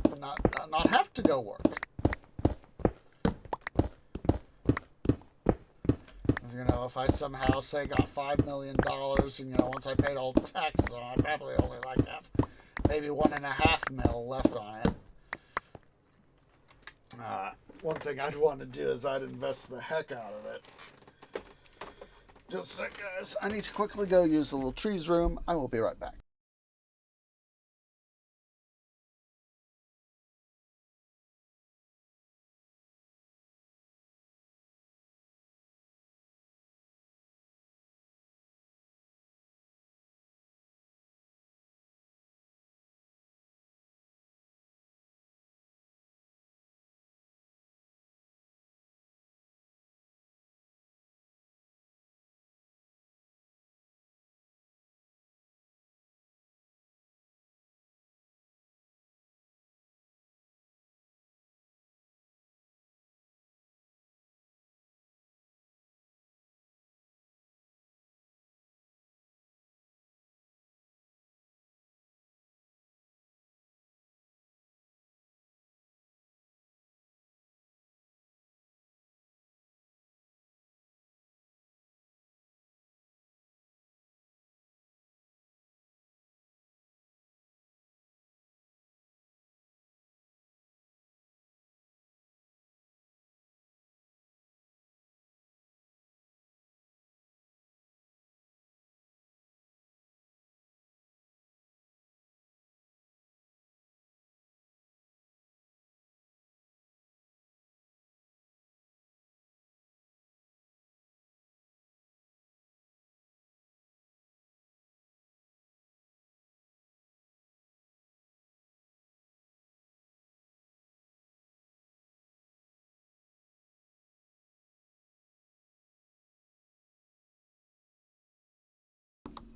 and not have to go work. You know, if I somehow say got $5 million, and you know, once I paid all the taxes on it, I probably only like have maybe $1.5 million left on it. One thing I'd want to do is I'd invest the heck out of it. Just a sec, guys. I need to quickly go use the little trees room. I will be right back.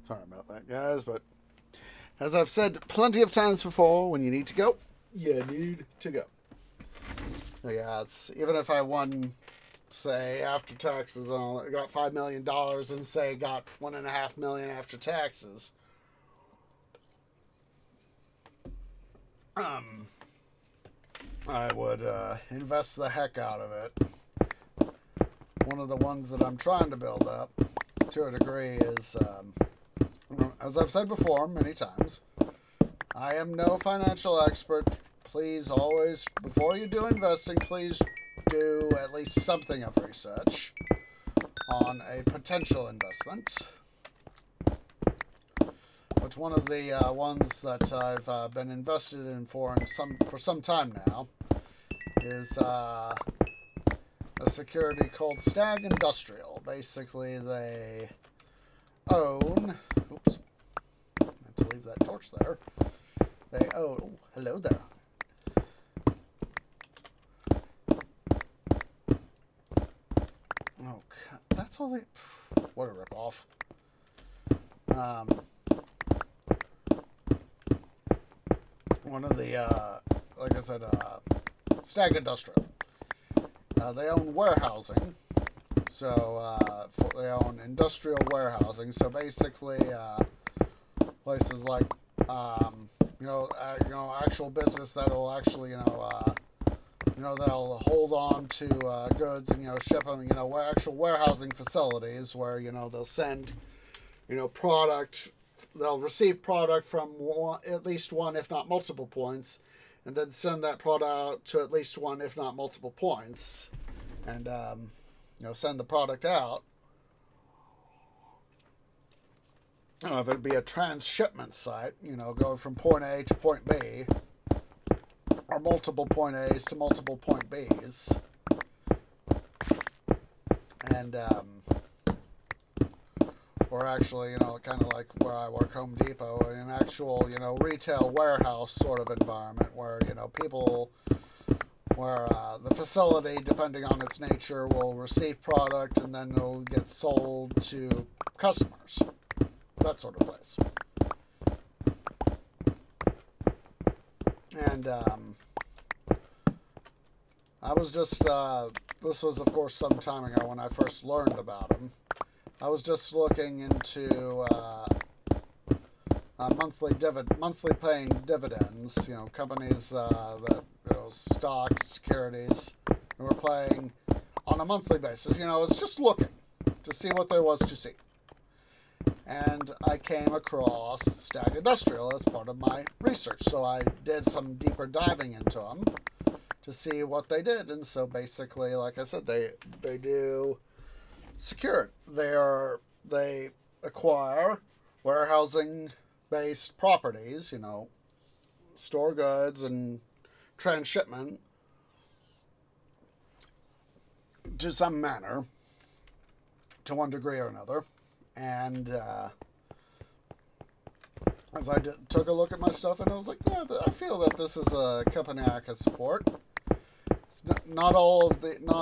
Sorry about that, guys, but as I've said plenty of times before, when you need to go, you need to go. So yeah, it's even if I won, say, after taxes, I got $5 million and say got $1.5 million after taxes. I would invest the heck out of it. One of the ones that I'm trying to build up, to a degree, is, as I've said before many times, I am no financial expert. Please always, before you do investing, please do at least something of research on a potential investment. But but one of the ones that I've been invested in for some time now is a security called Stag Industrial. Basically, they own. Oops, I meant to leave that torch there. They own. Oh, hello there. Oh, that's all they. What a ripoff. One of the, like I said, Stag Industrial. They own warehousing. So, they own industrial warehousing. So basically, places like, actual business that'll actually, they'll hold on to goods and, ship them, actual warehousing facilities where, they'll send, product. They'll receive product from at least one, if not multiple points, and then send that product to at least one, if not multiple points, and send the product out. If it'd be a transshipment site, going from point A to point B, or multiple point A's to multiple point B's, and or actually, kind of like where I work, Home Depot, an actual, retail warehouse sort of environment where, people, where the facility, depending on its nature, will receive product and then it'll get sold to customers. That sort of place. And I was just, this was, of course, some time ago when I first learned about them. I was just looking into monthly paying dividends. Companies that stocks, securities, and were paying on a monthly basis. I was just looking to see what there was to see, and I came across Stag Industrial as part of my research. So I did some deeper diving into them to see what they did, and so basically, like I said, they do. Secured. They acquire warehousing-based properties, store goods and transshipment to some manner, to one degree or another. And as I took a look at my stuff, and I was like, yeah, I feel that this is a company I could support. Not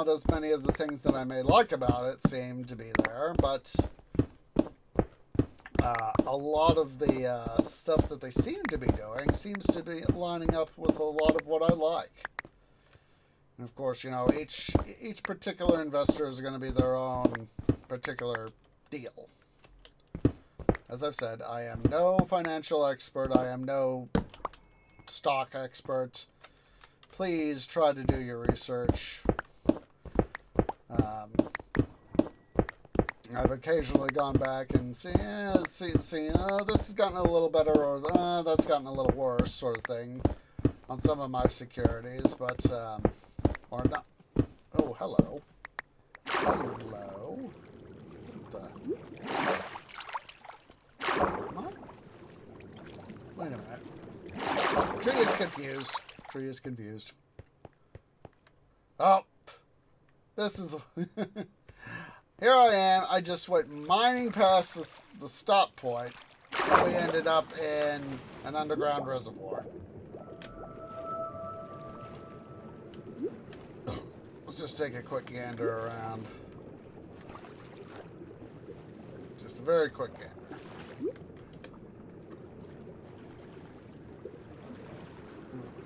as many of the things that I may like about it seem to be there, but a lot of the stuff that they seem to be doing seems to be lining up with a lot of what I like. And of course, each particular investor is going to be their own particular deal. As I've said, I am no financial expert. I am no stock expert. Please try to do your research. I've occasionally gone back and see, this has gotten a little better, or that's gotten a little worse, sort of thing, on some of my securities, but, or not. Oh, hello. Hello. What? Wait a minute. Tree is confused. Oh, this is... Here I am. I just went mining past the stop point, and we ended up in an underground reservoir. Let's just take a quick gander around. Just a very quick gander.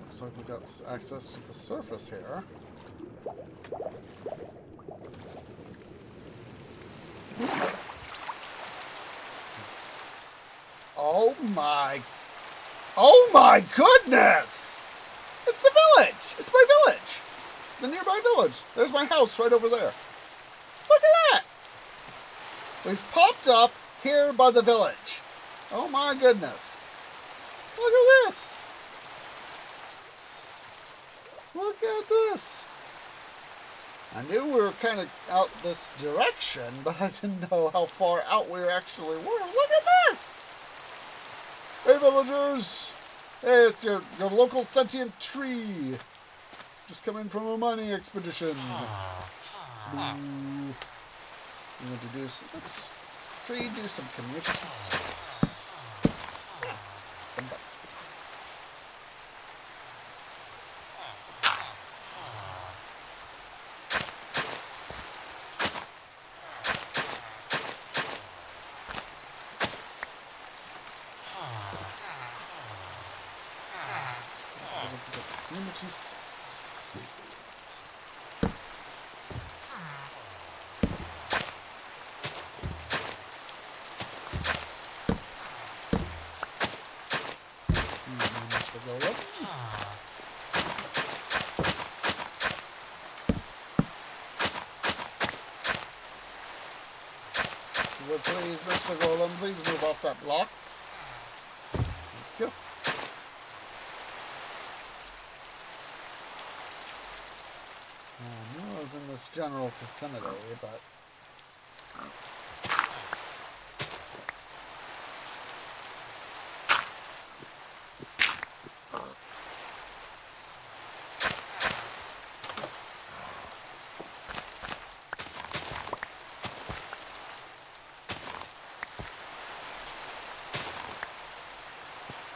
Looks like we got access to the surface here. Oh my goodness! It's the village! It's my village! It's the nearby village. There's my house right over there. Look at that! We've popped up here by the village. Oh my goodness. Look at this. Look at this. I knew we were kind of out this direction, but I didn't know how far out we actually were. Look at this! Hey, villagers! Hey, it's your local sentient tree. Just coming from a mining expedition. We need to do some... Let's tree do some community service. Community service. Well, please, Mr. Golem, please move off that block. Thank you. I knew I was in this general vicinity, but...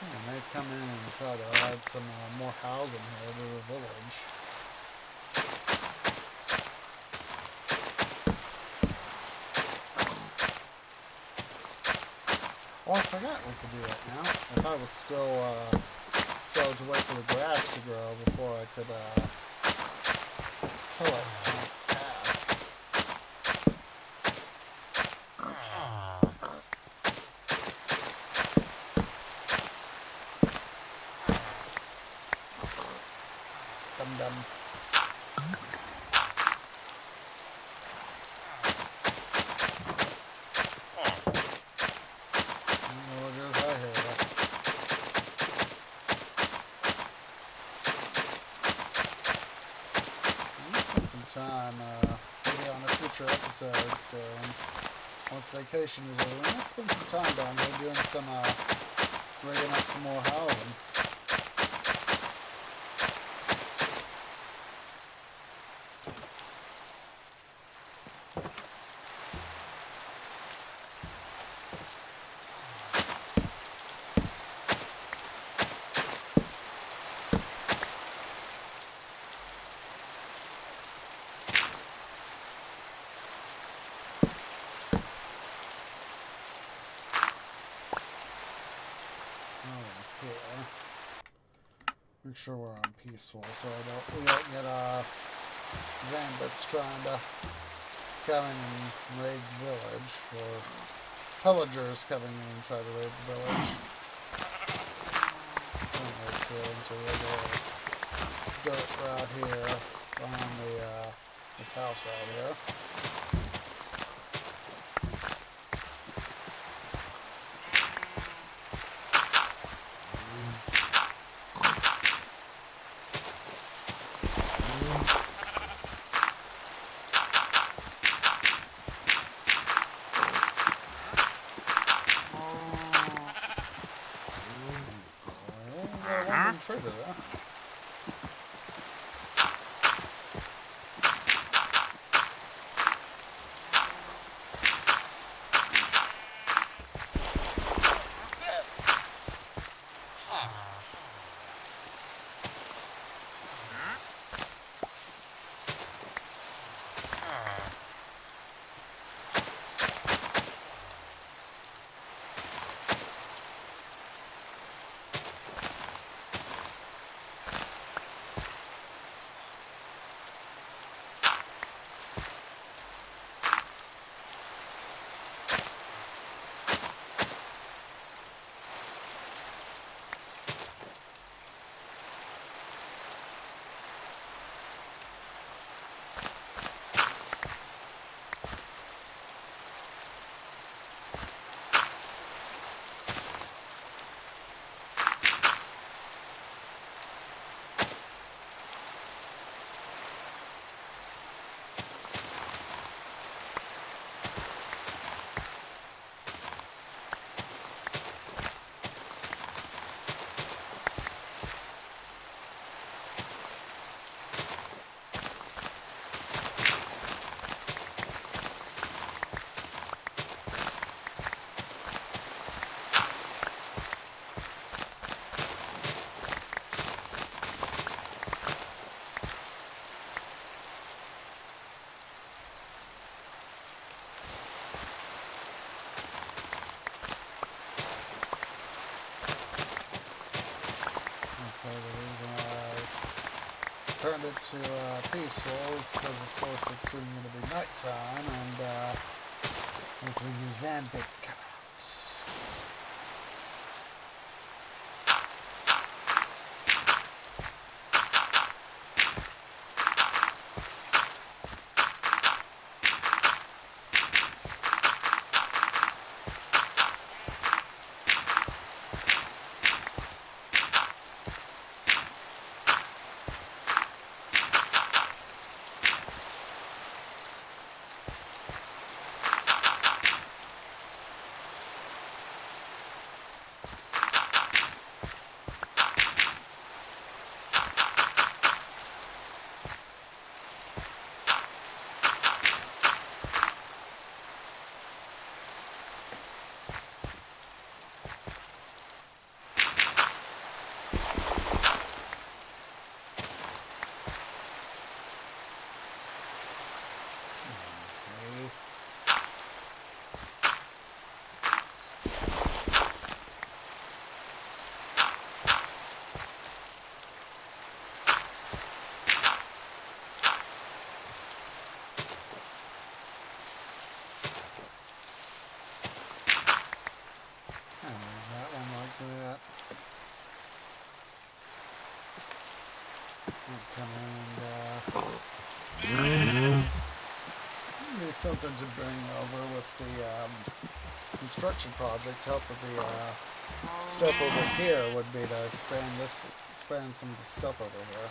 I may come in and try to add some more housing here to the village. Oh, I forgot we could do that now. If I was still to wait for the grass to grow before I could till it. Dum. Time, maybe on a future episode, so once vacation is over, let's spend some time down here doing some, rigging up some more housing. Make sure we're on peaceful, so we don't get Zambits trying to come in and raid the village, or pillagers coming in and try to raid the village. Let's into a little dirt right here behind this house right here. turned it to peaceful is because, of course, it's soon going to be nighttime, and that's when the zombies come out. Something to bring over with the construction project. Help with the stuff over here would be to expand some of the stuff over here.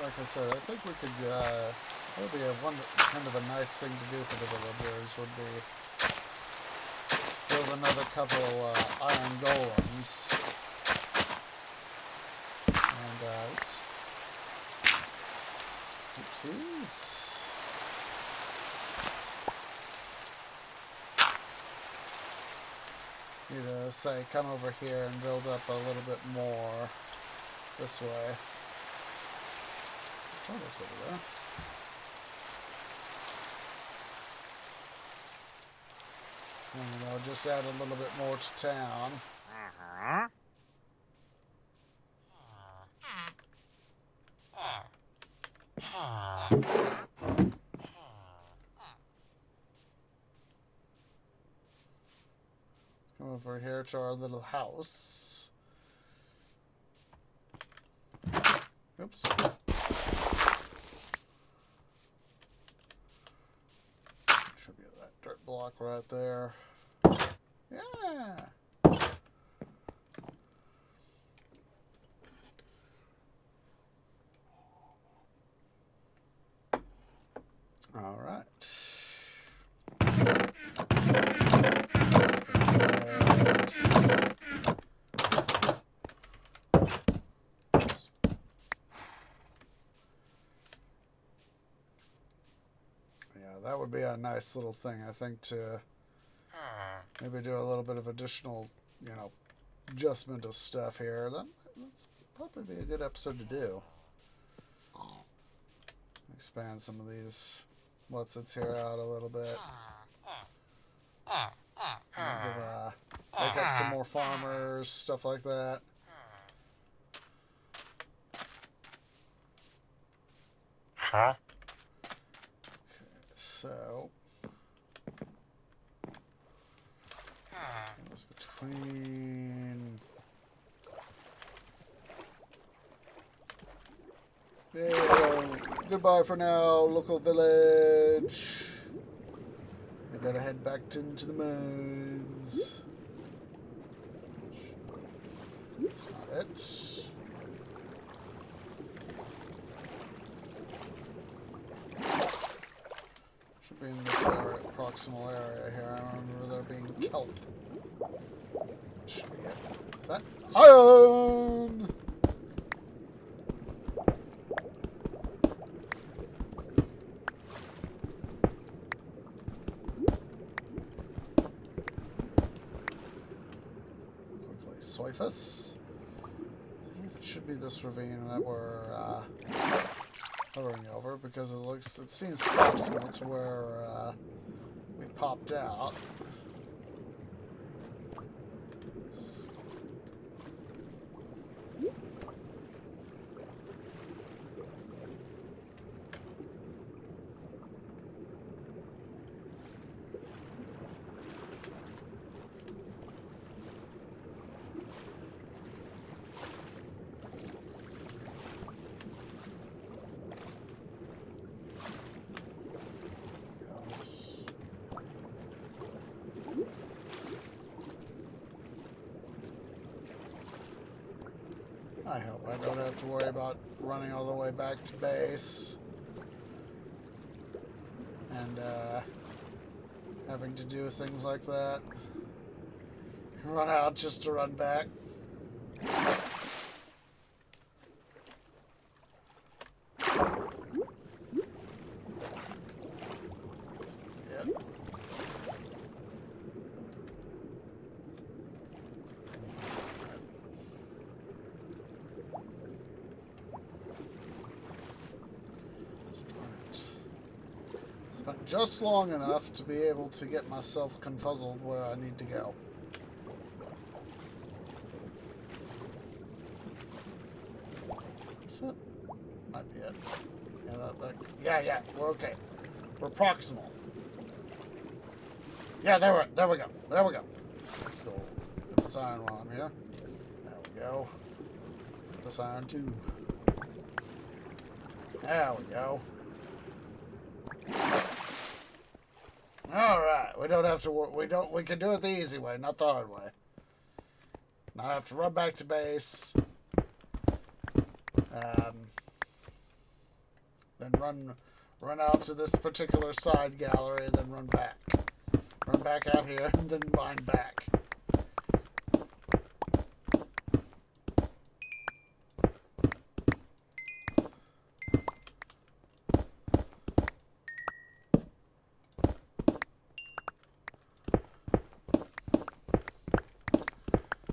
Like I said, I think we could, that would be kind of a nice thing to do for the villagers, would be build another couple iron golems. And, oopsies. You know, say, come over here and build up a little bit more this way. Oh, that's over there. And I'll just add a little bit more to town. Let's come over here to our little house. Oops. Dirt block right there. Yeah. All right. That would be a nice little thing, I think, to maybe do a little bit of additional, adjustment of stuff here. That's probably be a good episode to do. Expand some of these what's its here out a little bit. Make up some more farmers, stuff like that. Huh? So, it was between. There you go. Goodbye for now, local village. We gotta head back into the mines. That's not it. Should be in this area, proximal area here. I remember there being kelp. Should we get that? Iron! Quickly, Soifus. I think it should be this ravine that we're hovering over because it seems proximal to where we popped out. I hope I don't have to worry about running all the way back to base and having to do things like that. Run out just to run back. Spent just long enough to be able to get myself confuzzled where I need to go. That's it. Might be it. Yeah, we're okay. We're proximal. Yeah, there we go. Let's go. Get this iron while I'm here. There we go. Get this iron too. There we go. All right, we don't have to. We can do it the easy way, not the hard way. Not have to run back to base. Then run out to this particular side gallery, and then run back. Run back out here, and then mine back.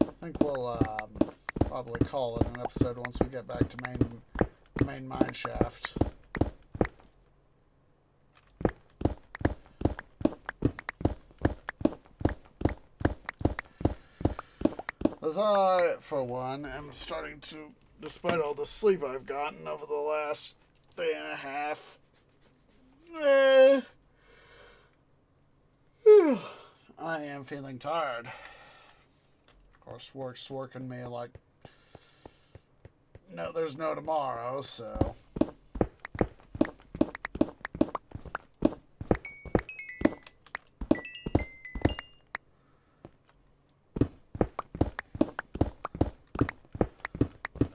I think we'll probably call it an episode once we get back to main mine shaft. As I, for one, am starting to, despite all the sleep I've gotten over the last day and a half, I am feeling tired. Of course, work's working me like no, there's no tomorrow, so.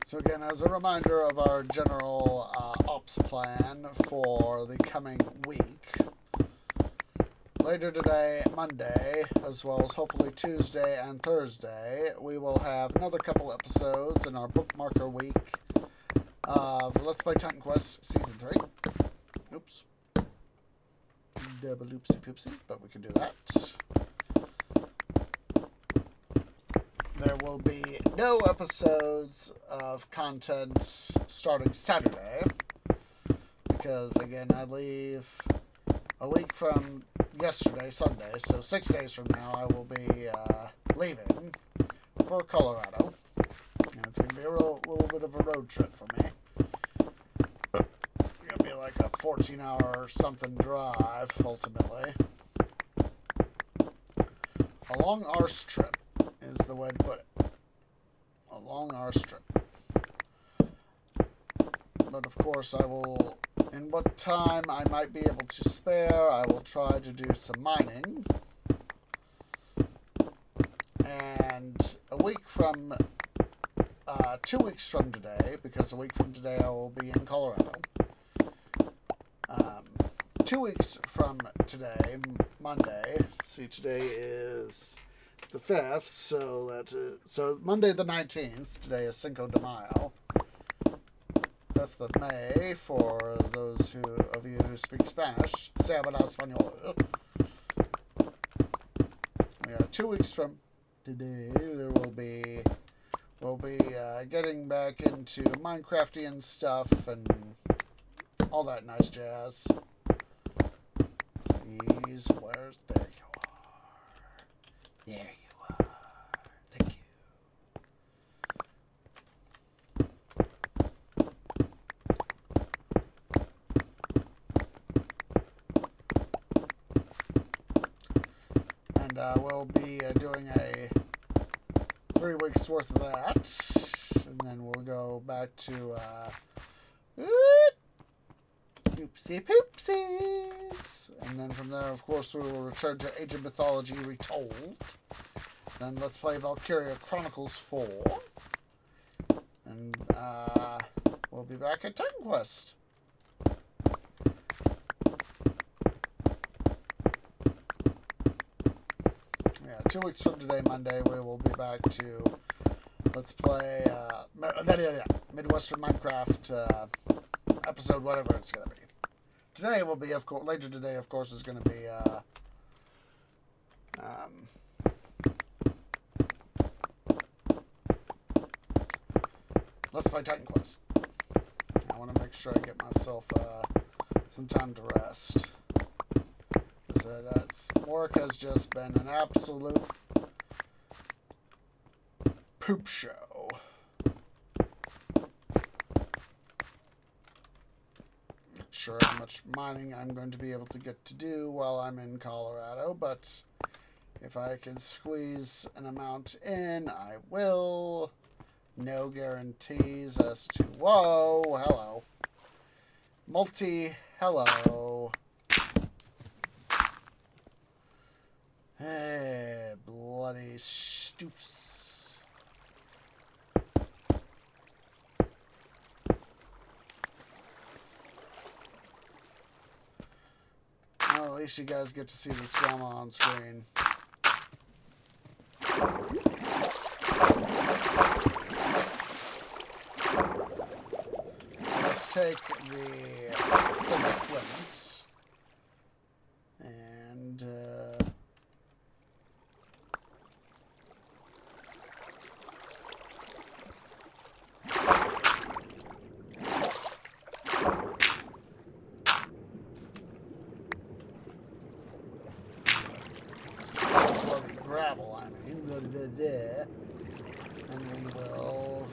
So again, as a reminder of our general ops plan for the coming week, later today, Monday, as well as hopefully Tuesday and Thursday, we will have another couple episodes in our bookmarker week of Let's Play Titan Quest Season 3. Oops. Double oopsie poopsie, but we can do that. There will be no episodes of content starting Saturday, because again, I leave a week from yesterday, Sunday, so 6 days from now I will be leaving for Colorado, and it's going to be a little bit of a road trip for me. It's going to be like a 14-hour something drive, ultimately. A long arse trip is the way to put it. A long arse trip. But of course I will in what time I might be able to spare, I will try to do some mining. And a week from, 2 weeks from today, because a week from today I will be in Colorado. 2 weeks from today, Monday. See, today is the 5th, so Monday the 19th. Today is Cinco de Mayo. 5th of May for those of you who speak Spanish. Se habla español. Yeah, 2 weeks from today, we'll be getting back into Minecraftian stuff and all that nice jazz. Please, there you are. There you are. Thank you. And we'll be doing a 3 weeks worth of that, and then we'll go back to Oopsie poopsies. And then from there, of course, we will return to Age of Mythology Retold. Then let's play Valkyria Chronicles 4. And we'll be back at Titan Quest. Yeah, 2 weeks from today, Monday, we will be back to let's play Midwestern Minecraft episode, whatever it's going to be. Today will be, of course, later today, of course, is going to be, let's play Titan Quest. I want to make sure I get myself, some time to rest. Because work has just been an absolute poop show. Sure how much mining I'm going to be able to get to do while I'm in Colorado, but if I can squeeze an amount in, I will. No guarantees as to... Whoa, hello. Hello. Hey, bloody stoofs. Well, at least you guys get to see this drama on screen. Let's take the semi-flint and gravel, there, and we will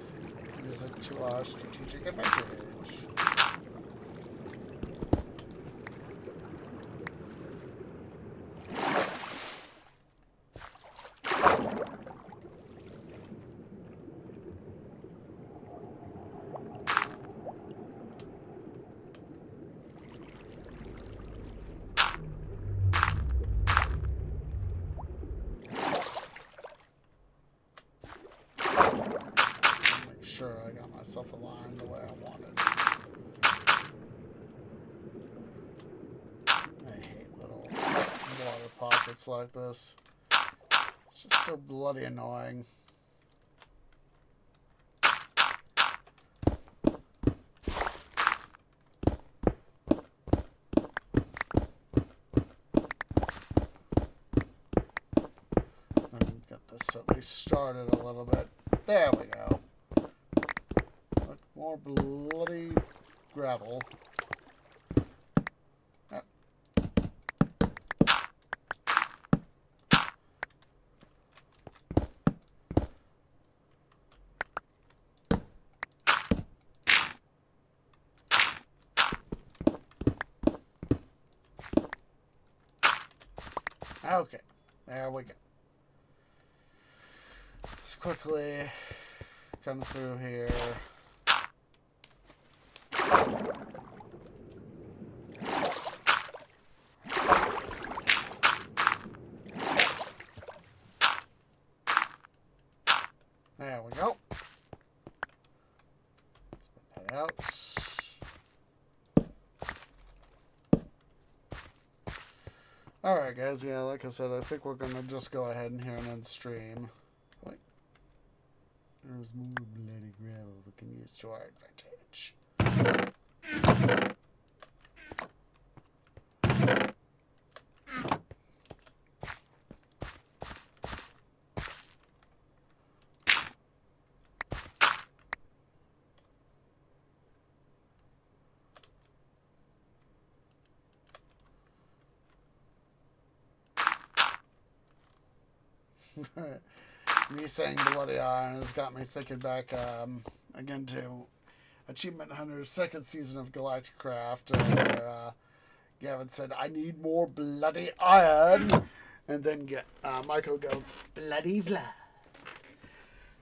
use it to our strategic advantage. Sure, I got myself aligned the way I wanted. I hate little water pockets like this. It's just so bloody annoying. Let me get this at least started a little bit. There we go. More bloody gravel. Yep. Okay, there we go. Let's quickly come through here. out. Alright, guys. Yeah, like I said, I think we're going to just go ahead and here and end stream. Wait. There's more bloody gravel we can use to our advantage. Me saying bloody iron has got me thinking back again to Achievement Hunter's second season of Galacticraft, where Gavin said, "I need more bloody iron," and then Michael goes, "Bloody blood."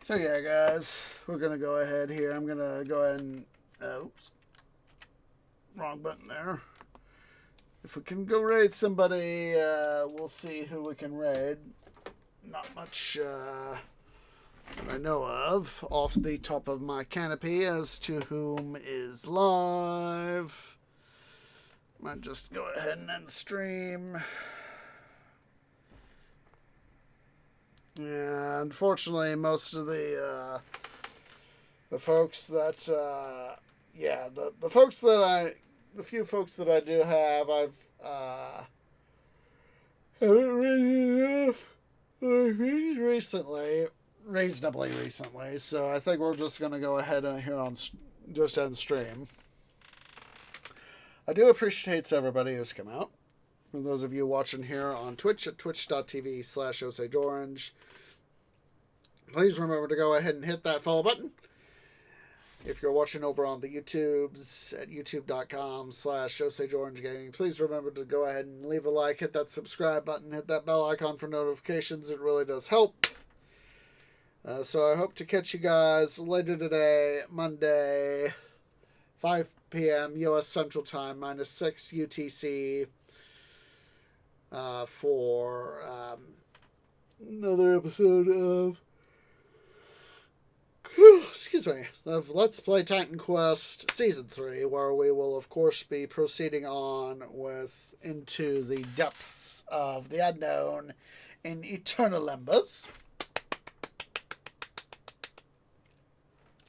So yeah, guys, we're gonna go ahead here. I'm gonna go ahead and oops, wrong button there. If we can go raid somebody, we'll see who we can raid. Not much that I know of off the top of my canopy as to whom is live. Might just go ahead and end the stream. Yeah, unfortunately, most of the folks that the few folks that I do have, I've haven't raided enough. Reasonably recently, so I think we're just going to go ahead and here on just end stream. I do appreciate everybody who's come out. For those of you watching here on Twitch at twitch.tv/OsageOrange, please remember to go ahead and hit that follow button. If you're watching over on the YouTubes at youtube.com/OsageOrangeGaming, please remember to go ahead and leave a like, hit that subscribe button, hit that bell icon for notifications. It really does help. So I hope to catch you guys later today, Monday, 5 p.m. U.S. Central Time, -6 UTC, for another episode of excuse me, of Let's Play Titan Quest Season 3, where we will, of course, be proceeding on with into the depths of the unknown in Eternal Limbus.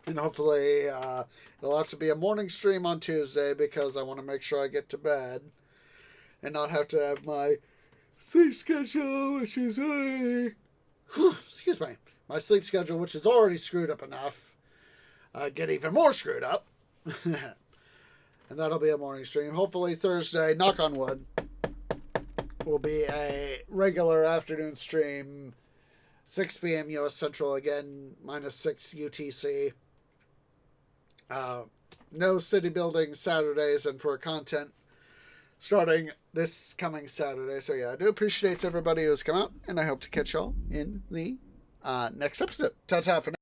And hopefully it'll have to be a morning stream on Tuesday because I want to make sure I get to bed and not have to have my sleep schedule, which is already excuse me, my sleep schedule, which is already screwed up enough, get even more screwed up. And that'll be a morning stream. Hopefully Thursday, knock on wood, will be a regular afternoon stream, 6 p.m. U.S. Central, again, -6 UTC. No city building Saturdays and for content starting this coming Saturday. So yeah, I do appreciate everybody who's come out, and I hope to catch y'all in the next episode. Ta-ta for now.